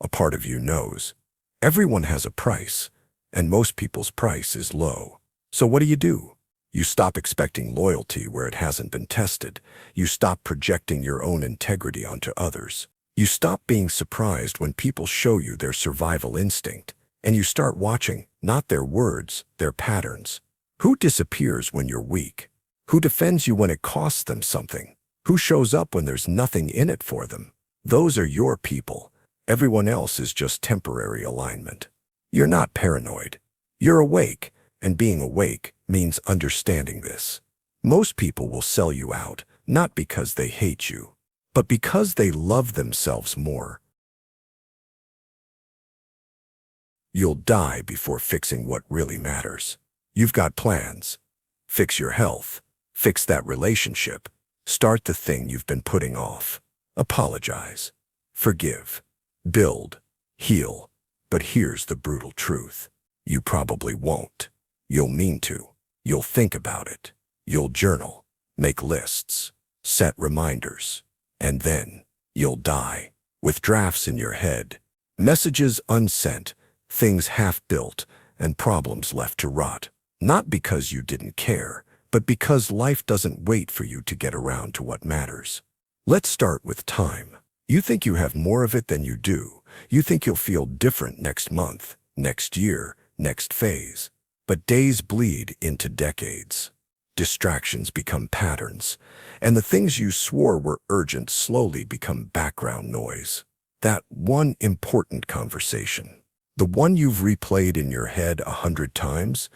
a part of you knows. Everyone has a price, and most people's price is low. So what do? You stop expecting loyalty where it hasn't been tested. You stop projecting your own integrity onto others. You stop being surprised when people show you their survival instinct. And you start watching, not their words, their patterns. Who disappears when you're weak? Who defends you when it costs them something? Who shows up when there's nothing in it for them? Those are your people. Everyone else is just temporary alignment. You're not paranoid. You're awake, and being awake means understanding this. Most people will sell you out, not because they hate you, but because they love themselves more. You'll die before fixing what really matters. You've got plans. Fix your health. Fix that relationship. Start the thing you've been putting off. Apologize. Forgive. Build. Heal. But here's the brutal truth. You probably won't. You'll mean to. You'll think about it. You'll journal. Make lists. Set reminders. And then you'll die. With drafts in your head. Messages unsent. Things half-built. And problems left to rot. Not because you didn't care, but because life doesn't wait for you to get around to what matters. Let's start with time. You think you have more of it than you do. You think you'll feel different next month, next year, next phase. But days bleed into decades. Distractions become patterns, and the things you swore were urgent slowly become background noise. That one important conversation, the one you've replayed in your head 100 times,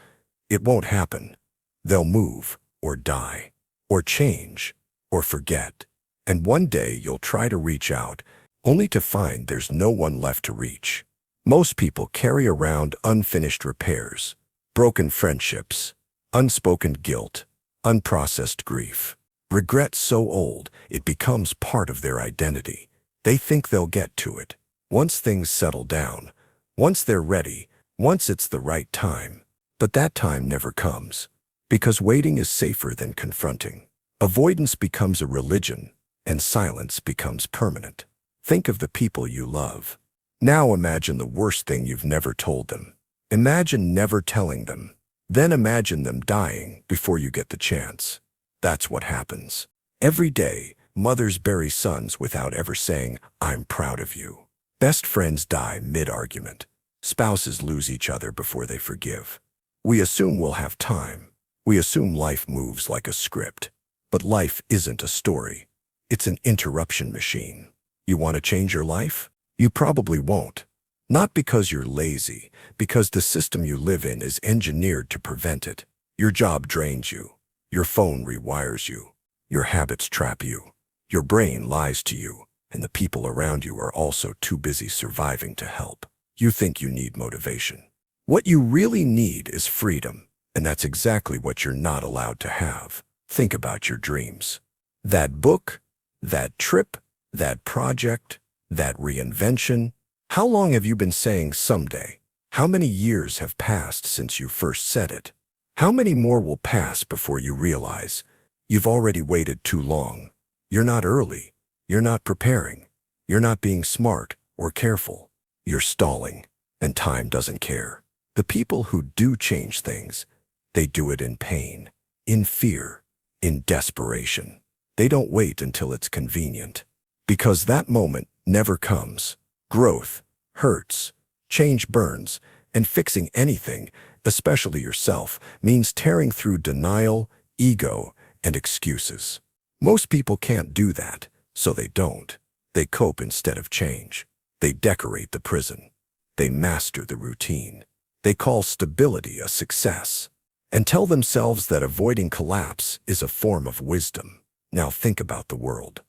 it won't happen. They'll move, or die, or change, or forget. And one day you'll try to reach out, only to find there's no one left to reach. Most people carry around unfinished repairs, broken friendships, unspoken guilt, unprocessed grief. Regret so old it becomes part of their identity. They think they'll get to it. Once things settle down, once they're ready, once it's the right time. But that time never comes, because waiting is safer than confronting. Avoidance becomes a religion, and silence becomes permanent. Think of the people you love. Now imagine the worst thing you've never told them. Imagine never telling them. Then imagine them dying before you get the chance. That's what happens. Every day, mothers bury sons without ever saying, "I'm proud of you." Best friends die mid-argument. Spouses lose each other before they forgive. We assume we'll have time. We assume life moves like a script. But life isn't a story. It's an interruption machine. You want to change your life? You probably won't. Not because you're lazy, because the system you live in is engineered to prevent it. Your job drains you. Your phone rewires you. Your habits trap you. Your brain lies to you, and the people around you are also too busy surviving to help. You think you need motivation. What you really need is freedom, and that's exactly what you're not allowed to have. Think about your dreams. That book, that trip, that project, that reinvention. How long have you been saying someday? How many years have passed since you first said it? How many more will pass before you realize you've already waited too long? You're not early. You're not preparing. You're not being smart or careful. You're stalling, and time doesn't care. The people who do change things, they do it in pain, in fear, in desperation. They don't wait until it's convenient, because that moment never comes. Growth hurts, change burns, and fixing anything, especially yourself, means tearing through denial, ego, and excuses. Most people can't do that, so they don't. They cope instead of change. They decorate the prison. They master the routine. They call stability a success, and tell themselves that avoiding collapse is a form of wisdom. Now think about the world.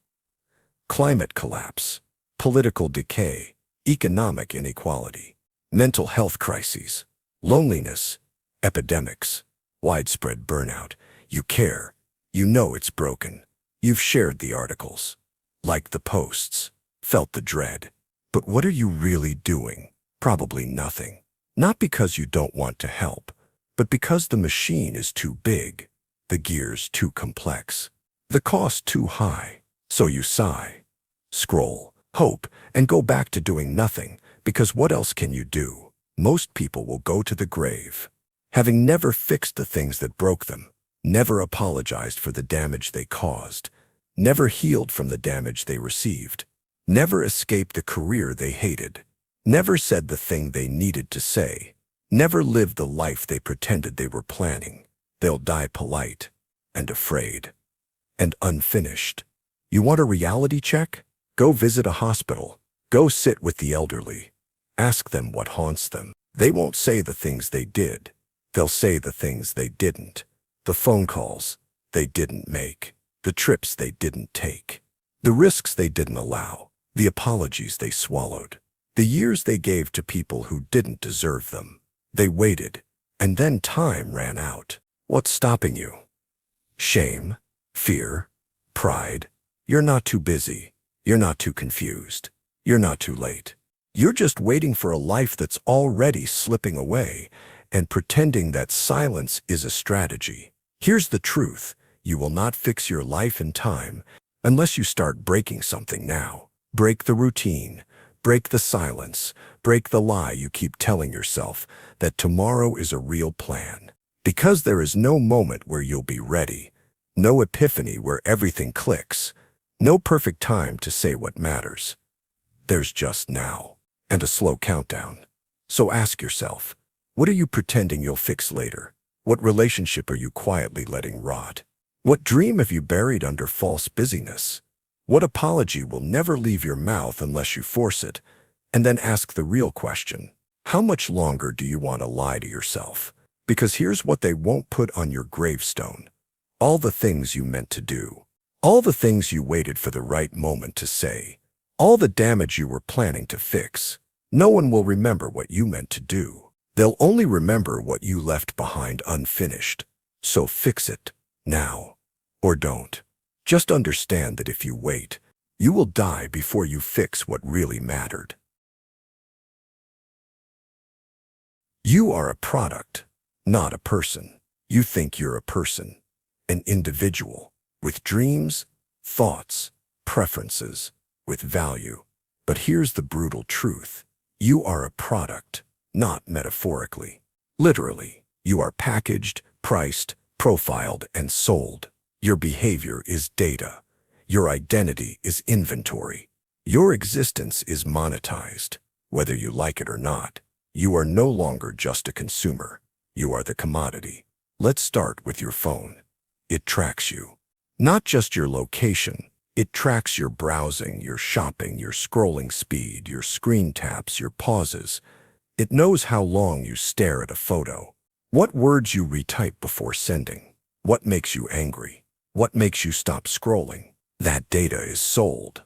Climate collapse, political decay, economic inequality, mental health crises, loneliness, epidemics, widespread burnout. You care. You know it's broken. You've shared the articles, liked the posts, felt the dread. But what are you really doing? Probably nothing. Not because you don't want to help, but because the machine is too big, the gears too complex, the cost too high. So you sigh, scroll, hope, and go back to doing nothing, because what else can you do? Most people will go to the grave, having never fixed the things that broke them, never apologized for the damage they caused, never healed from the damage they received, never escaped the career they hated, never said the thing they needed to say, never lived the life they pretended they were planning. They'll die polite and afraid and unfinished. You want a reality check? Go visit a hospital. Go sit with the elderly. Ask them what haunts them. They won't say the things they did. They'll say the things they didn't. The phone calls they didn't make. The trips they didn't take. The risks they didn't allow. The apologies they swallowed. The years they gave to people who didn't deserve them. They waited, and then time ran out. What's stopping you? Shame? Fear? Pride? You're not too busy. You're not too confused. You're not too late. You're just waiting for a life that's already slipping away and pretending that silence is a strategy. Here's the truth. You will not fix your life in time unless you start breaking something now. Break the routine. Break the silence. Break the lie you keep telling yourself that tomorrow is a real plan. Because there is no moment where you'll be ready. No epiphany where everything clicks. No perfect time to say what matters. There's just now, and a slow countdown. So ask yourself, what are you pretending you'll fix later? What relationship are you quietly letting rot? What dream have you buried under false busyness? What apology will never leave your mouth unless you force it? And then ask the real question, how much longer do you want to lie to yourself? Because here's what they won't put on your gravestone. All the things you meant to do. All the things you waited for the right moment to say. All the damage you were planning to fix. No one will remember what you meant to do. They'll only remember what you left behind unfinished. So fix it, now. Or don't. Just understand that if you wait, you will die before you fix what really mattered. You are a product, not a person. You think you're a person, an individual, with dreams, thoughts, preferences, with value. But here's the brutal truth. You are a product, not metaphorically. Literally, you are packaged, priced, profiled, and sold. Your behavior is data. Your identity is inventory. Your existence is monetized. Whether you like it or not, you are no longer just a consumer. You are the commodity. Let's start with your phone. It tracks you. Not just your location. It tracks your browsing, your shopping, your scrolling speed, your screen taps, your pauses. It knows how long you stare at a photo. What words you retype before sending. What makes you angry. What makes you stop scrolling? That data is sold,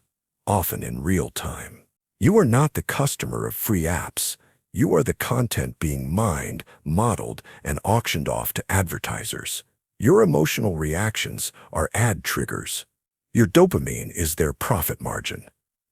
often in real time. You are not the customer of free apps. You are the content being mined, modeled, and auctioned off to advertisers. Your emotional reactions are ad triggers. Your dopamine is their profit margin.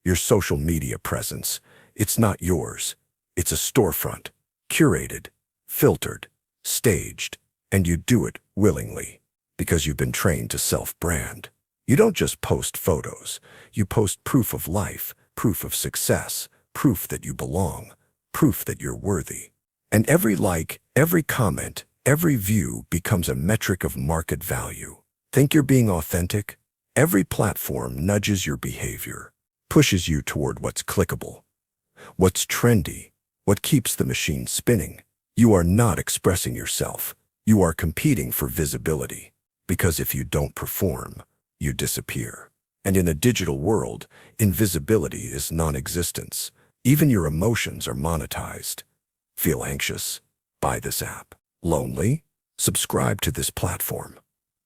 Your social media presence, it's not yours. It's a storefront, curated, filtered, staged, and you do it willingly. Because you've been trained to self-brand. You don't just post photos. You post proof of life, proof of success, proof that you belong, proof that you're worthy. And every like, every comment, every view becomes a metric of market value. Think you're being authentic? Every platform nudges your behavior, pushes you toward what's clickable, what's trendy, what keeps the machine spinning. You are not expressing yourself. You are competing for visibility. Because if you don't perform, you disappear. And in a digital world, invisibility is non-existence. Even your emotions are monetized. Feel anxious? Buy this app. Lonely? Subscribe to this platform.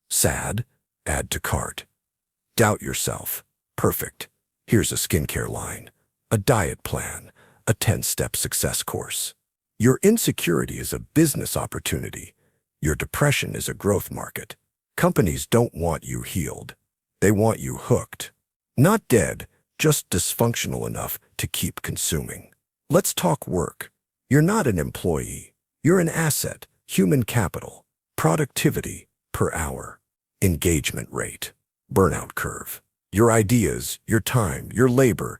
Sad? Add to cart. Doubt yourself? Perfect. Here's a skincare line, a diet plan, a 10-step success course. Your insecurity is a business opportunity. Your depression is a growth market. Companies don't want you healed. They want you hooked. Not dead, just dysfunctional enough to keep consuming. Let's talk work. You're not an employee. You're an asset, human capital, productivity per hour, engagement rate, burnout curve. Your ideas, your time, your labor,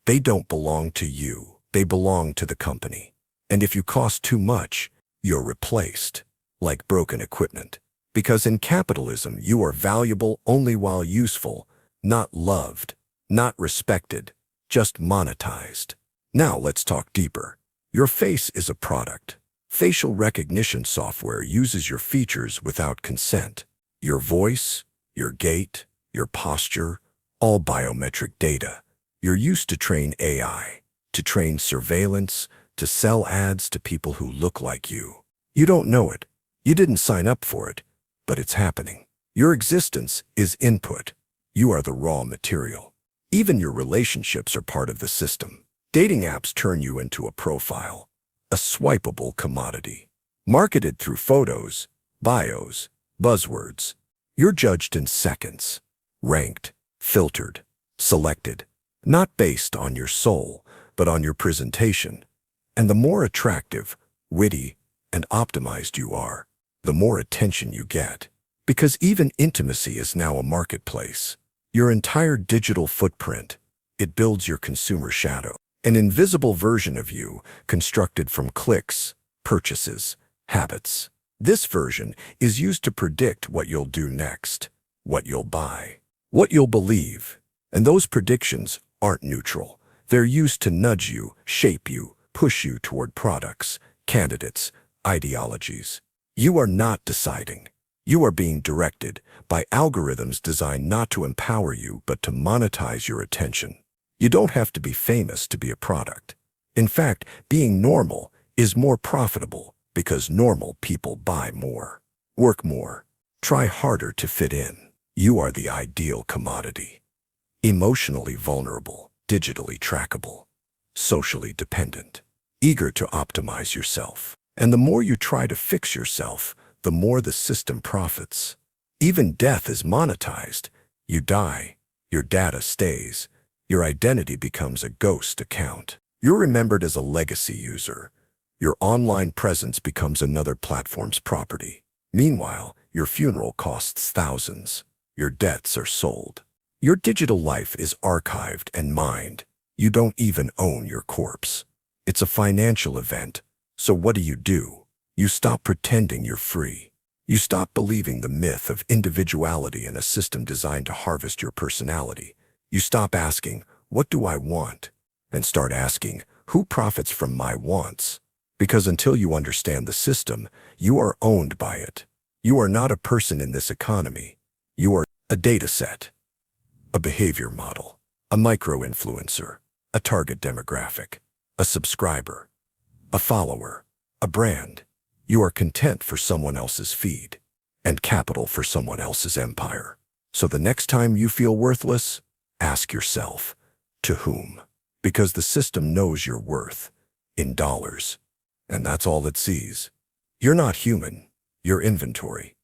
they don't belong to you. They belong to the company. And if you cost too much, you're replaced, like broken equipment. Because in capitalism, you are valuable only while useful, not loved, not respected, just monetized. Now let's talk deeper. Your face is a product. Facial recognition software uses your features without consent. Your voice, your gait, your posture, all biometric data. You're used to train AI, to train surveillance, to sell ads to people who look like you. You don't know it. You didn't sign up for it, but it's happening. Your existence is input. You are the raw material. Even your relationships are part of the system. Dating apps turn you into a profile, a swipeable commodity, marketed through photos, bios, buzzwords. You're judged in seconds, ranked, filtered, selected, not based on your soul, but on your presentation. And the more attractive, witty, and optimized you are, the more attention you get. Because even intimacy is now a marketplace. Your entire digital footprint, it builds your consumer shadow, an invisible version of you constructed from clicks, purchases, habits. This version is used to predict what you'll do next, what you'll buy, what you'll believe. And those predictions aren't neutral. They're used to nudge you, shape you, push you toward products, candidates, ideologies. You are not deciding. You are being directed by algorithms designed not to empower you, but to monetize your attention. You don't have to be famous to be a product. In fact, being normal is more profitable because normal people buy more, work more, try harder to fit in. You are the ideal commodity. Emotionally vulnerable, digitally trackable, socially dependent, eager to optimize yourself. And the more you try to fix yourself, the more the system profits. Even death is monetized. You die, your data stays, your identity becomes a ghost account. You're remembered as a legacy user. Your online presence becomes another platform's property. Meanwhile, your funeral costs thousands. Your debts are sold. Your digital life is archived and mined. You don't even own your corpse. It's a financial event. So what do? You stop pretending you're free. You stop believing the myth of individuality in a system designed to harvest your personality. You stop asking, what do I want? And start asking, who profits from my wants? Because until you understand the system, you are owned by it. You are not a person in this economy. You are a data set, a behavior model, a micro-influencer, a target demographic, a subscriber, a follower, a brand. You are content for someone else's feed and capital for someone else's empire. So the next time you feel worthless, ask yourself, to whom? Because the system knows your worth in dollars, and that's all it sees. You're not human, you're inventory.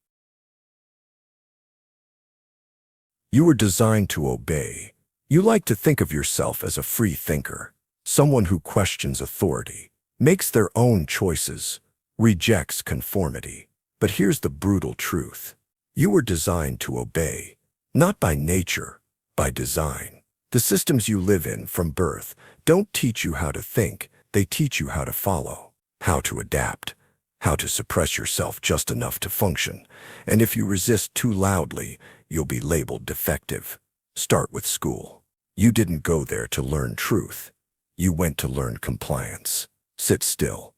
You were designed to obey. You like to think of yourself as a free thinker, someone who questions authority, makes their own choices, rejects conformity. But here's the brutal truth. You were designed to obey, not by nature, by design. The systems you live in from birth don't teach you how to think, they teach you how to follow, how to adapt, how to suppress yourself just enough to function. And if you resist too loudly, you'll be labeled defective. Start with school. You didn't go there to learn truth. You went to learn compliance. Sit still.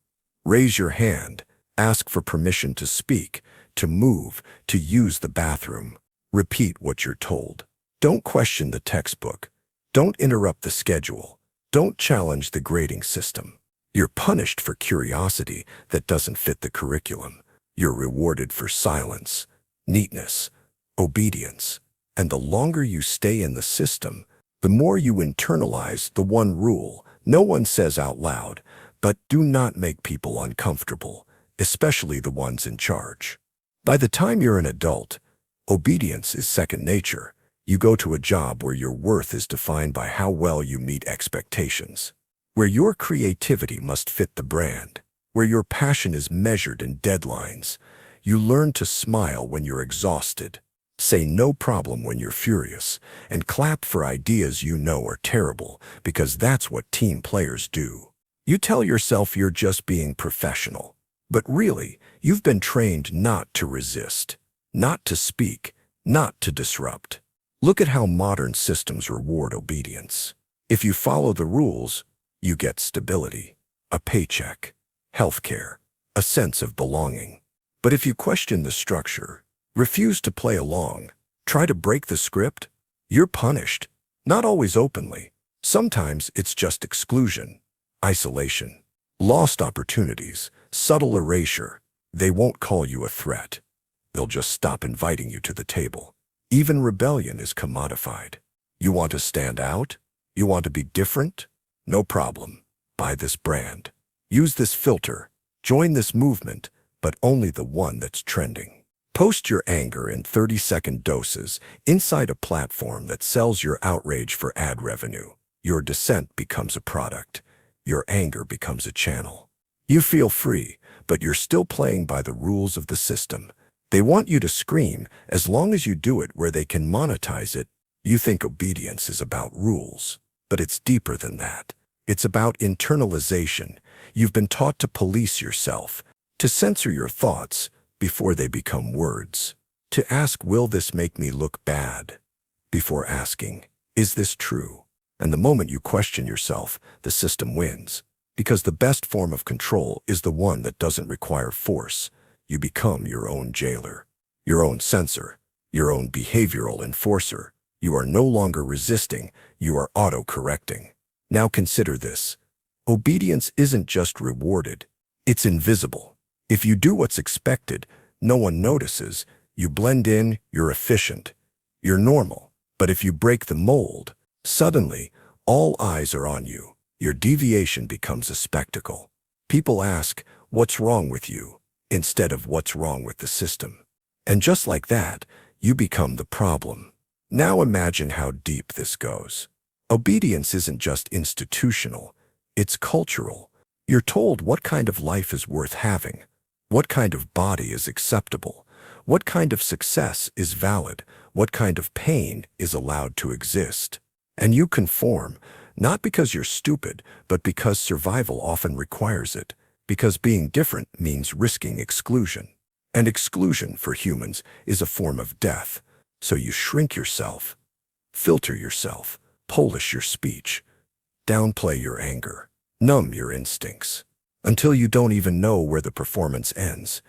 Raise your hand. Ask for permission to speak, to move, to use the bathroom. Repeat what you're told. Don't question the textbook. Don't interrupt the schedule. Don't challenge the grading system. You're punished for curiosity that doesn't fit the curriculum. You're rewarded for silence, neatness, obedience. And the longer you stay in the system, the more you internalize the one rule no one says out loud, but do not make people uncomfortable, especially the ones in charge. By the time you're an adult, obedience is second nature. You go to a job where your worth is defined by how well you meet expectations, where your creativity must fit the brand, where your passion is measured in deadlines. You learn to smile when you're exhausted, say no problem when you're furious, and clap for ideas you know are terrible, because that's what team players do. You tell yourself you're just being professional, but really, you've been trained not to resist, not to speak, not to disrupt. Look at how modern systems reward obedience. If you follow the rules, you get stability, a paycheck, healthcare, a sense of belonging. But if you question the structure, refuse to play along, try to break the script, you're punished, not always openly, Sometimes it's just exclusion, isolation, lost opportunities, subtle erasure. They won't call you a threat. They'll just stop inviting you to the table. Even rebellion is commodified. You want to stand out? You want to be different? No problem. Buy this brand. Use this filter. Join this movement, but only the one that's trending. Post your anger in 30-second doses inside a platform that sells your outrage for ad revenue. Your dissent becomes a product. Your anger becomes a channel. You feel free, but you're still playing by the rules of the system. They want you to scream as long as you do it where they can monetize it. You think obedience is about rules, but it's deeper than that. It's about internalization. You've been taught to police yourself, to censor your thoughts before they become words, to ask, will this make me look bad? Before asking, is this true? And the moment you question yourself, the system wins. Because the best form of control is the one that doesn't require force. You become your own jailer, your own censor, your own behavioral enforcer. You are no longer resisting, you are auto-correcting. Now consider this. Obedience isn't just rewarded, it's invisible. If you do what's expected, no one notices. You blend in, you're efficient, you're normal. But if you break the mold, suddenly, all eyes are on you. Your deviation becomes a spectacle. People ask, what's wrong with you? Instead of what's wrong with the system. And just like that, you become the problem. Now imagine how deep this goes. Obedience isn't just institutional, it's cultural. You're told what kind of life is worth having, what kind of body is acceptable, what kind of success is valid, what kind of pain is allowed to exist. And you conform, not because you're stupid, but because survival often requires it. Because being different means risking exclusion. And exclusion, for humans, is a form of death. So you shrink yourself, filter yourself, polish your speech, downplay your anger, numb your instincts, until you don't even know where the performance ends.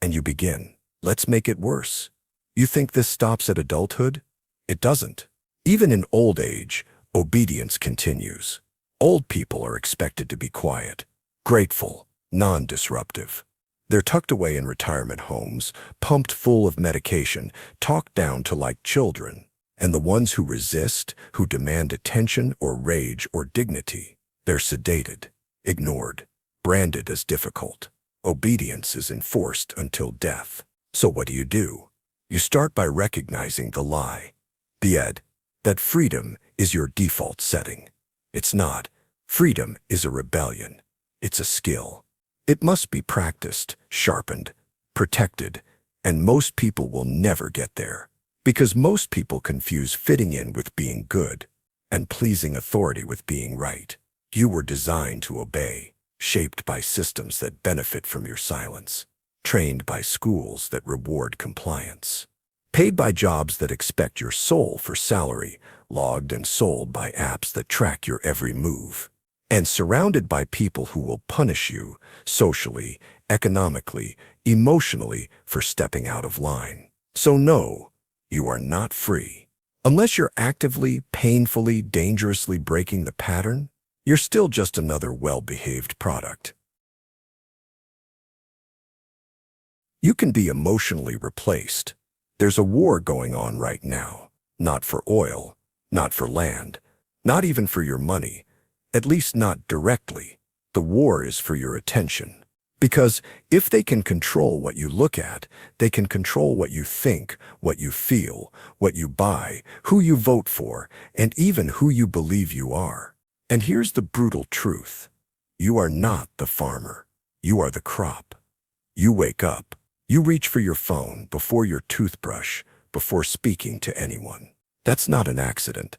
And you begin, let's make it worse. You think this stops at adulthood? It doesn't. Even in old age, obedience continues. Old people are expected to be quiet, grateful, non-disruptive. They're tucked away in retirement homes, pumped full of medication, talked down to like children. And the ones who resist, who demand attention or rage or dignity, they're sedated, ignored, branded as difficult. Obedience is enforced until death. So what do? You start by recognizing the lie. That freedom is your default setting. It's not. Freedom is a rebellion. It's a skill. It must be practiced, sharpened, protected, and most people will never get there. Because most people confuse fitting in with being good, and pleasing authority with being right. You were designed to obey, shaped by systems that benefit from your silence, trained by schools that reward compliance, paid by jobs that expect your soul for salary, logged and sold by apps that track your every move, and surrounded by people who will punish you socially, economically, emotionally for stepping out of line. So no, you are not free. Unless you're actively, painfully, dangerously breaking the pattern, you're still just another well-behaved product. You can be emotionally replaced. There's a war going on right now. Not for oil, not for land, not even for your money, at least not directly. The war is for your attention. Because if they can control what you look at, they can control what you think, what you feel, what you buy, who you vote for, and even who you believe you are. And here's the brutal truth. You are not the farmer. You are the crop. You wake up. You reach for your phone before your toothbrush, before speaking to anyone. That's not an accident.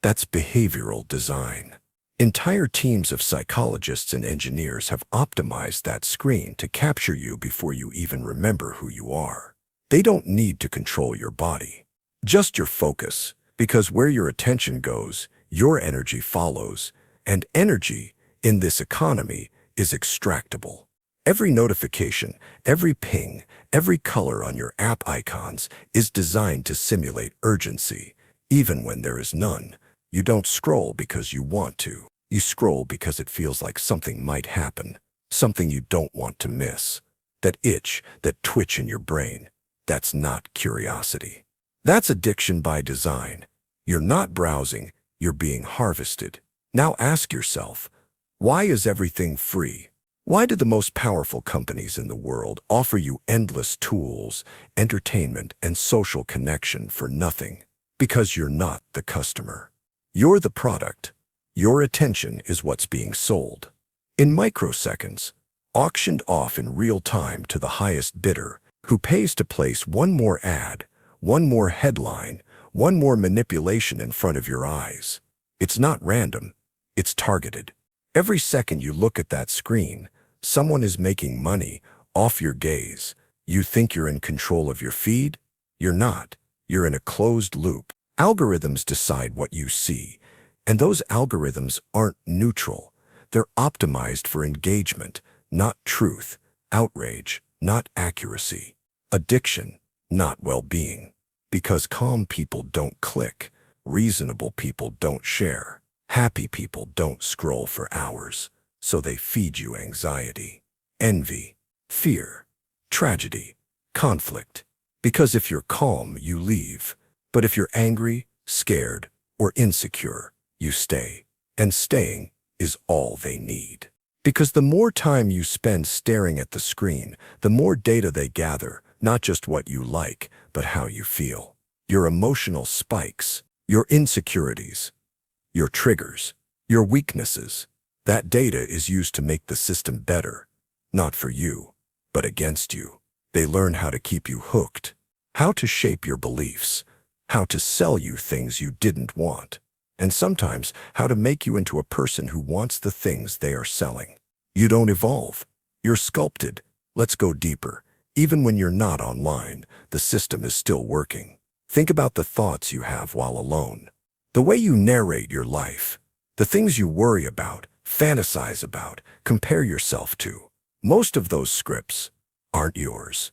That's behavioral design. Entire teams of psychologists and engineers have optimized that screen to capture you before you even remember who you are. They don't need to control your body, just your focus, because where your attention goes, your energy follows, and energy, in this economy, is extractable. Every notification, every ping, every color on your app icons is designed to simulate urgency, even when there is none. You don't scroll because you want to. You scroll because it feels like something might happen, something you don't want to miss. That itch, that twitch in your brain, that's not curiosity. That's addiction by design. You're not browsing, you're being harvested. Now ask yourself, why is everything free? Why do the most powerful companies in the world offer you endless tools, entertainment, and social connection for nothing? Because you're not the customer. You're the product. Your attention is what's being sold. In microseconds, auctioned off in real time to the highest bidder, who pays to place one more ad, one more headline, one more manipulation in front of your eyes. It's not random, it's targeted. Every second you look at that screen, someone is making money off your gaze. You think you're in control of your feed? You're not. You're in a closed loop. Algorithms decide what you see, and those algorithms aren't neutral. They're optimized for engagement, not truth, outrage, not accuracy, addiction, not well-being. Because calm people don't click, reasonable people don't share. Happy people don't scroll for hours, so they feed you anxiety, envy, fear, tragedy, conflict. Because if you're calm, you leave. But if you're angry, scared, or insecure, you stay. And staying is all they need. Because the more time you spend staring at the screen, the more data they gather, not just what you like, but how you feel. Your emotional spikes, your insecurities, your triggers, your weaknesses. That data is used to make the system better, not for you, but against you. They learn how to keep you hooked, how to shape your beliefs, how to sell you things you didn't want, and sometimes how to make you into a person who wants the things they are selling. You don't evolve. You're sculpted. Let's go deeper. Even when you're not online, the system is still working. Think about the thoughts you have while alone. The way you narrate your life, the things you worry about, fantasize about, compare yourself to. Most of those scripts aren't yours.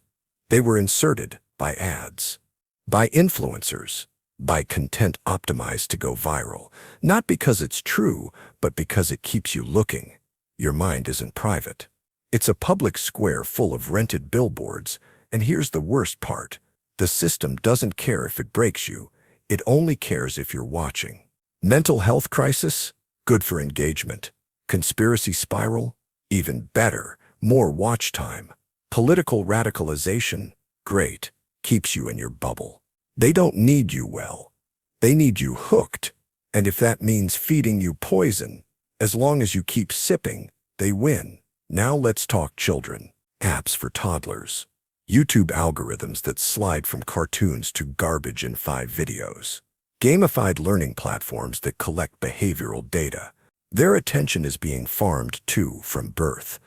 They were inserted by ads, by influencers, by content optimized to go viral, not because it's true, but because it keeps you looking. Your mind isn't private. It's a public square full of rented billboards, and here's the worst part. The system doesn't care if it breaks you. It only cares if you're watching. Mental health crisis? Good for engagement. Conspiracy spiral? Even better, more watch time. Political radicalization? Great, keeps you in your bubble. They don't need you well. They need you hooked. And if that means feeding you poison, as long as you keep sipping, they win. Now let's talk children. Apps for toddlers. YouTube algorithms that slide from cartoons to garbage in 5 videos. Gamified learning platforms that collect behavioral data. Their attention is being farmed too from birth.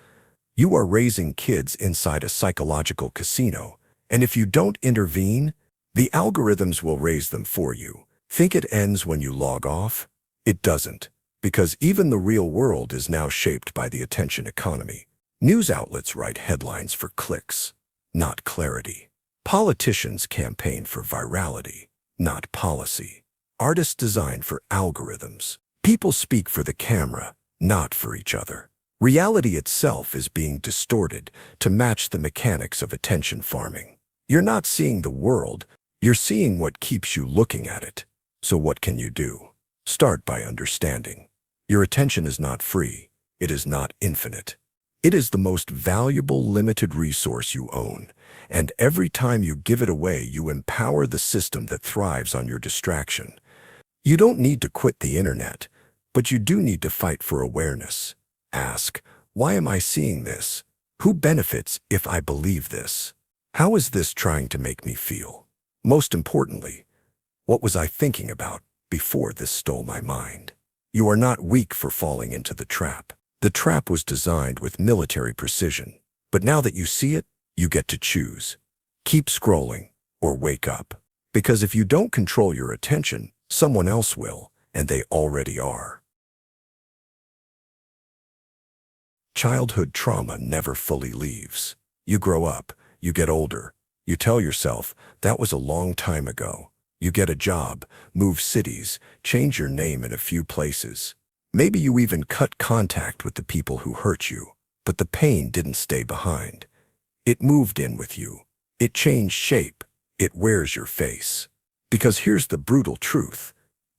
You are raising kids inside a psychological casino, and if you don't intervene, the algorithms will raise them for you. Think it ends when you log off? It doesn't, because even the real world is now shaped by the attention economy. News outlets write headlines for clicks, not clarity. Politicians campaign for virality, not policy. Artists design for algorithms. People speak for the camera, not for each other. Reality itself is being distorted to match the mechanics of attention farming. You're not seeing the world, you're seeing what keeps you looking at it. So what can you do? Start by understanding. Your attention is not free. It is not infinite. It is the most valuable limited resource you own, and every time you give it away, you empower the system that thrives on your distraction. You don't need to quit the internet, but you do need to fight for awareness. Ask, why am I seeing this? Who benefits if I believe this? How is this trying to make me feel? Most importantly, what was I thinking about before this stole my mind? You are not weak for falling into the trap. The trap was designed with military precision. But now that you see it, you get to choose. Keep scrolling or wake up. Because if you don't control your attention, someone else will, and they already are. Childhood trauma never fully leaves. You grow up, you get older, you tell yourself, that was a long time ago. You get a job, move cities, change your name in a few places. Maybe you even cut contact with the people who hurt you, but the pain didn't stay behind. It moved in with you. It changed shape. It wears your face. Because here's the brutal truth.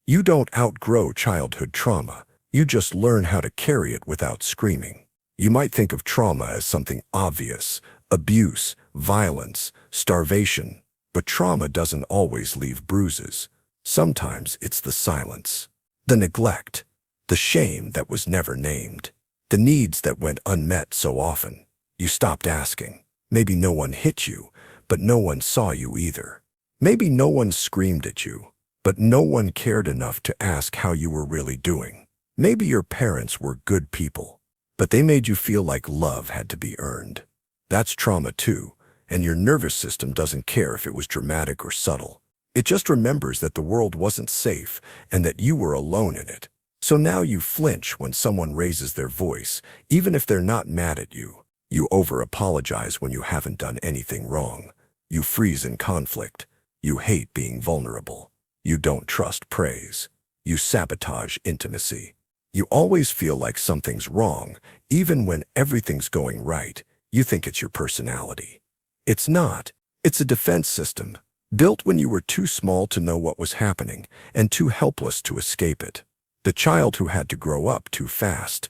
You don't outgrow childhood trauma. You just learn how to carry it without screaming. You might think of trauma as something obvious, abuse, violence, starvation. But trauma doesn't always leave bruises. Sometimes it's the silence, the neglect, the shame that was never named, the needs that went unmet so often. You stopped asking. Maybe no one hit you, but no one saw you either. Maybe no one screamed at you, but no one cared enough to ask how you were really doing. Maybe your parents were good people, but they made you feel like love had to be earned. That's trauma too, and your nervous system doesn't care if it was dramatic or subtle. It just remembers that the world wasn't safe and that you were alone in it. So now you flinch when someone raises their voice, even if they're not mad at you. You over-apologize when you haven't done anything wrong. You freeze in conflict. You hate being vulnerable. You don't trust praise. You sabotage intimacy. You always feel like something's wrong, even when everything's going right. You think it's your personality. It's not. It's a defense system, built when you were too small to know what was happening and too helpless to escape it. The child who had to grow up too fast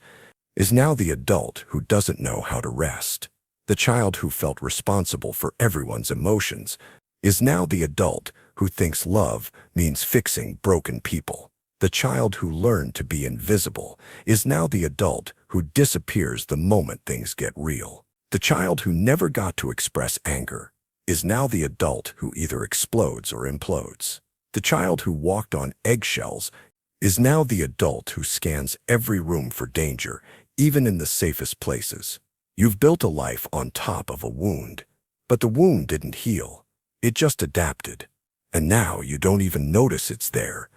is now the adult who doesn't know how to rest. The child who felt responsible for everyone's emotions is now the adult who thinks love means fixing broken people. The child who learned to be invisible is now the adult who disappears the moment things get real. The child who never got to express anger is now the adult who either explodes or implodes. The child who walked on eggshells is now the adult who scans every room for danger, even in the safest places. You've built a life on top of a wound, but the wound didn't heal. It just adapted. And now you don't even notice it's there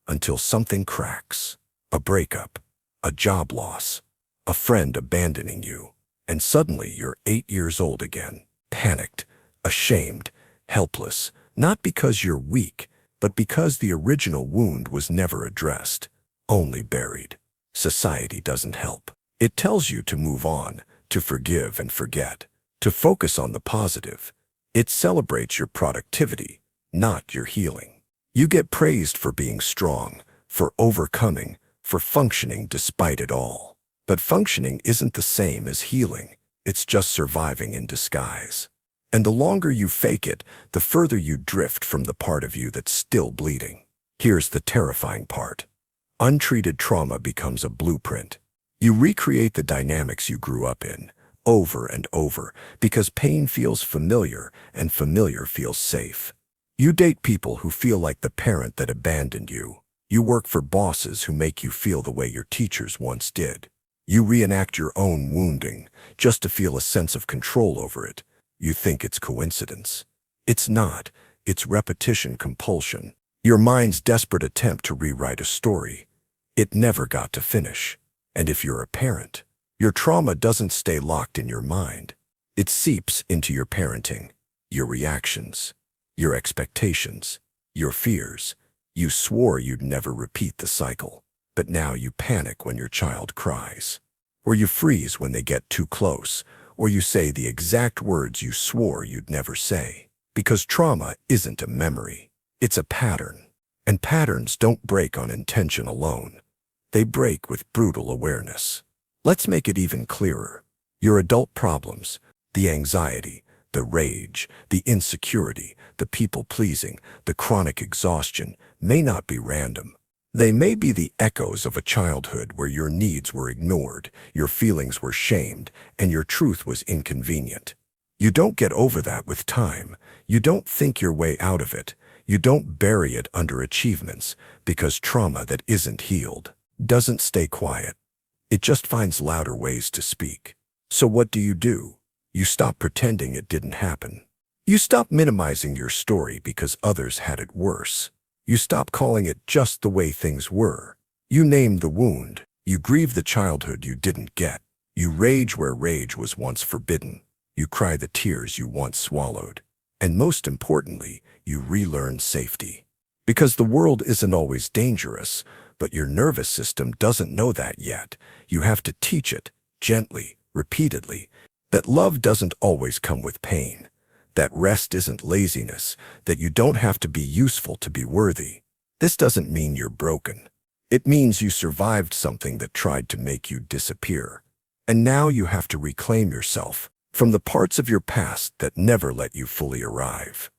until something cracks. A breakup, a job loss, a friend abandoning you. And suddenly you're 8 years old again, panicked, ashamed, helpless, not because you're weak, but because the original wound was never addressed, only buried. Society doesn't help. It tells you to move on, to forgive and forget, to focus on the positive. It celebrates your productivity, not your healing. You get praised for being strong, for overcoming, for functioning despite it all. But functioning isn't the same as healing. It's just surviving in disguise. And the longer you fake it, the further you drift from the part of you that's still bleeding. Here's the terrifying part. Untreated trauma becomes a blueprint. You recreate the dynamics you grew up in, over and over, because pain feels familiar and familiar feels safe. You date people who feel like the parent that abandoned you. You work for bosses who make you feel the way your teachers once did. You reenact your own wounding just to feel a sense of control over it. You think it's coincidence. It's not. It's repetition compulsion. Your mind's desperate attempt to rewrite a story. It never got to finish. And if you're a parent, your trauma doesn't stay locked in your mind. It seeps into your parenting, your reactions, your expectations, your fears. You swore you'd never repeat the cycle, but now you panic when your child cries, or you freeze when they get too close, or you say the exact words you swore you'd never say. Because trauma isn't a memory, it's a pattern. And patterns don't break on intention alone. They break with brutal awareness. Let's make it even clearer. Your adult problems, the anxiety, the rage, the insecurity, the people-pleasing, the chronic exhaustion, may not be random. They may be the echoes of a childhood where your needs were ignored, your feelings were shamed, and your truth was inconvenient. You don't get over that with time. You don't think your way out of it. You don't bury it under achievements, because trauma that isn't healed doesn't stay quiet. It just finds louder ways to speak. So what do? You stop pretending it didn't happen. You stop minimizing your story because others had it worse. You stop calling it just the way things were. You name the wound. You grieve the childhood you didn't get. You rage where rage was once forbidden. You cry the tears you once swallowed. And most importantly, you relearn safety. Because the world isn't always dangerous, but your nervous system doesn't know that yet. You have to teach it, gently, repeatedly, that love doesn't always come with pain, that rest isn't laziness, that you don't have to be useful to be worthy. This doesn't mean you're broken. It means you survived something that tried to make you disappear. And now you have to reclaim yourself from the parts of your past that never let you fully arrive.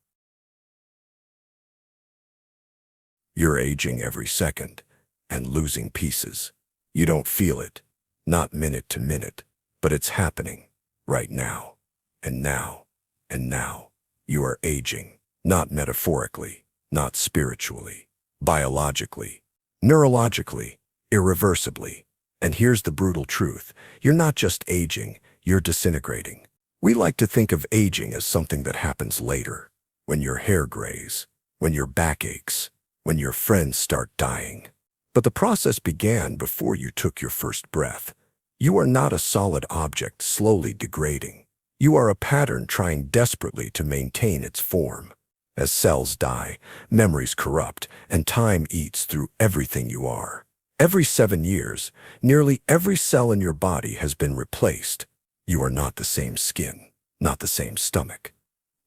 You're aging every second and losing pieces. You don't feel it, not minute to minute, but it's happening right now, and now, and now. You are aging, not metaphorically, not spiritually, biologically, neurologically, irreversibly. And here's the brutal truth. You're not just aging, you're disintegrating. We like to think of aging as something that happens later, when your hair grays, when your back aches, when your friends start dying. But the process began before you took your first breath. You are not a solid object slowly degrading. You are a pattern trying desperately to maintain its form. As cells die, memories corrupt, and time eats through everything you are. Every 7 years, nearly every cell in your body has been replaced. You are not the same skin, not the same stomach,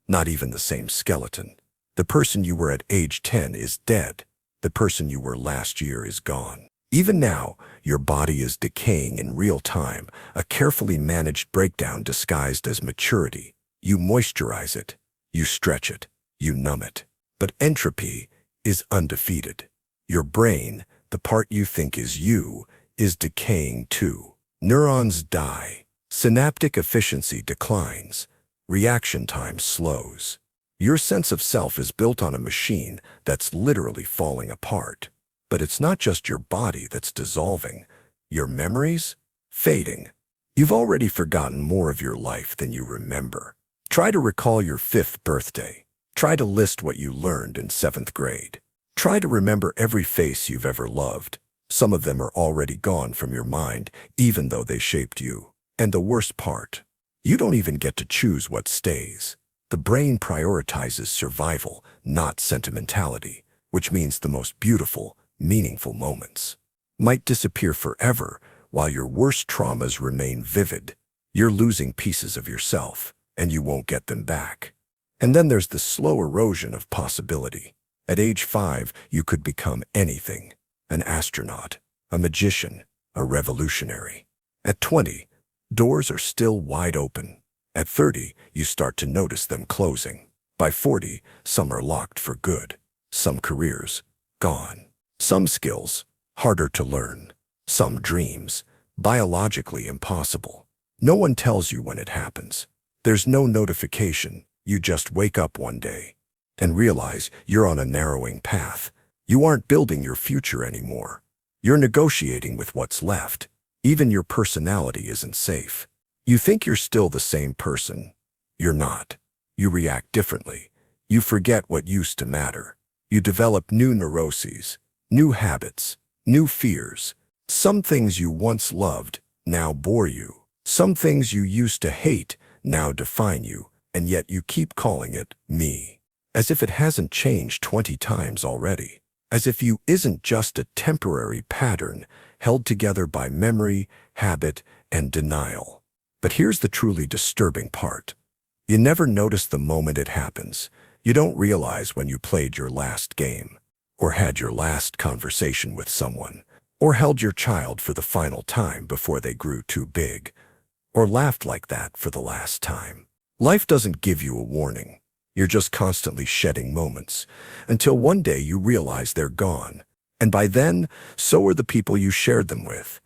not even the same skeleton. The person you were at age 10 is dead. The person you were last year is gone. Even now, your body is decaying in real time, a carefully managed breakdown disguised as maturity. You moisturize it, you stretch it, you numb it. But entropy is undefeated. Your brain, the part you think is you, is decaying too. Neurons die. Synaptic efficiency declines. Reaction time slows. Your sense of self is built on a machine that's literally falling apart. But it's not just your body that's dissolving. Your memories? Fading. You've already forgotten more of your life than you remember. Try to recall your 5th birthday. Try to list what you learned in 7th grade. Try to remember every face you've ever loved. Some of them are already gone from your mind, even though they shaped you. And the worst part, you don't even get to choose what stays. The brain prioritizes survival, not sentimentality, which means the most beautiful, meaningful moments might disappear forever while your worst traumas remain vivid. You're losing pieces of yourself, and you won't get them back. And then there's the slow erosion of possibility. At age 5, you could become anything: an astronaut, a magician, a revolutionary. At 20, doors are still wide open. At 30, you start to notice them closing. By 40, some are locked for good. Some careers, gone. Some skills, harder to learn. Some dreams, biologically impossible. No one tells you when it happens. There's no notification. You just wake up one day and realize you're on a narrowing path. You aren't building your future anymore. You're negotiating with what's left. Even your personality isn't safe. You think you're still the same person. You're not. You react differently. You forget what used to matter. You develop new neuroses, new habits, new fears. Some things you once loved now bore you. Some things you used to hate now define you, and yet you keep calling it me. As if it hasn't changed 20 times already. As if you isn't just a temporary pattern held together by memory, habit, and denial. But here's the truly disturbing part. You never notice the moment it happens. You don't realize when you played your last game, or had your last conversation with someone, or held your child for the final time before they grew too big, or laughed like that for the last time. Life doesn't give you a warning. You're just constantly shedding moments, until one day you realize they're gone. And by then, so are the people you shared them with,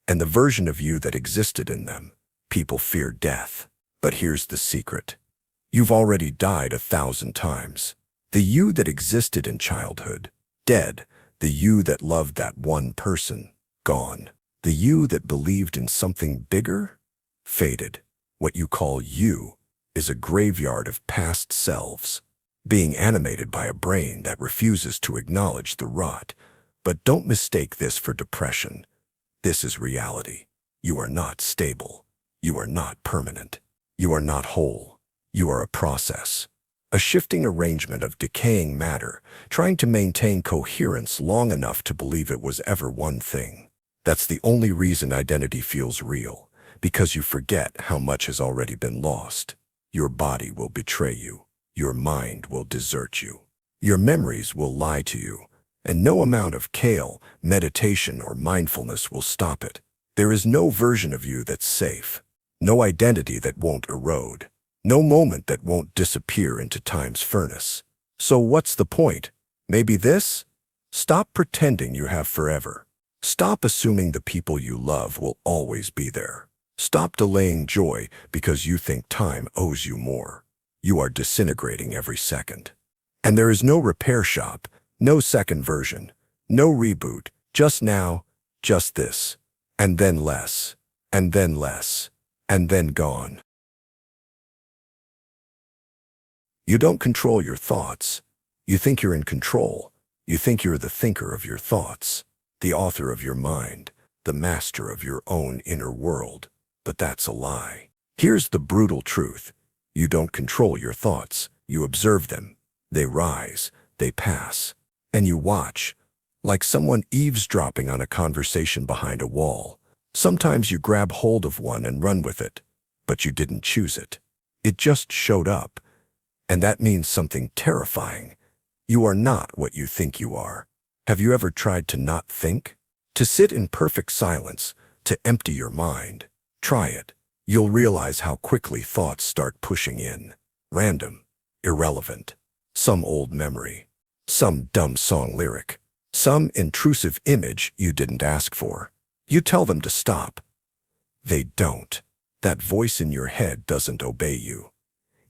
and the version of you that existed in them. People fear death. But here's the secret. You've already died 1,000 times. The you that existed in childhood, dead. The you that loved that one person, gone. The you that believed in something bigger, faded. What you call you is a graveyard of past selves, being animated by a brain that refuses to acknowledge the rot. But don't mistake this for depression. This is reality. You are not stable. You are not permanent. You are not whole. You are a process. a shifting arrangement of decaying matter, trying to maintain coherence long enough to believe it was ever one thing. That's the only reason identity feels real, because you forget how much has already been lost. Your body will betray you. Your mind will desert you. Your memories will lie to you, and no amount of kale, meditation, or mindfulness will stop it. There is no version of you that's safe, no identity that won't erode, no moment that won't disappear into time's furnace. So what's the point? Maybe this? Stop pretending you have forever. Stop assuming the people you love will always be there. Stop delaying joy because you think time owes you more. You are disintegrating every second. And there is no repair shop, no second version, no reboot, just now, just this, and then less, and then less, and then gone. You don't control your thoughts. You think you're in control. You think you're the thinker of your thoughts, the author of your mind, the master of your own inner world. But that's a lie. Here's the brutal truth. You don't control your thoughts. You observe them. They rise, they pass, and you watch, like someone eavesdropping on a conversation behind a wall. Sometimes you grab hold of one and run with it, but you didn't choose it. It just showed up, and that means something terrifying. You are not what you think you are. Have you ever tried to not think? To sit in perfect silence, to empty your mind? Try it. You'll realize how quickly thoughts start pushing in. Random, irrelevant. Some old memory, some dumb song lyric, some intrusive image you didn't ask for. You tell them to stop. They don't. That voice in your head doesn't obey you.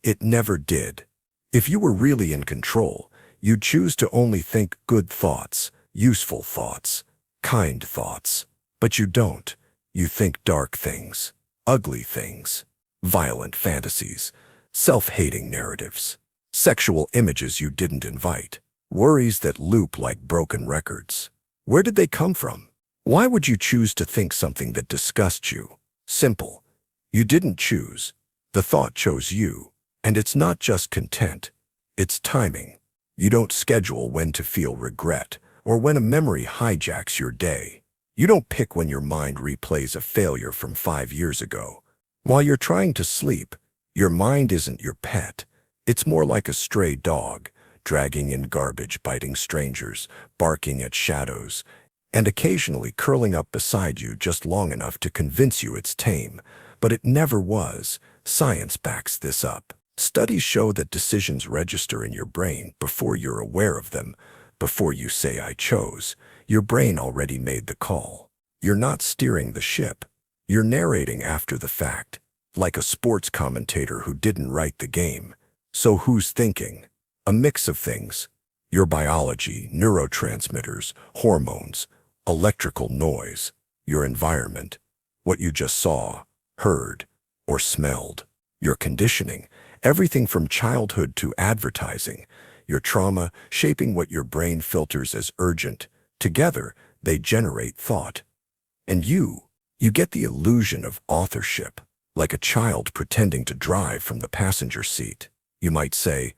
It never did. If you were really in control, you'd choose to only think good thoughts, useful thoughts, kind thoughts. But you don't. You think dark things, ugly things, violent fantasies, self-hating narratives. Sexual images you didn't invite. Worries that loop like broken records. Where did they come from? Why would you choose to think something that disgusts you? Simple. You didn't choose. The thought chose you. And it's not just content. It's timing. You don't schedule when to feel regret or when a memory hijacks your day. You don't pick when your mind replays a failure from 5 years ago. While you're trying to sleep, your mind isn't your pet. It's more like a stray dog, dragging in garbage, biting strangers, barking at shadows, and occasionally curling up beside you just long enough to convince you it's tame. But it never was. Science backs this up. Studies show that decisions register in your brain before you're aware of them. Before you say, "I chose," your brain already made the call. You're not steering the ship. You're narrating after the fact, like a sports commentator who didn't write the game. So who's thinking? A mix of things. Your biology, neurotransmitters, hormones, electrical noise, your environment, what you just saw, heard, or smelled. Your conditioning, everything from childhood to advertising. Your trauma, shaping what your brain filters as urgent. Together, they generate thought. And you get the illusion of authorship, like a child pretending to drive from the passenger seat. You might say,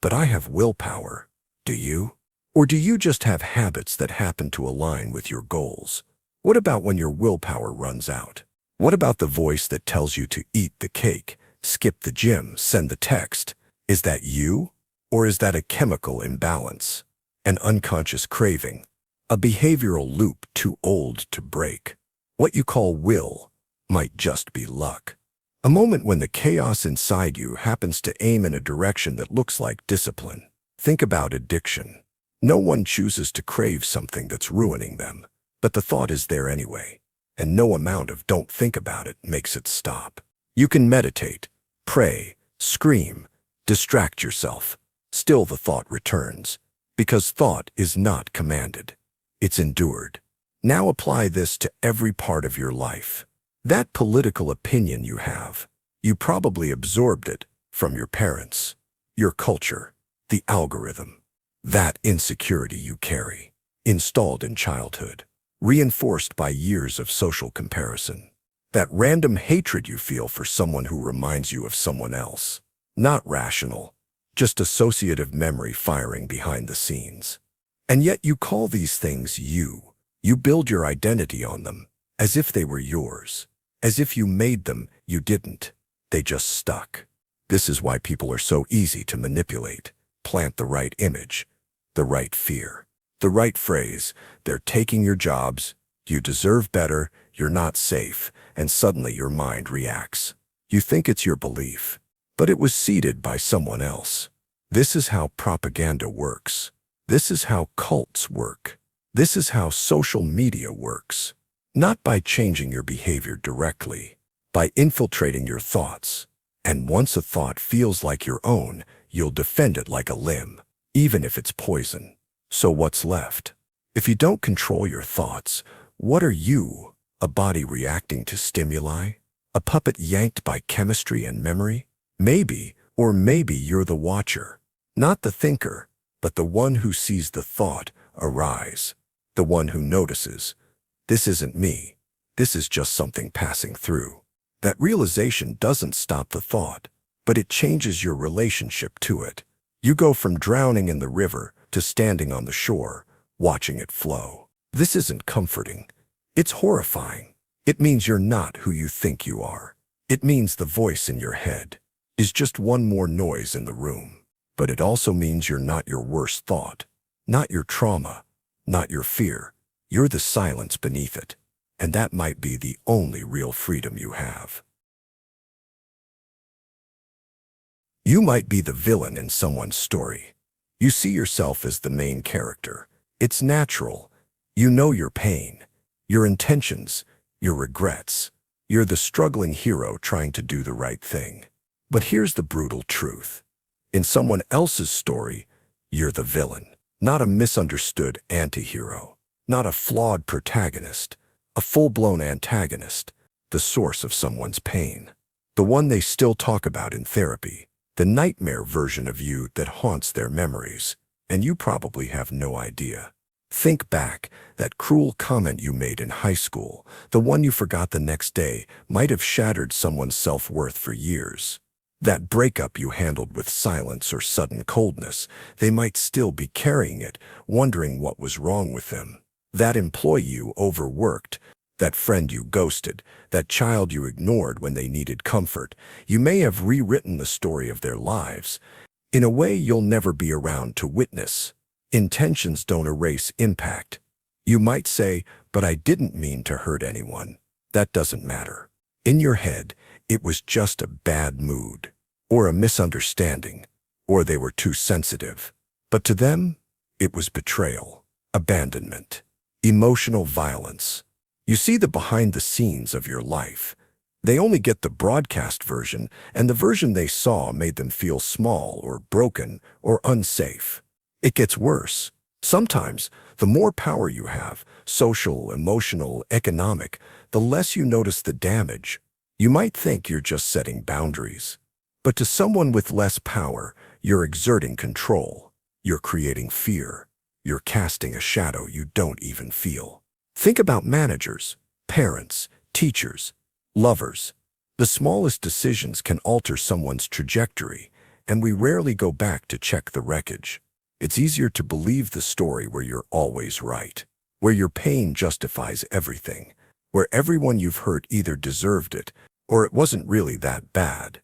"But I have willpower." Do you? Or do you just have habits that happen to align with your goals? What about when your willpower runs out? What about the voice that tells you to eat the cake, skip the gym, send the text? Is that you? Or is that a chemical imbalance? An unconscious craving? A behavioral loop too old to break? What you call will might just be luck. A moment when the chaos inside you happens to aim in a direction that looks like discipline. Think about addiction. No one chooses to crave something that's ruining them, but the thought is there anyway, and no amount of "don't think about it" makes it stop. You can meditate, pray, scream, distract yourself. Still the thought returns, because thought is not commanded. It's endured. Now apply this to every part of your life. That political opinion you have, you probably absorbed it from your parents, your culture, the algorithm. That insecurity you carry, installed in childhood, reinforced by years of social comparison. That random hatred you feel for someone who reminds you of someone else. Not rational, just associative memory firing behind the scenes. And yet you call these things you. You build your identity on them, as if they were yours. As if you made them, you didn't. They just stuck. This is why people are so easy to manipulate. Plant the right image, the right fear, the right phrase. They're taking your jobs. You deserve better. You're not safe. And suddenly your mind reacts. You think it's your belief, but it was seeded by someone else. This is how propaganda works. This is how cults work. This is how social media works. Not by changing your behavior directly, by infiltrating your thoughts. And once a thought feels like your own, you'll defend it like a limb, even if it's poison. So what's left? If you don't control your thoughts, what are you? A body reacting to stimuli? A puppet yanked by chemistry and memory? Maybe, or maybe you're the watcher. Not the thinker, but the one who sees the thought arise. The one who notices, this isn't me. This is just something passing through. That realization doesn't stop the thought, but it changes your relationship to it. You go from drowning in the river to standing on the shore, watching it flow. This isn't comforting. It's horrifying. It means you're not who you think you are. It means the voice in your head is just one more noise in the room. But it also means you're not your worst thought, not your trauma, not your fear. You're the silence beneath it. And that might be the only real freedom you have. You might be the villain in someone's story. You see yourself as the main character. It's natural. You know your pain, your intentions, your regrets. You're the struggling hero trying to do the right thing. But here's the brutal truth. In someone else's story, you're the villain, not a misunderstood anti-hero, not a flawed protagonist, a full-blown antagonist, the source of someone's pain. The one they still talk about in therapy, the nightmare version of you that haunts their memories, and you probably have no idea. Think back, that cruel comment you made in high school, the one you forgot the next day, might have shattered someone's self-worth for years. That breakup you handled with silence or sudden coldness, they might still be carrying it, wondering what was wrong with them. That employee you overworked, that friend you ghosted, that child you ignored when they needed comfort, you may have rewritten the story of their lives in a way you'll never be around to witness. Intentions don't erase impact. You might say, but I didn't mean to hurt anyone. That doesn't matter. In your head, it was just a bad mood, or a misunderstanding, or they were too sensitive. But to them, it was betrayal, abandonment, emotional violence. You see the behind the scenes of your life. They only get the broadcast version, and the version they saw made them feel small or broken or unsafe. It gets worse. Sometimes, the more power you have, social, emotional, economic, the less you notice the damage. You might think you're just setting boundaries. But to someone with less power, you're exerting control. You're creating fear. You're casting a shadow you don't even feel. Think about managers, parents, teachers, lovers. The smallest decisions can alter someone's trajectory, and we rarely go back to check the wreckage. It's easier to believe the story where you're always right, where your pain justifies everything, where everyone you've hurt either deserved it or it wasn't really that bad.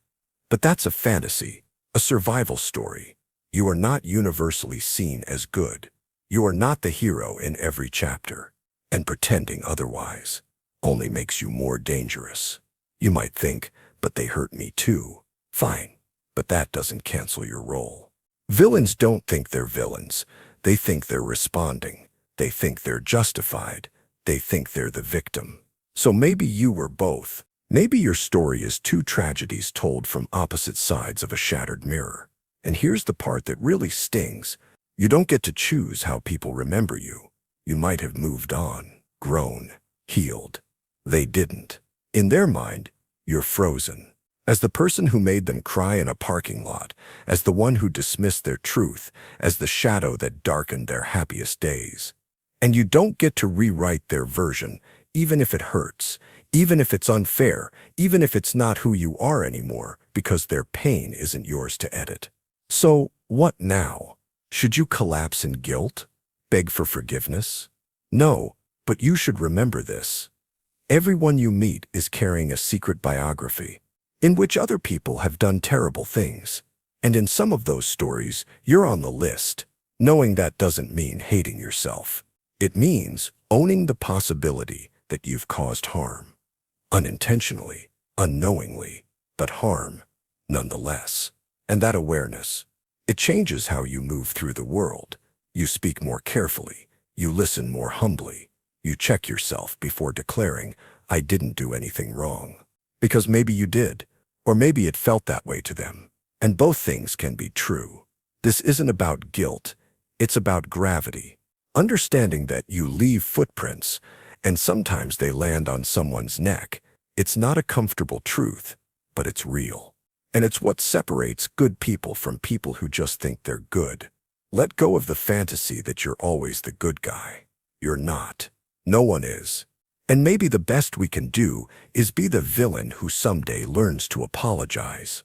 But that's a fantasy, a survival story. You are not universally seen as good. You are not the hero in every chapter, and pretending otherwise only makes you more dangerous. You might think, but they hurt me too. Fine, but that doesn't cancel your role. Villains don't think they're villains. They think they're responding. They think they're justified. They think they're the victim. So maybe you were both. Maybe your story is two tragedies told from opposite sides of a shattered mirror. And here's the part that really stings. You don't get to choose how people remember you. You might have moved on, grown, healed. They didn't. In their mind, you're frozen. As the person who made them cry in a parking lot, as the one who dismissed their truth, as the shadow that darkened their happiest days. And you don't get to rewrite their version, even if it hurts, even if it's unfair, even if it's not who you are anymore, because their pain isn't yours to edit. So, what now? Should you collapse in guilt? Beg for forgiveness? No, but you should remember this. Everyone you meet is carrying a secret biography in which other people have done terrible things. And in some of those stories, you're on the list. Knowing that doesn't mean hating yourself. It means owning the possibility that you've caused harm. Unintentionally, unknowingly, but harm nonetheless. And that awareness, it changes how you move through the world. You speak more carefully. You listen more humbly. You check yourself before declaring, I didn't do anything wrong. Because maybe you did, or maybe it felt that way to them. And both things can be true. This isn't about guilt. It's about gravity. Understanding that you leave footprints, and sometimes they land on someone's neck. It's not a comfortable truth, but it's real. And it's what separates good people from people who just think they're good. Let go of the fantasy that you're always the good guy. You're not. No one is. And maybe the best we can do is be the villain who someday learns to apologize.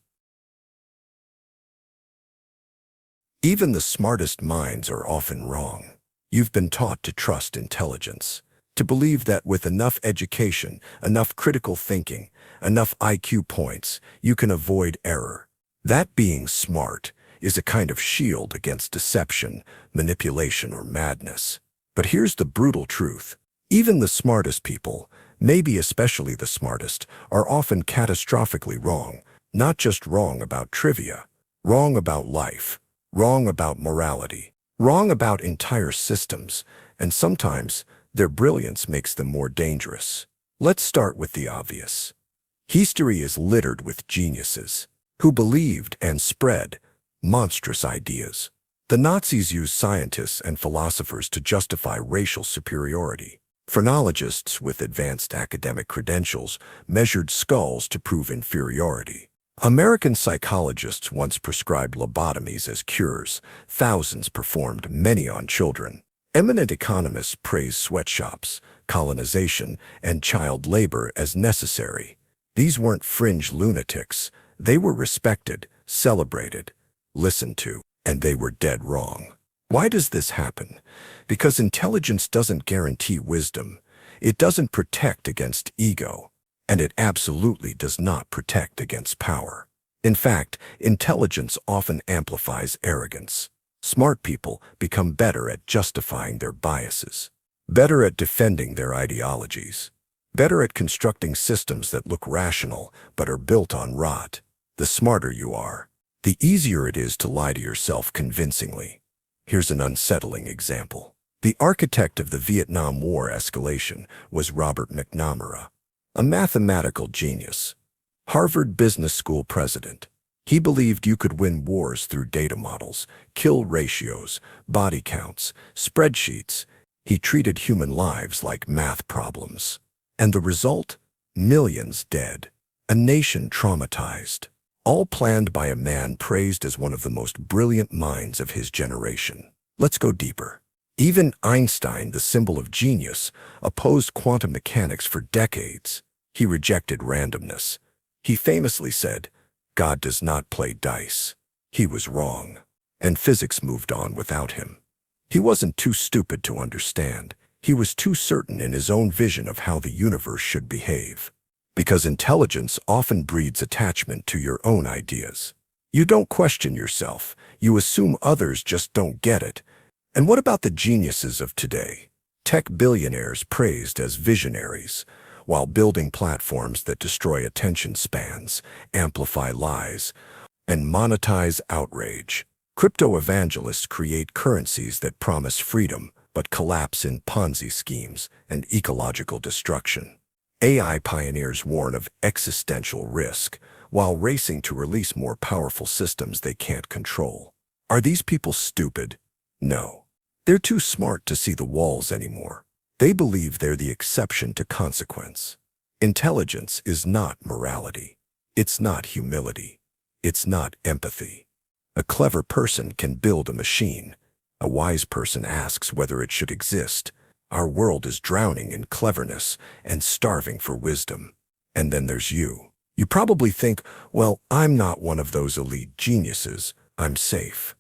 Even the smartest minds are often wrong. You've been taught to trust intelligence, to believe that with enough education, enough critical thinking, enough IQ points, you can avoid error. That being smart is a kind of shield against deception, manipulation, or madness. But here's the brutal truth. Even the smartest people, maybe especially the smartest, are often catastrophically wrong. Not just wrong about trivia, wrong about life, wrong about morality, wrong about entire systems, and sometimes their brilliance makes them more dangerous. Let's start with the obvious. History is littered with geniuses who believed and spread monstrous ideas. The Nazis used scientists and philosophers to justify racial superiority. Phrenologists with advanced academic credentials measured skulls to prove inferiority. American psychologists once prescribed lobotomies as cures. Thousands performed, many on children. Eminent economists praised sweatshops, colonization, and child labor as necessary. These weren't fringe lunatics. They were respected, celebrated, listened to, and they were dead wrong. Why does this happen? Because intelligence doesn't guarantee wisdom. It doesn't protect against ego. And it absolutely does not protect against power. In fact, intelligence often amplifies arrogance. Smart people become better at justifying their biases, better at defending their ideologies, better at constructing systems that look rational but are built on rot. The smarter you are, the easier it is to lie to yourself convincingly. Here's an unsettling example. The architect of the Vietnam War escalation was Robert McNamara, a mathematical genius, Harvard Business School president. He believed you could win wars through data models, kill ratios, body counts, spreadsheets. He treated human lives like math problems. And the result? Millions dead. A nation traumatized. All planned by a man praised as one of the most brilliant minds of his generation. Let's go deeper. Even Einstein, the symbol of genius, opposed quantum mechanics for decades. He rejected randomness. He famously said, God does not play dice. He was wrong. And physics moved on without him. He wasn't too stupid to understand. He was too certain in his own vision of how the universe should behave. Because intelligence often breeds attachment to your own ideas. You don't question yourself. You assume others just don't get it. And what about the geniuses of today? Tech billionaires praised as visionaries, while building platforms that destroy attention spans, amplify lies, and monetize outrage. Crypto evangelists create currencies that promise freedom but collapse in Ponzi schemes and ecological destruction. AI pioneers warn of existential risk while racing to release more powerful systems they can't control. Are these people stupid? No. They're too smart to see the walls anymore. They believe they're the exception to consequence. Intelligence is not morality. It's not humility. It's not empathy. A clever person can build a machine. A wise person asks whether it should exist. Our world is drowning in cleverness and starving for wisdom. And then there's you. You probably think, well, I'm not one of those elite geniuses. I'm safe.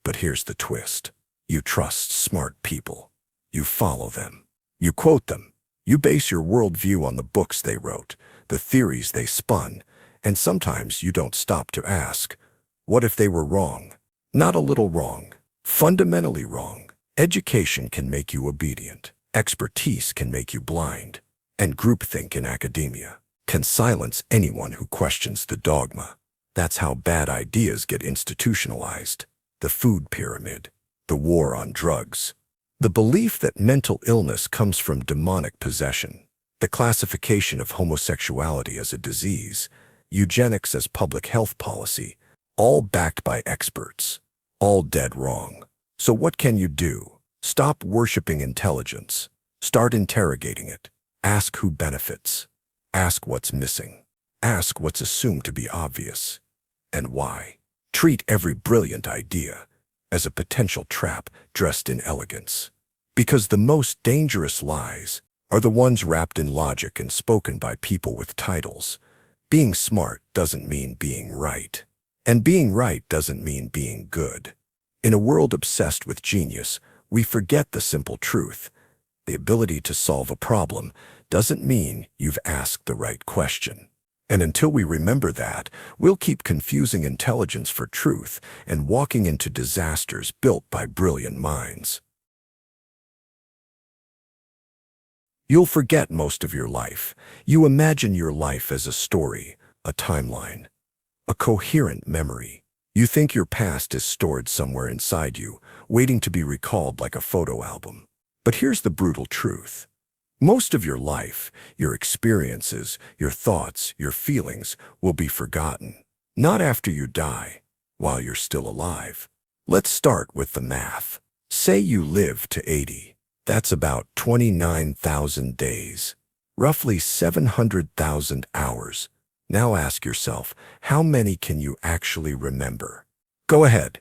But here's the twist. You trust smart people. You follow them. You quote them. You base your worldview on the books they wrote, the theories they spun, and sometimes you don't stop to ask, what if they were wrong? Not a little wrong. Fundamentally wrong. Education can make you obedient. Expertise can make you blind. And groupthink in academia can silence anyone who questions the dogma. That's how bad ideas get institutionalized. The food pyramid, the war on drugs, the belief that mental illness comes from demonic possession, the classification of homosexuality as a disease, eugenics as public health policy, all backed by experts, all dead wrong. So what can you do? Stop worshiping intelligence. Start interrogating it. Ask who benefits. Ask what's missing. Ask what's assumed to be obvious. And why? Treat every brilliant idea as a potential trap dressed in elegance. Because the most dangerous lies are the ones wrapped in logic and spoken by people with titles. Being smart doesn't mean being right. And being right doesn't mean being good. In a world obsessed with genius, we forget the simple truth. The ability to solve a problem doesn't mean you've asked the right question. And until we remember that, we'll keep confusing intelligence for truth and walking into disasters built by brilliant minds. You'll forget most of your life. You imagine your life as a story, a timeline, a coherent memory. You think your past is stored somewhere inside you, waiting to be recalled like a photo album. But here's the brutal truth. Most of your life, your experiences, your thoughts, your feelings will be forgotten. Not after you die, while you're still alive. Let's start with the math. Say you live to 80. That's about 29,000 days, roughly 700,000 hours. Now ask yourself, how many can you actually remember? Go ahead.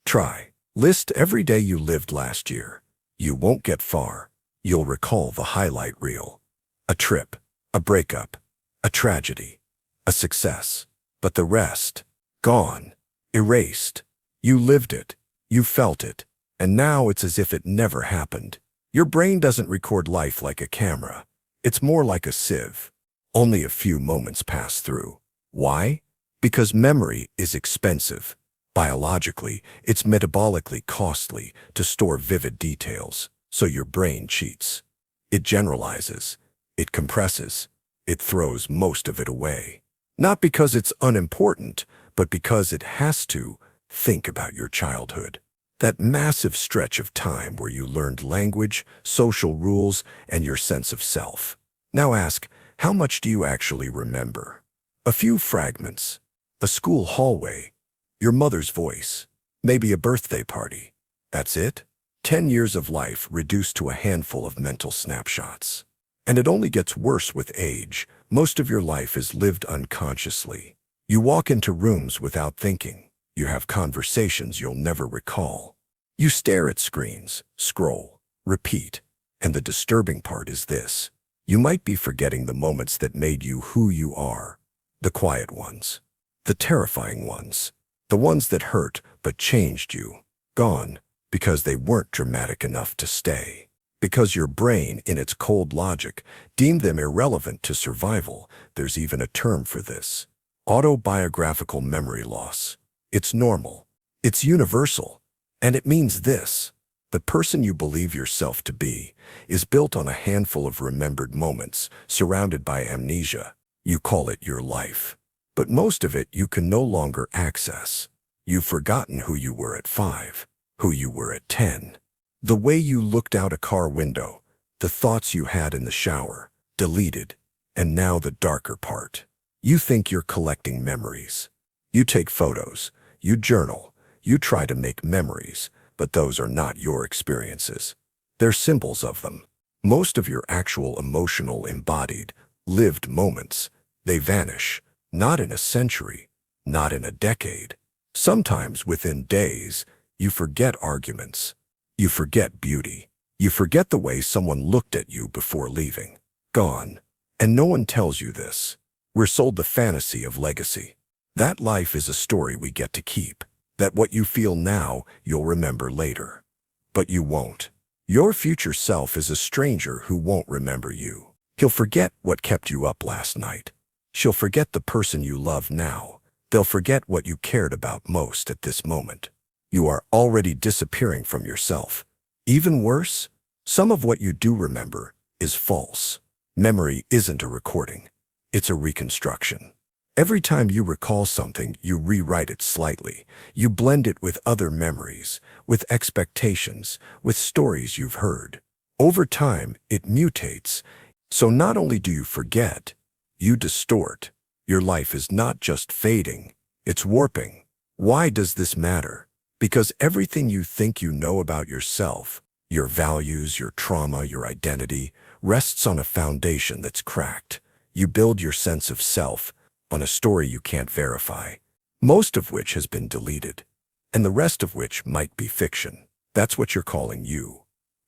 Try. List every day you lived last year. You won't get far. You'll recall the highlight reel. A trip, a breakup, a tragedy, a success. But the rest, gone, erased. You lived it, you felt it, and now it's as if it never happened. Your brain doesn't record life like a camera. It's more like a sieve. Only a few moments pass through. Why? Because memory is expensive. Biologically, it's metabolically costly to store vivid details. So your brain cheats. It generalizes. It compresses. It throws most of it away. Not because it's unimportant, but because it has to. Think about your childhood. That massive stretch of time where you learned language, social rules, and your sense of self. Now ask, how much do you actually remember? A few fragments. A school hallway. Your mother's voice. Maybe a birthday party. That's it? 10 years of life reduced to a handful of mental snapshots. And it only gets worse with age. Most of your life is lived unconsciously. You walk into rooms without thinking. You have conversations you'll never recall. You stare at screens, scroll, repeat. And the disturbing part is this. You might be forgetting the moments that made you who you are. The quiet ones. The terrifying ones. The ones that hurt but changed you. Gone. Because they weren't dramatic enough to stay. Because your brain, in its cold logic, deemed them irrelevant to survival. There's even a term for this. Autobiographical memory loss. It's normal. It's universal. And it means this. The person you believe yourself to be is built on a handful of remembered moments, surrounded by amnesia. You call it your life. But most of it you can no longer access. You've forgotten who you were at 5. Who you were at 10. The way you looked out a car window, the thoughts you had in the shower, deleted. And now the darker part. You think you're collecting memories. You take photos, you journal, you try to make memories, but those are not your experiences. They're symbols of them. Most of your actual emotional embodied, lived moments, they vanish, not in a century, not in a decade. Sometimes within days. You forget arguments. You forget beauty. You forget the way someone looked at you before leaving. Gone. And no one tells you this. We're sold the fantasy of legacy. That life is a story we get to keep. that what you feel now you'll remember later. But you won't. Your future self is a stranger who won't remember you. He'll forget what kept you up last night. She'll forget the person you love now. They'll forget what you cared about most at this moment. You are already disappearing from yourself. Even worse, some of what you do remember is false. Memory isn't a recording. It's a reconstruction. Every time you recall something, you rewrite it slightly. You blend it with other memories, with expectations, with stories you've heard. Over time, it mutates. So not only do you forget, you distort. Your life is not just fading, it's warping. Why does this matter? Because everything you think you know about yourself, your values, your trauma, your identity, rests on a foundation that's cracked. You build your sense of self on a story you can't verify, most of which has been deleted, and the rest of which might be fiction. That's what you're calling you.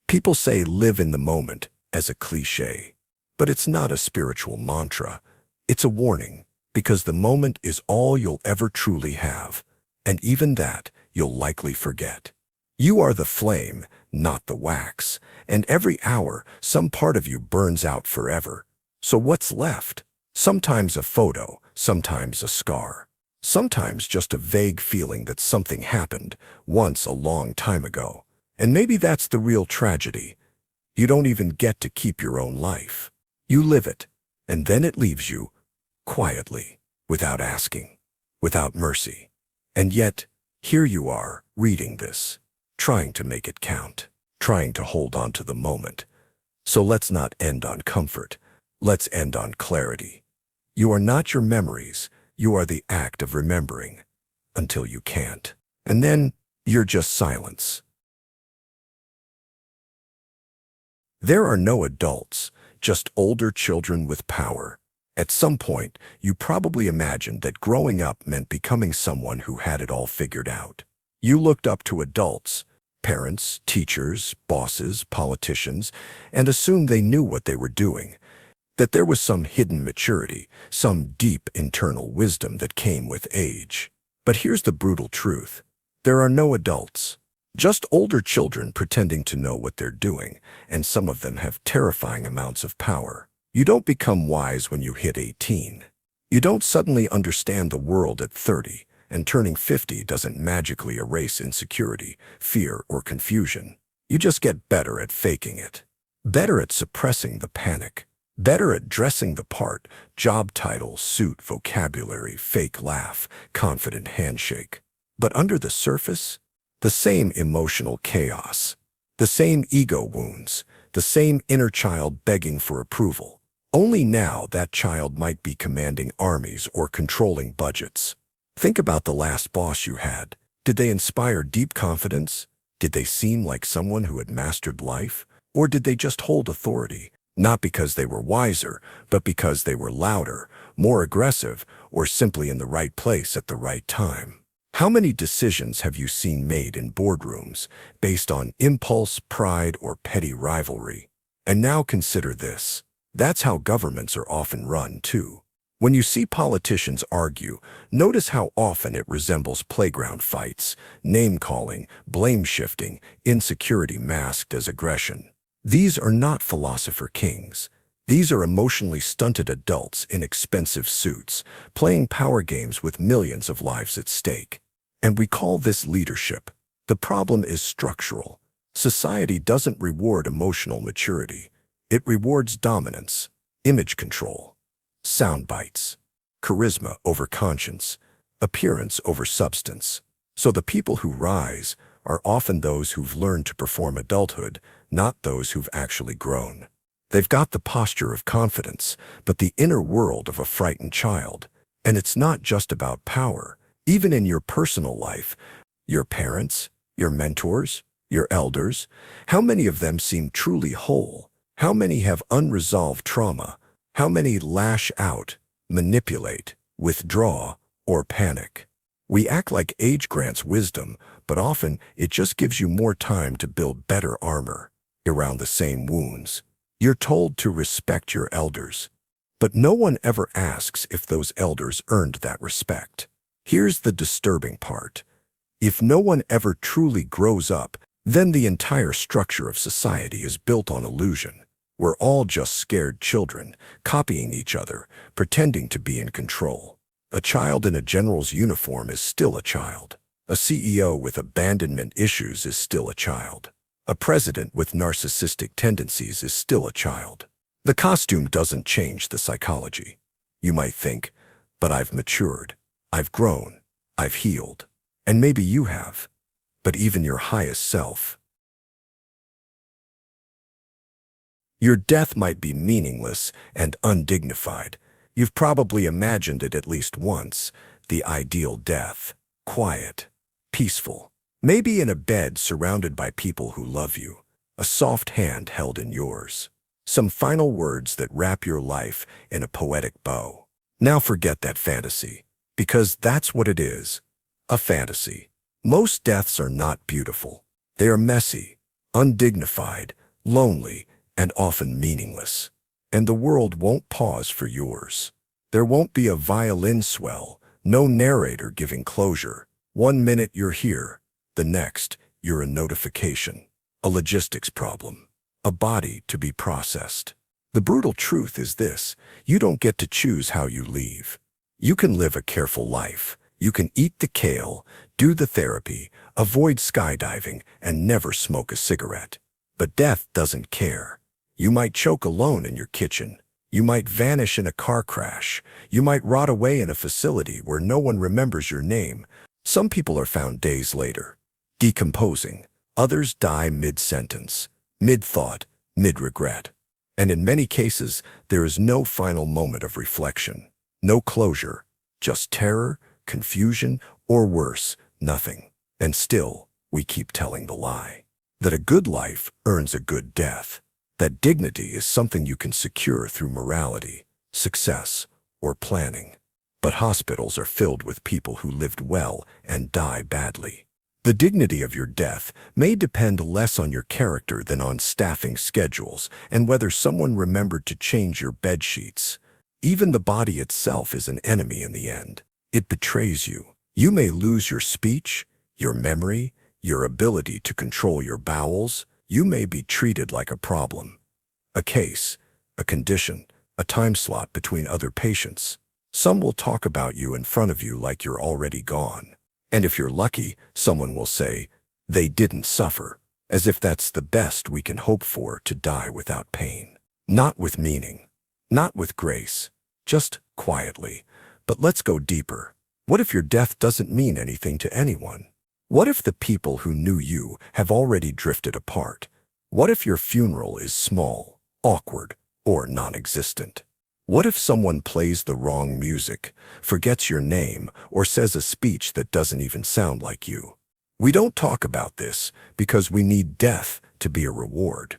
People say live in the moment as a cliché, but it's not a spiritual mantra. It's a warning, because the moment is all you'll ever truly have, and even that you'll likely forget. You are the flame, not the wax, and every hour some part of you burns out forever. So what's left? Sometimes a photo, sometimes a scar, sometimes just a vague feeling that something happened once a long time ago. And maybe that's the real tragedy. You don't even get to keep your own life. You live it, and then it leaves you, quietly, without asking, without mercy. And yet, here you are, reading this, trying to make it count, trying to hold on to the moment. So let's not end on comfort. Let's end on clarity. You are not your memories. You are the act of remembering, until you can't. And then, you're just silence. There are no adults, just older children with power. At some point, you probably imagined that growing up meant becoming someone who had it all figured out. You looked up to adults, parents, teachers, bosses, politicians, and assumed they knew what they were doing, that there was some hidden maturity, some deep internal wisdom that came with age. But here's the brutal truth. There are no adults. Just older children pretending to know what they're doing, and some of them have terrifying amounts of power. You don't become wise when you hit 18. You don't suddenly understand the world at 30, and turning 50 doesn't magically erase insecurity, fear, or confusion. You just get better at faking it. Better at suppressing the panic. Better at dressing the part, job title, suit, vocabulary, fake laugh, confident handshake. But under the surface, the same emotional chaos, the same ego wounds, the same inner child begging for approval. Only now that child might be commanding armies or controlling budgets. Think about the last boss you had. Did they inspire deep confidence? Did they seem like someone who had mastered life? Or did they just hold authority? Not because they were wiser, but because they were louder, more aggressive, or simply in the right place at the right time. How many decisions have you seen made in boardrooms based on impulse, pride, or petty rivalry? And now consider this. That's how governments are often run, too. When you see politicians argue, notice how often it resembles playground fights, name-calling, blame-shifting, insecurity masked as aggression. These are not philosopher kings. These are emotionally stunted adults in expensive suits, playing power games with millions of lives at stake. And we call this leadership. The problem is structural. Society doesn't reward emotional maturity. It rewards dominance, image control, sound bites, charisma over conscience, appearance over substance. So the people who rise are often those who've learned to perform adulthood, not those who've actually grown. They've got the posture of confidence, but the inner world of a frightened child. And it's not just about power. Even in your personal life, your parents, your mentors, your elders, how many of them seem truly whole? How many have unresolved trauma? How many lash out, manipulate, withdraw, or panic? We act like age grants wisdom, but often it just gives you more time to build better armor around the same wounds. You're told to respect your elders, but no one ever asks if those elders earned that respect. Here's the disturbing part. If no one ever truly grows up, then the entire structure of society is built on illusion. We're all just scared children, copying each other, pretending to be in control. A child in a general's uniform is still a child. A CEO with abandonment issues is still a child. A president with narcissistic tendencies is still a child. The costume doesn't change the psychology. You might think, but I've matured, I've grown, I've healed. And maybe you have. But even your highest self. Your death might be meaningless and undignified. You've probably imagined it at least once, the ideal death. Quiet, peaceful, maybe in a bed surrounded by people who love you, a soft hand held in yours, some final words that wrap your life in a poetic bow. Now forget that fantasy, because that's what it is, a fantasy. Most deaths are not beautiful. They are messy, undignified, lonely, and often meaningless. And the world won't pause for yours. There won't be a violin swell, no narrator giving closure. 1 minute you're here, the next you're a notification, a logistics problem, a body to be processed. The brutal truth is this: you don't get to choose how you leave. You can live a careful life. You can eat the kale, do the therapy, avoid skydiving, and never smoke a cigarette. But death doesn't care. You might choke alone in your kitchen. You might vanish in a car crash. You might rot away in a facility where no one remembers your name. Some people are found days later, decomposing. Others die mid-sentence, mid-thought, mid-regret. And in many cases, there is no final moment of reflection, no closure, just terror, confusion, or worse, nothing. And still, we keep telling the lie. That a good life earns a good death. That dignity is something you can secure through morality, success, or planning. But hospitals are filled with people who lived well and die badly. The dignity of your death may depend less on your character than on staffing schedules and whether someone remembered to change your bed sheets. Even the body itself is an enemy in the end. It betrays you. You may lose your speech, your memory, your ability to control your bowels. You may be treated like a problem, a case, a condition, a time slot between other patients. Some will talk about you in front of you like you're already gone. And if you're lucky, someone will say, they didn't suffer, as if that's the best we can hope for, to die without pain. Not with meaning, not with grace, just quietly. But let's go deeper. What if your death doesn't mean anything to anyone? What if the people who knew you have already drifted apart? What if your funeral is small, awkward, or non-existent? What if someone plays the wrong music, forgets your name, or says a speech that doesn't even sound like you? We don't talk about this because we need death to be a reward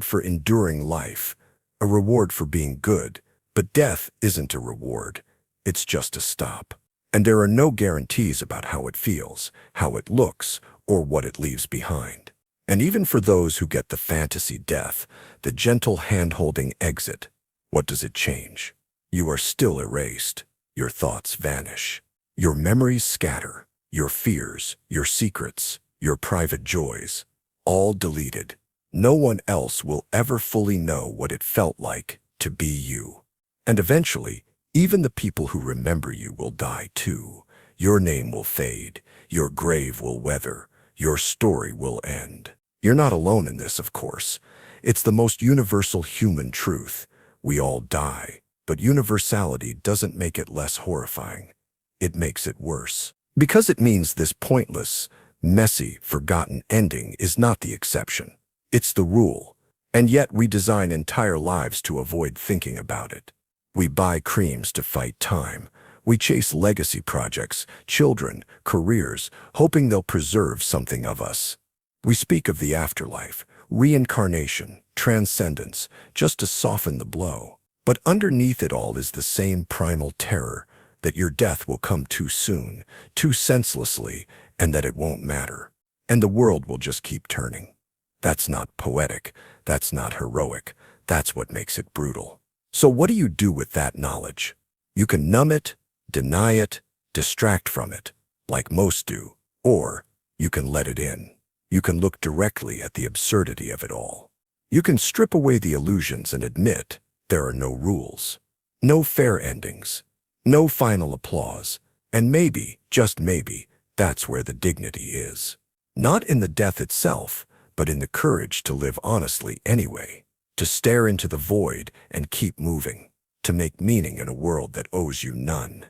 for enduring life, a reward for being good. But death isn't a reward, it's just a stop. And there are no guarantees about how it feels, how it looks, or what it leaves behind. And even for those who get the fantasy death, the gentle hand-holding exit, what does it change? You are still erased. Your thoughts vanish. Your memories scatter. Your fears, your secrets, your private joys, all deleted. No one else will ever fully know what it felt like to be you. And eventually, even the people who remember you will die too. Your name will fade. Your grave will weather. Your story will end. You're not alone in this, of course. It's the most universal human truth. We all die, but universality doesn't make it less horrifying. It makes it worse. Because it means this pointless, messy, forgotten ending is not the exception. It's the rule. And yet we design entire lives to avoid thinking about it. We buy creams to fight time. We chase legacy projects, children, careers, hoping they'll preserve something of us. We speak of the afterlife, reincarnation, transcendence, just to soften the blow. But underneath it all is the same primal terror that your death will come too soon, too senselessly, and that it won't matter. And the world will just keep turning. That's not poetic. That's not heroic. That's what makes it brutal. So what do you do with that knowledge? You can numb it, deny it, distract from it, like most do. Or you can let it in. You can look directly at the absurdity of it all. You can strip away the illusions and admit there are no rules, no fair endings, no final applause, and maybe, just maybe, that's where the dignity is. Not in the death itself, but in the courage to live honestly anyway, to stare into the void and keep moving, to make meaning in a world that owes you none,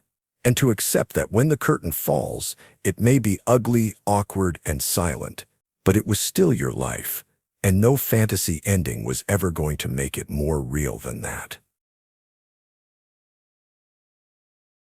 and to accept that when the curtain falls, it may be ugly, awkward, and silent, but it was still your life, and no fantasy ending was ever going to make it more real than that.